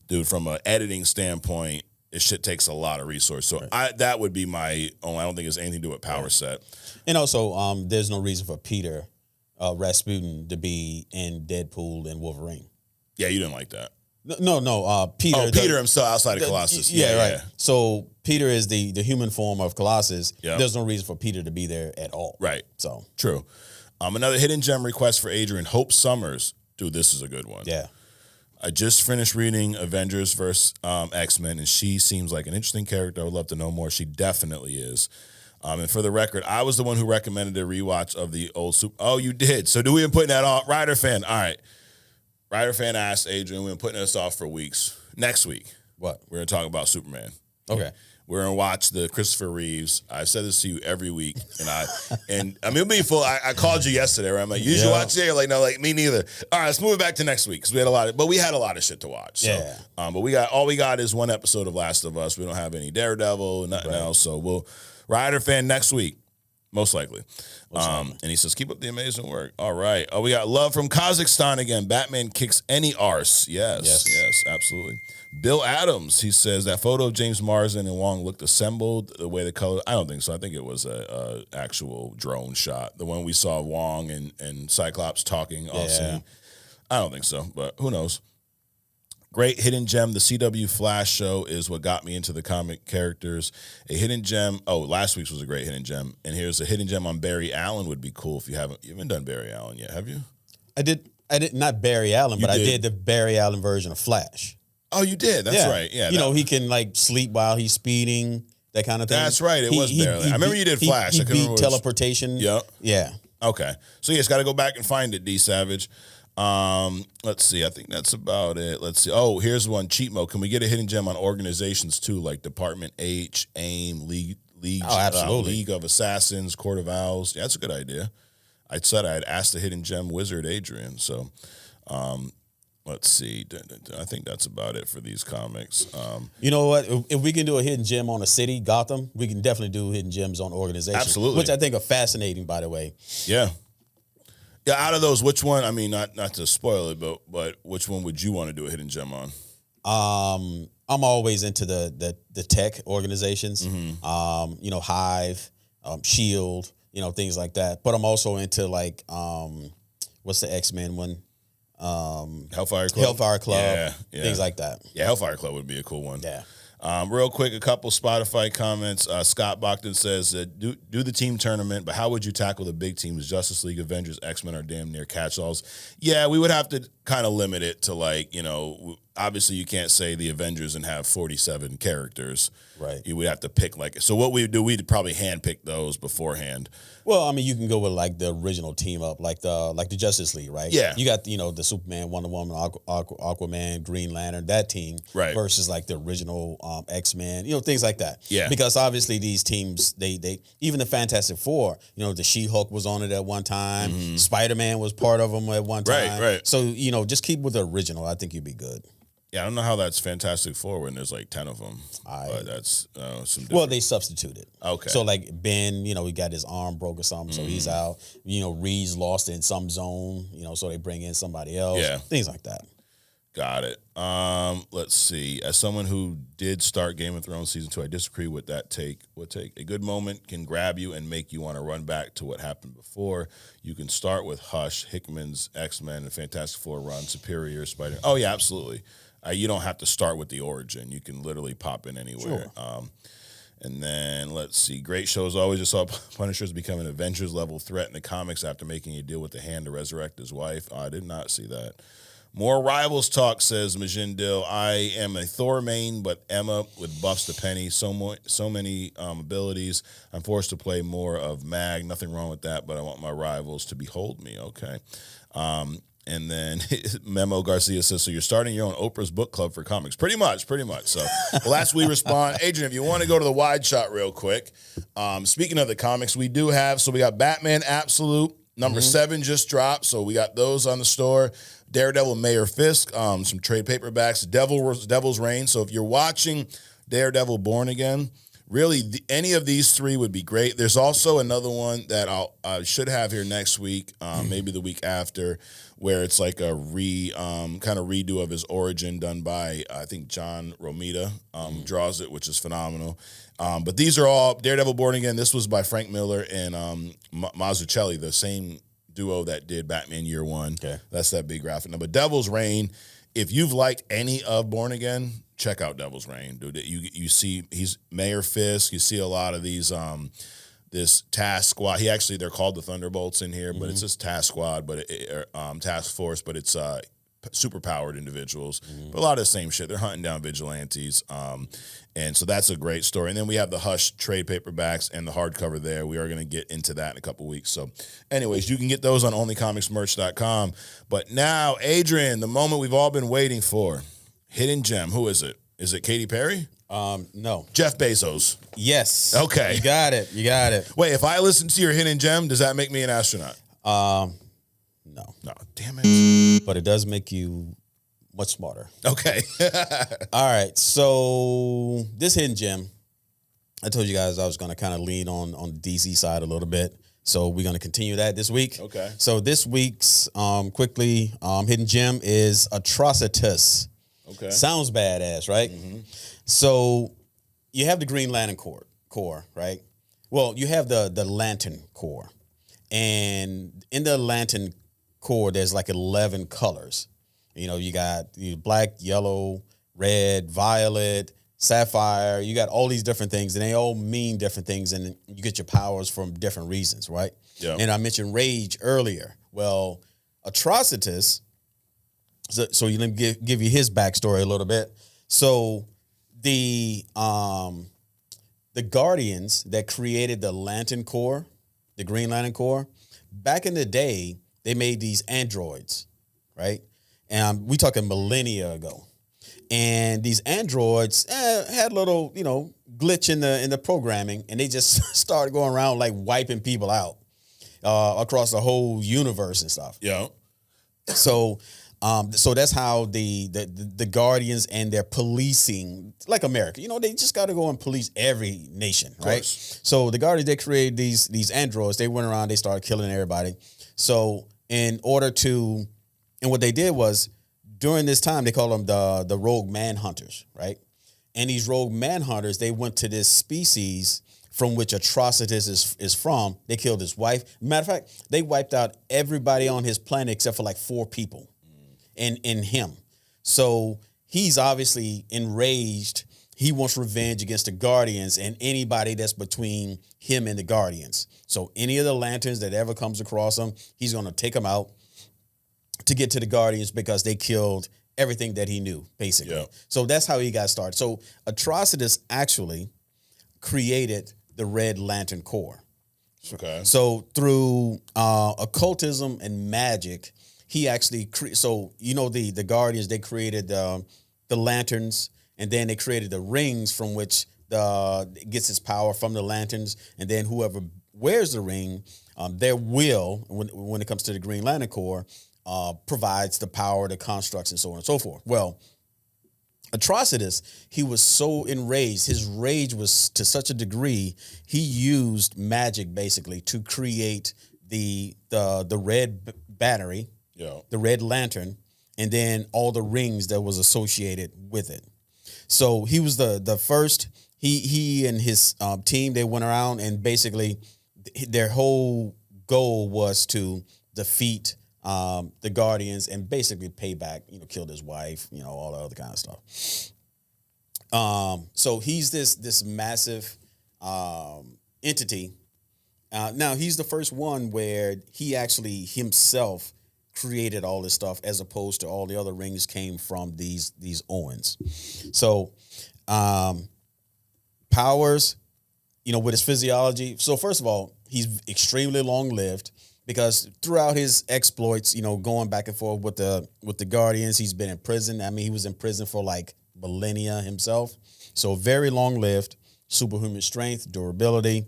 dude, from an editing standpoint, it shit takes a lot of resources. So that would be my only. I don't think it's anything to do with power set. And also, there's no reason for Peter Rasputin to be in Deadpool and Wolverine. Yeah, you didn't like that. No. Peter. Oh, Peter himself outside of Colossus. Yeah. So Peter is the human form of Colossus. Yep. There's no reason for Peter to be there at all. Right. So true. Another hidden gem request for Adrian. Hope Summers. Dude, this is a good one. Yeah. I just finished reading Avengers vs. X-Men, and she seems like an interesting character. I would love to know more. She definitely is. And for the record, I was the one who recommended a rewatch of the old Super. Oh, you did. So do we been putting that off? Rider fan. All right. Rider fan asked Adrian. We've been putting this off for weeks. Next week. What? We're going to talk about Superman. Okay. We're going to watch the Christopher Reeves. I've said this to you every week. And I mean, it'll be full. I called you yesterday, right? I'm like, you should watch it. You're like, no, like me neither. All right, let's move it back to next week because we had a lot of shit to watch. So, yeah. But all we got is one episode of Last of Us. We don't have any Daredevil, nothing else. So Rider fan next week. Most likely. And he says, keep up the amazing work. All right. Oh, we got love from Kazakhstan again. Batman kicks any arse. Yes, absolutely. Bill Adams, he says, that photo of James Marsden and Wong looked assembled the way the color. I don't think so. I think it was a actual drone shot. The one we saw Wong and Cyclops talking off scene. I don't think so, but who knows? Great hidden gem. The CW Flash show is what got me into the comic characters. A hidden gem. Oh, last week's was a great hidden gem. And here's a hidden gem on Barry Allen would be cool if you haven't done Barry Allen yet, have you? I did not Barry Allen, but I did the Barry Allen version of Flash. Oh, you did? That's right. Yeah. He can like sleep while he's speeding, that kind of thing. That's right. It was Barry. I remember you did Flash. He beat teleportation. Yep. Yeah. Okay. So yeah, it's got to go back and find it, D Savage. Let's see. I think that's about it. Let's see. Oh, here's one. Cheat mode. Can we get a hidden gem on organizations too, like Department H, AIM, League of Assassins, Court of Owls? Yeah, that's a good idea. I said I'd asked the hidden gem wizard Adrian. So, let's see. I think that's about it for these comics. You know what? If we can do a hidden gem on a city, Gotham, we can definitely do hidden gems on organizations. Absolutely. Which I think are fascinating, by the way. Yeah. Yeah, out of those, which one? I mean, not to spoil it, but which one would you want to do a hidden gem on? I'm always into the tech organizations. Hive, Shield, things like that. But I'm also into like what's the X-Men one? Hellfire Club. Yeah. Things like that. Yeah, Hellfire Club would be a cool one. Yeah. Real quick, a couple Spotify comments. Scott Bogdan says, do the team tournament, but how would you tackle the big teams? Justice League, Avengers, X-Men are damn near catch-alls. Yeah, we would have to kind of limit it to obviously you can't say the Avengers and have 47 characters. Right. You would have to pick so what we would do, we'd probably handpick those beforehand. Well, I mean, you can go with like the original team up, like the Justice League, right? Yeah. You got the Superman, Wonder Woman, Aquaman, Green Lantern, that team, right? Versus like the original X-Men, things like that. Yeah. Because obviously these teams, they even the Fantastic Four, the She-Hulk was on it at one time, Spider-Man was part of them at one time, right. So just keep with the original. I think you'd be good. Yeah, I don't know how that's Fantastic Four when there's like 10 of them. But that's some different. Well, they substituted. Okay. So like Ben, he got his arm broke or something, so he's out. Reed's lost in some zone, so they bring in somebody else. Yeah. Things like that. Got it. Let's see. As someone who did start Game of Thrones season 2, I disagree with that take. What take? A good moment can grab you and make you want to run back to what happened before. You can start with Hush, Hickman's X-Men, and Fantastic Four run, Superior, Spider. Oh yeah, absolutely. You don't have to start with the origin. You can literally pop in anywhere. Sure. And then, let's see. Great show as always. Just saw Punisher's become an Avengers-level threat in the comics after making a deal with the Hand to resurrect his wife. I did not see that. More Rivals talk, says Majindil. I am a Thor main, but Emma with buffs to Penny. So many abilities. I'm forced to play more of Mag. Nothing wrong with that, but I want my Rivals to behold me. Okay. And then Memo Garcia says, so you're starting your own Oprah's book club for comics. Pretty much. So last we respond. Adrian, if you want to go to the wide shot real quick. Speaking of the comics, we do have, so we got Batman Absolute. Number 7 just dropped, so we got those on the store. Daredevil, Mayor Fisk, some trade paperbacks. Devil's Reign. So if you're watching Daredevil Born Again, really any of these 3 would be great. There's also another one that I should have here next week, maybe the week after, where it's like a kind of redo of his origin done by, I think, John Romita draws it, which is phenomenal. But these are all Daredevil Born Again. This was by Frank Miller and Mazzucchelli, the same duo that did Batman Year One. Okay. That's that big graphic number. Devil's Reign, if you've liked any of Born Again, check out Devil's Reign, dude. You see he's Mayor Fisk. You see a lot of these this task squad. They're called the Thunderbolts in here, but it's just task squad, but task force, but it's super powered individuals. But a lot of the same shit. They're hunting down vigilantes. And so that's a great story. And then we have the Hush trade paperbacks and the hardcover there. We are going to get into that in a couple weeks. So anyways, you can get those on onlycomicsmerch.com. But now, Adrian, the moment we've all been waiting for. Hidden gem. Who is it? Is it Katy Perry? No. Jeff Bezos. Yes. Okay. You got it. Wait, if I listen to your hidden gem, does that make me an astronaut? No. No. Damn it. But it does make you much smarter. Okay. All right. So this hidden gem I told you guys I was going to kind of lean on the DC side a little bit. So we're going to continue that this week. Okay. So this week's hidden gem is Atrocitus. Okay. Sounds badass, right? Mm-hmm. So you have the Green Lantern core, right? Well, you have the Lantern core. And in the Lantern core, there's like 11 colors. You know, you got black, yellow, red, violet, sapphire. You got all these different things, and they all mean different things, and you get your powers from different reasons, right? Yeah. And I mentioned Rage earlier. Well, Atrocitus, so you let me give you his backstory a little bit. So the Guardians that created the Lantern Corps, the Green Lantern Corps, back in the day, they made these androids, right? And we talking millennia ago. And these androids had a little, glitch in the programming, and they just started going around like wiping people out across the whole universe and stuff. Yeah. So that's how the Guardians and their policing, like America, they just got to go and police every nation, right? So the Guardians, they created these androids. They went around, they started killing everybody. So and what they did was, during this time, they call them the rogue manhunters, right? And these rogue manhunters, they went to this species from which Atrocitus is from. They killed his wife. Matter of fact, they wiped out everybody on his planet except for like 4 people in him. So he's obviously enraged. He wants revenge against the Guardians and anybody that's between him and the Guardians. So any of the Lanterns that ever comes across him, he's going to take them out to get to the Guardians because they killed everything that he knew, basically. Yeah. So that's how he got started. So Atrocitus actually created the Red Lantern Corps. Okay. So through occultism and magic, he actually the Guardians, they created the lanterns, and then they created the rings from which it gets its power from the lanterns, and then whoever wears the ring, their will, when it comes to the Green Lantern Corps, provides the power, the constructs, and so on and so forth. Well, Atrocitus, he was so enraged. His rage was to such a degree, he used magic basically to create the red battery, the red lantern, and then all the rings that was associated with it. So he was the first. He and his team, they went around, and basically their whole goal was to defeat the Guardians and basically pay back, killed his wife, all the other kind of stuff. So he's this massive entity. Now he's the first one where he actually himself created all this stuff, as opposed to all the other rings came from these Owens. So powers, with his physiology. So first of all, he's extremely long-lived, because throughout his exploits, going back and forth with the Guardians, he's been in prison. I mean, he was in prison for like millennia himself. So very long-lived, superhuman strength, durability.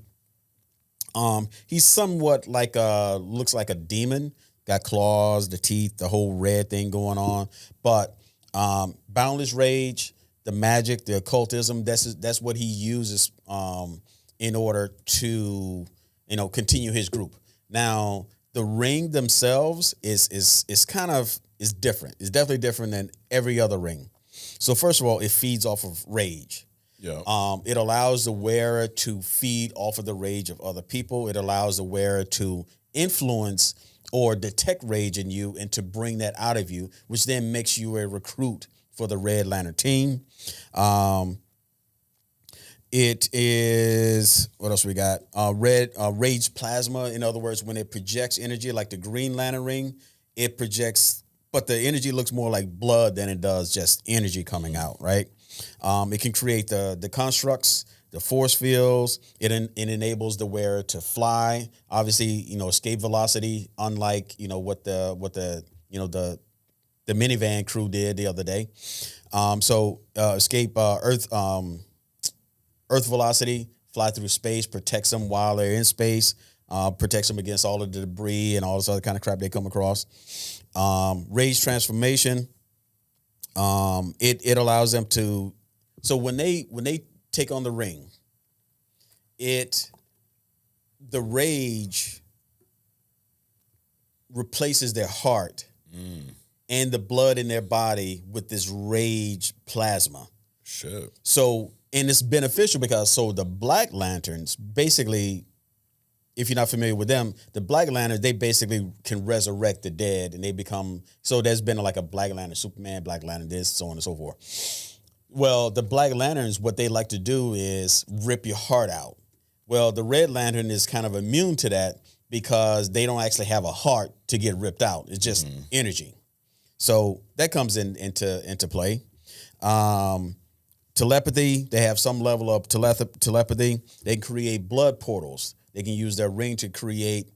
He's somewhat like looks like a demon. Got claws, the teeth, the whole red thing going on. But boundless rage, the magic, the occultism, that's what he uses in order to, continue his group. Now, the ring themselves is different. It's definitely different than every other ring. So first of all, it feeds off of rage. Yeah. It allows the wearer to feed off of the rage of other people. It allows the wearer to influence or detect rage in you and to bring that out of you, which then makes you a recruit for the Red Lantern team. It is, what else we got? Rage plasma. In other words, when it projects energy like the Green Lantern ring, it projects, but the energy looks more like blood than it does just energy coming out, right? It can create the constructs, the force fields. It enables the wearer to fly. Obviously, escape velocity, unlike, what the minivan crew did the other day. Escape Earth velocity, fly through space, protects them while they're in space, protects them against all of the debris and all this other kind of crap they come across. Rage transformation, it allows them to, so when they take on the ring, the rage replaces their heart and the blood in their body with this rage plasma. Shit. So, and it's beneficial because the Black Lanterns basically, if you're not familiar with them, the Black Lanterns, they basically can resurrect the dead and they become, so there's been like a Black Lantern, Superman, Black Lantern, this, so on and so forth. Well, the Black Lanterns, what they like to do is rip your heart out. Well, the Red Lantern is kind of immune to that because they don't actually have a heart to get ripped out. It's just energy. So that comes into play. Telepathy, they have some level of telepathy. They can create blood portals. They can use their ring to create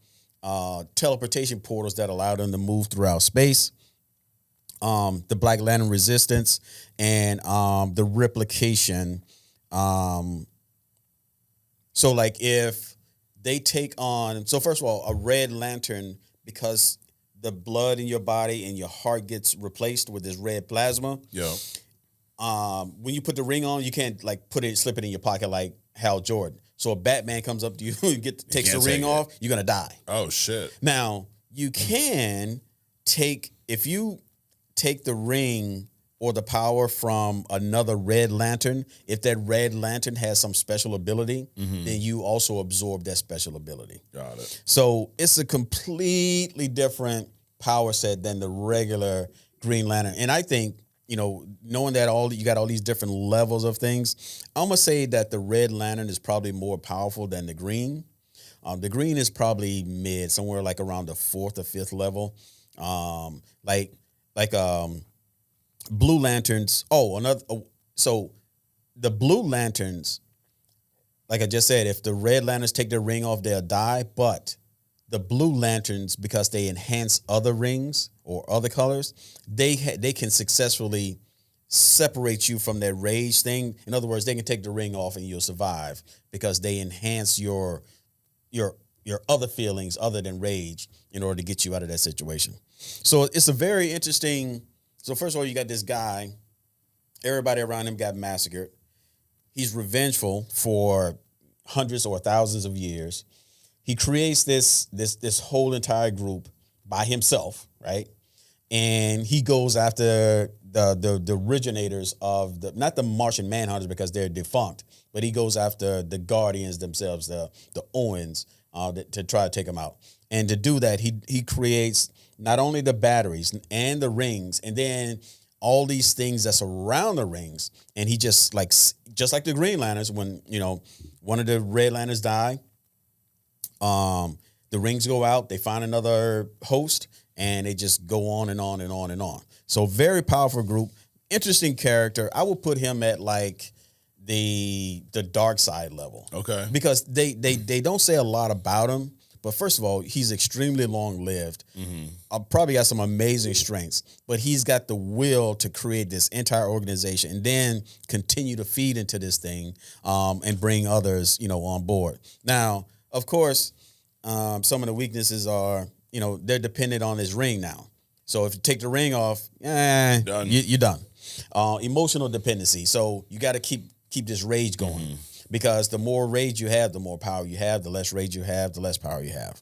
teleportation portals that allow them to move throughout space. The Black Lantern resistance and the replication. So like if they take on, so first of all, a Red Lantern, because the blood in your body and your heart gets replaced with this red plasma. Yeah. When you put the ring on, you can't like slip it in your pocket like Hal Jordan. So if Batman comes up to you and takes the ring off, you're gonna die. Oh shit. Now you can if you take the ring or the power from another Red Lantern, if that Red Lantern has some special ability, then you also absorb that special ability. Got it. So it's a completely different power set than the regular Green Lantern. And I think, knowing that you got all these different levels of things, I'm gonna say that the Red Lantern is probably more powerful than the Green. The Green is probably mid, somewhere like around the 4th or 5th level. Blue Lanterns. So the Blue Lanterns, like I just said, if the Red Lanterns take their ring off, they'll die. But the Blue Lanterns, because they enhance other rings or other colors, they can successfully separate you from that rage thing. In other words, they can take the ring off and you'll survive because they enhance your other feelings other than rage in order to get you out of that situation. So it's a very interesting. So first of all, you got this guy, everybody around him got massacred. He's revengeful for hundreds or thousands of years. He creates this whole entire group by himself, right? And he goes after the originators of not the Martian Manhunters because they're defunct, but he goes after the Guardians themselves, the Owens, to try to take them out. And to do that, he creates not only the batteries and the rings, and then all these things that's around the rings. And he just like the Green Lanterns, when one of the Red Lanterns die, the rings go out, they find another host, and they just go on and on and on and on. So very powerful group, interesting character. I would put him at like the dark side level. Okay. Because they don't say a lot about him. But first of all, he's extremely long-lived. Probably got some amazing strengths. But he's got the will to create this entire organization and then continue to feed into this thing and bring others, on board. Now, of course, some of the weaknesses are, they're dependent on his ring now. So if you take the ring off, done. You're done. Emotional dependency. So you got to keep this rage going. Because the more rage you have, the more power you have. The less rage you have, the less power you have.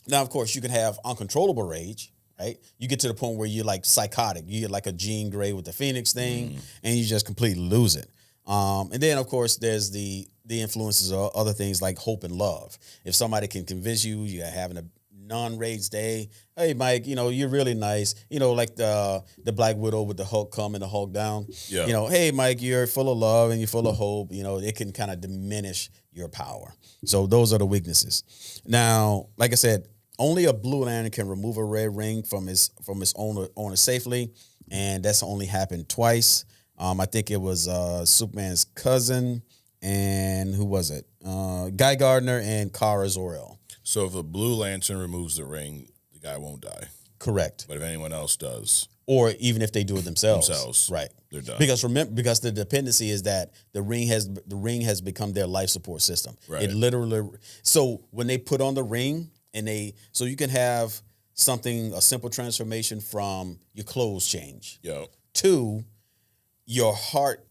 Now, of course, you can have uncontrollable rage, right? You get to the point where you're like psychotic. You get like a Jean Grey with the Phoenix thing, and you just completely lose it. And then, of course, there's the influences of other things like hope and love. If somebody can convince you're having a non-rage day, hey, Mike, you're really nice. Like the Black Widow with the Hulk come and the Hulk down. Yeah. Hey, Mike, you're full of love and you're full of hope. It can kind of diminish your power. So those are the weaknesses. Now, like I said, only a Blue Lantern can remove a red ring from his owner safely, and that's only happened twice. I think it was Superman's cousin, and who was it? Guy Gardner and Kara Zor-El. So if a Blue Lantern removes the ring, the guy won't die. Correct. But if anyone else does, or even if they do it themselves, right? They're done. Because the dependency is that the ring has become their life support system. Right. It literally. So when they put on the ring so you can have a simple transformation from your clothes change Yo. to your heart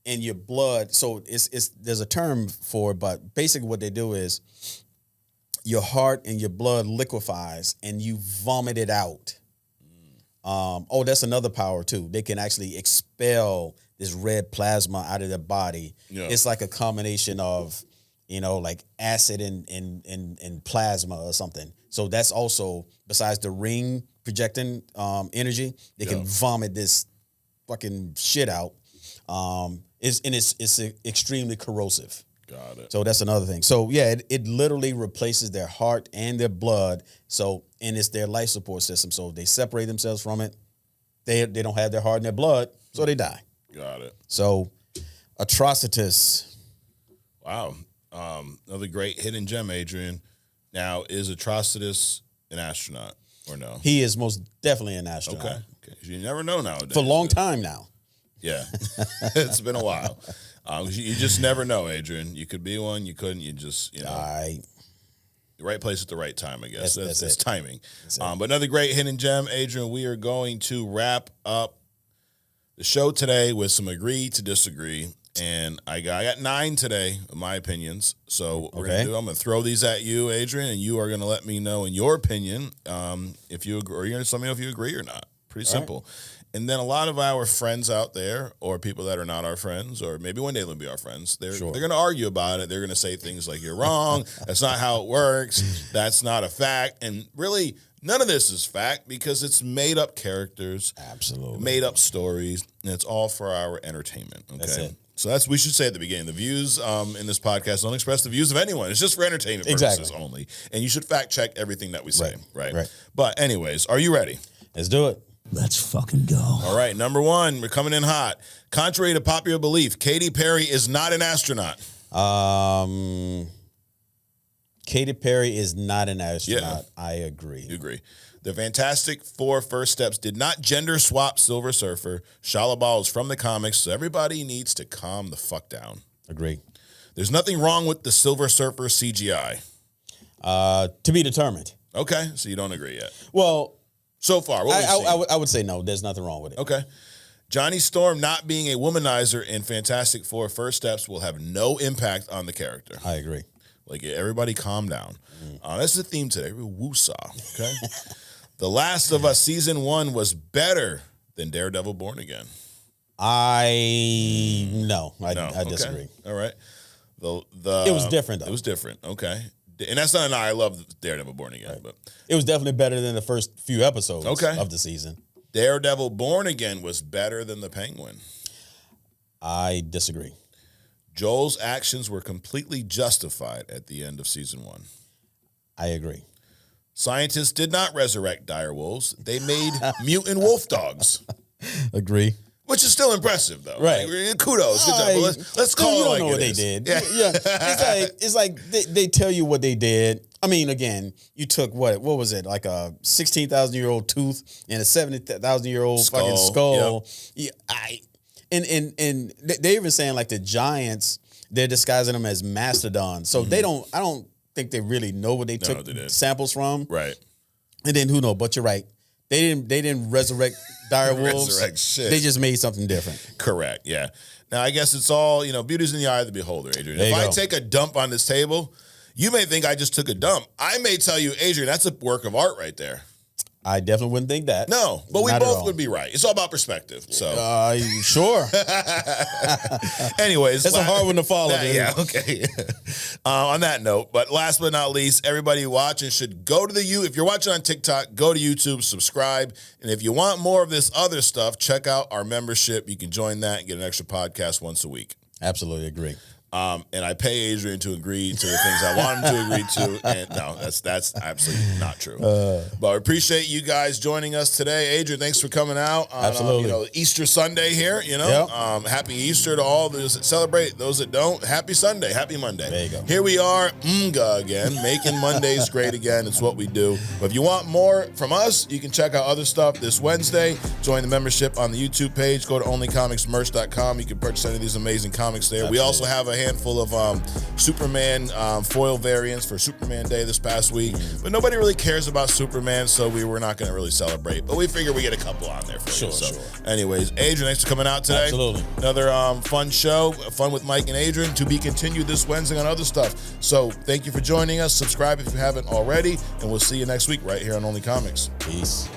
and your blood. So it's there's a term for it, but basically what they do is your heart and your blood liquefies and you vomit it out. That's another power too. They can actually expel this red plasma out of their body. Yeah. It's like a combination of, like acid and plasma or something. So that's also, besides the ring projecting energy, they can vomit this fucking shit out. It's extremely corrosive. Got it. So that's another thing. So yeah, it literally replaces their heart and their blood. So, and it's their life support system. So they separate themselves from it. They don't have their heart and their blood, so they die. Got it. So, Atrocitus. Wow. Another great hidden gem, Adrian. Now, is Atrocitus an astronaut or no? He is most definitely an astronaut. Okay. You never know nowadays. For a long time now. Yeah. It's been a while. You just never know, Adrian. You could be one, you couldn't. You just, the right place at the right time, I guess. That's timing. But another great hidden gem, Adrian. We are going to wrap up the show today with some agree to disagree. And I got 9 today, in my opinions. So what we're I'm going to throw these at you, Adrian, and you are going to let me know, in your opinion, if you agree, or you're going to let me know if you agree or not. Pretty simple. Right. And then a lot of our friends out there, or people that are not our friends, or maybe one day they'll be our friends, they're going to argue about it. They're going to say things like, you're wrong. That's not how it works. That's not a fact. And really, none of this is fact because it's made up characters. Absolutely. Made up stories. And it's all for our entertainment. Okay. That's it. So that's we should say at the beginning. The views in this podcast don't express the views of anyone. It's just for entertainment purposes only. And you should fact check everything that we say. Right. But anyways, are you ready? Let's do it. Let's fucking go. All right, number 1, we're coming in hot. Contrary to popular belief, Katy Perry is not an astronaut. Katy Perry is not an astronaut. Yeah. I agree. You agree. The Fantastic Four First Steps did not gender swap Silver Surfer. Shalabal is from the comics, so everybody needs to calm the fuck down. Agree. There's nothing wrong with the Silver Surfer CGI. To be determined. Okay, so you don't agree yet. Well, so far, I would say no. There's nothing wrong with it. Okay. Johnny Storm not being a womanizer in Fantastic Four First Steps will have no impact on the character. I agree. Like, everybody calm down. That's the theme today. Woosah, okay? The Last of Us Season 1 was better than Daredevil Born Again. I disagree. Okay. All right. It was different, though. It was different, okay. And that's not an I love Daredevil Born Again, but it was definitely better than the first few episodes of the season. Daredevil Born Again was better than the Penguin. I disagree. Joel's actions were completely justified at the end of season 1. I agree. Scientists did not resurrect direwolves. They made mutant wolf dogs. Agree. Which is still impressive, though. Right. Like, kudos. Good job. Let's call it like what they did. Yeah. It's like they tell you what they did. I mean, again, you took what was it? Like a 16,000-year-old tooth and a 70,000-year-old fucking skull. Yep. Yeah, and they're even saying like the giants, they're disguising them as mastodons. So I don't think they really know what they took samples from. Right. And then who knows? But you're right. They didn't resurrect direwolves. Resurrect shit. They just made something different. Correct. Yeah. Now I guess it's all beauty's in the eye of the beholder, Adrian. If I take a dump on this table, you may think I just took a dump. I may tell you, Adrian, that's a work of art right there. I definitely wouldn't think that. No, but we both would be right. It's all about perspective. So, sure. Anyways, that's a hard one to follow. Dude. Yeah, okay. On that note, but last but not least, everybody watching should go to if you're watching on TikTok, go to YouTube, subscribe, and if you want more of this other stuff, check out our membership. You can join that and get an extra podcast once a week. Absolutely agree. And I pay Adrian to agree to the things I want him to agree to. And no, that's absolutely not true. But I appreciate you guys joining us today. Adrian, thanks for coming out on absolutely. Easter Sunday here. Yep. Happy Easter to all those that celebrate. Those that don't, happy Sunday, happy Monday. There you go. Here we are, again, making Mondays great again. It's what we do. But if you want more from us, you can check out other stuff this Wednesday. Join the membership on the YouTube page. Go to onlycomicsmerch.com. You can purchase any of these amazing comics there. Absolutely. We also have a handful of Superman foil variants for Superman Day this past week. But nobody really cares about Superman, so we were not going to really celebrate. But we figured we get a couple on there for you. So, anyways, Adrian, thanks for coming out today. Absolutely. Another fun show, fun with Mike and Adrian, to be continued this Wednesday on other stuff. So thank you for joining us. Subscribe if you haven't already, and we'll see you next week right here on Only Comics. Peace.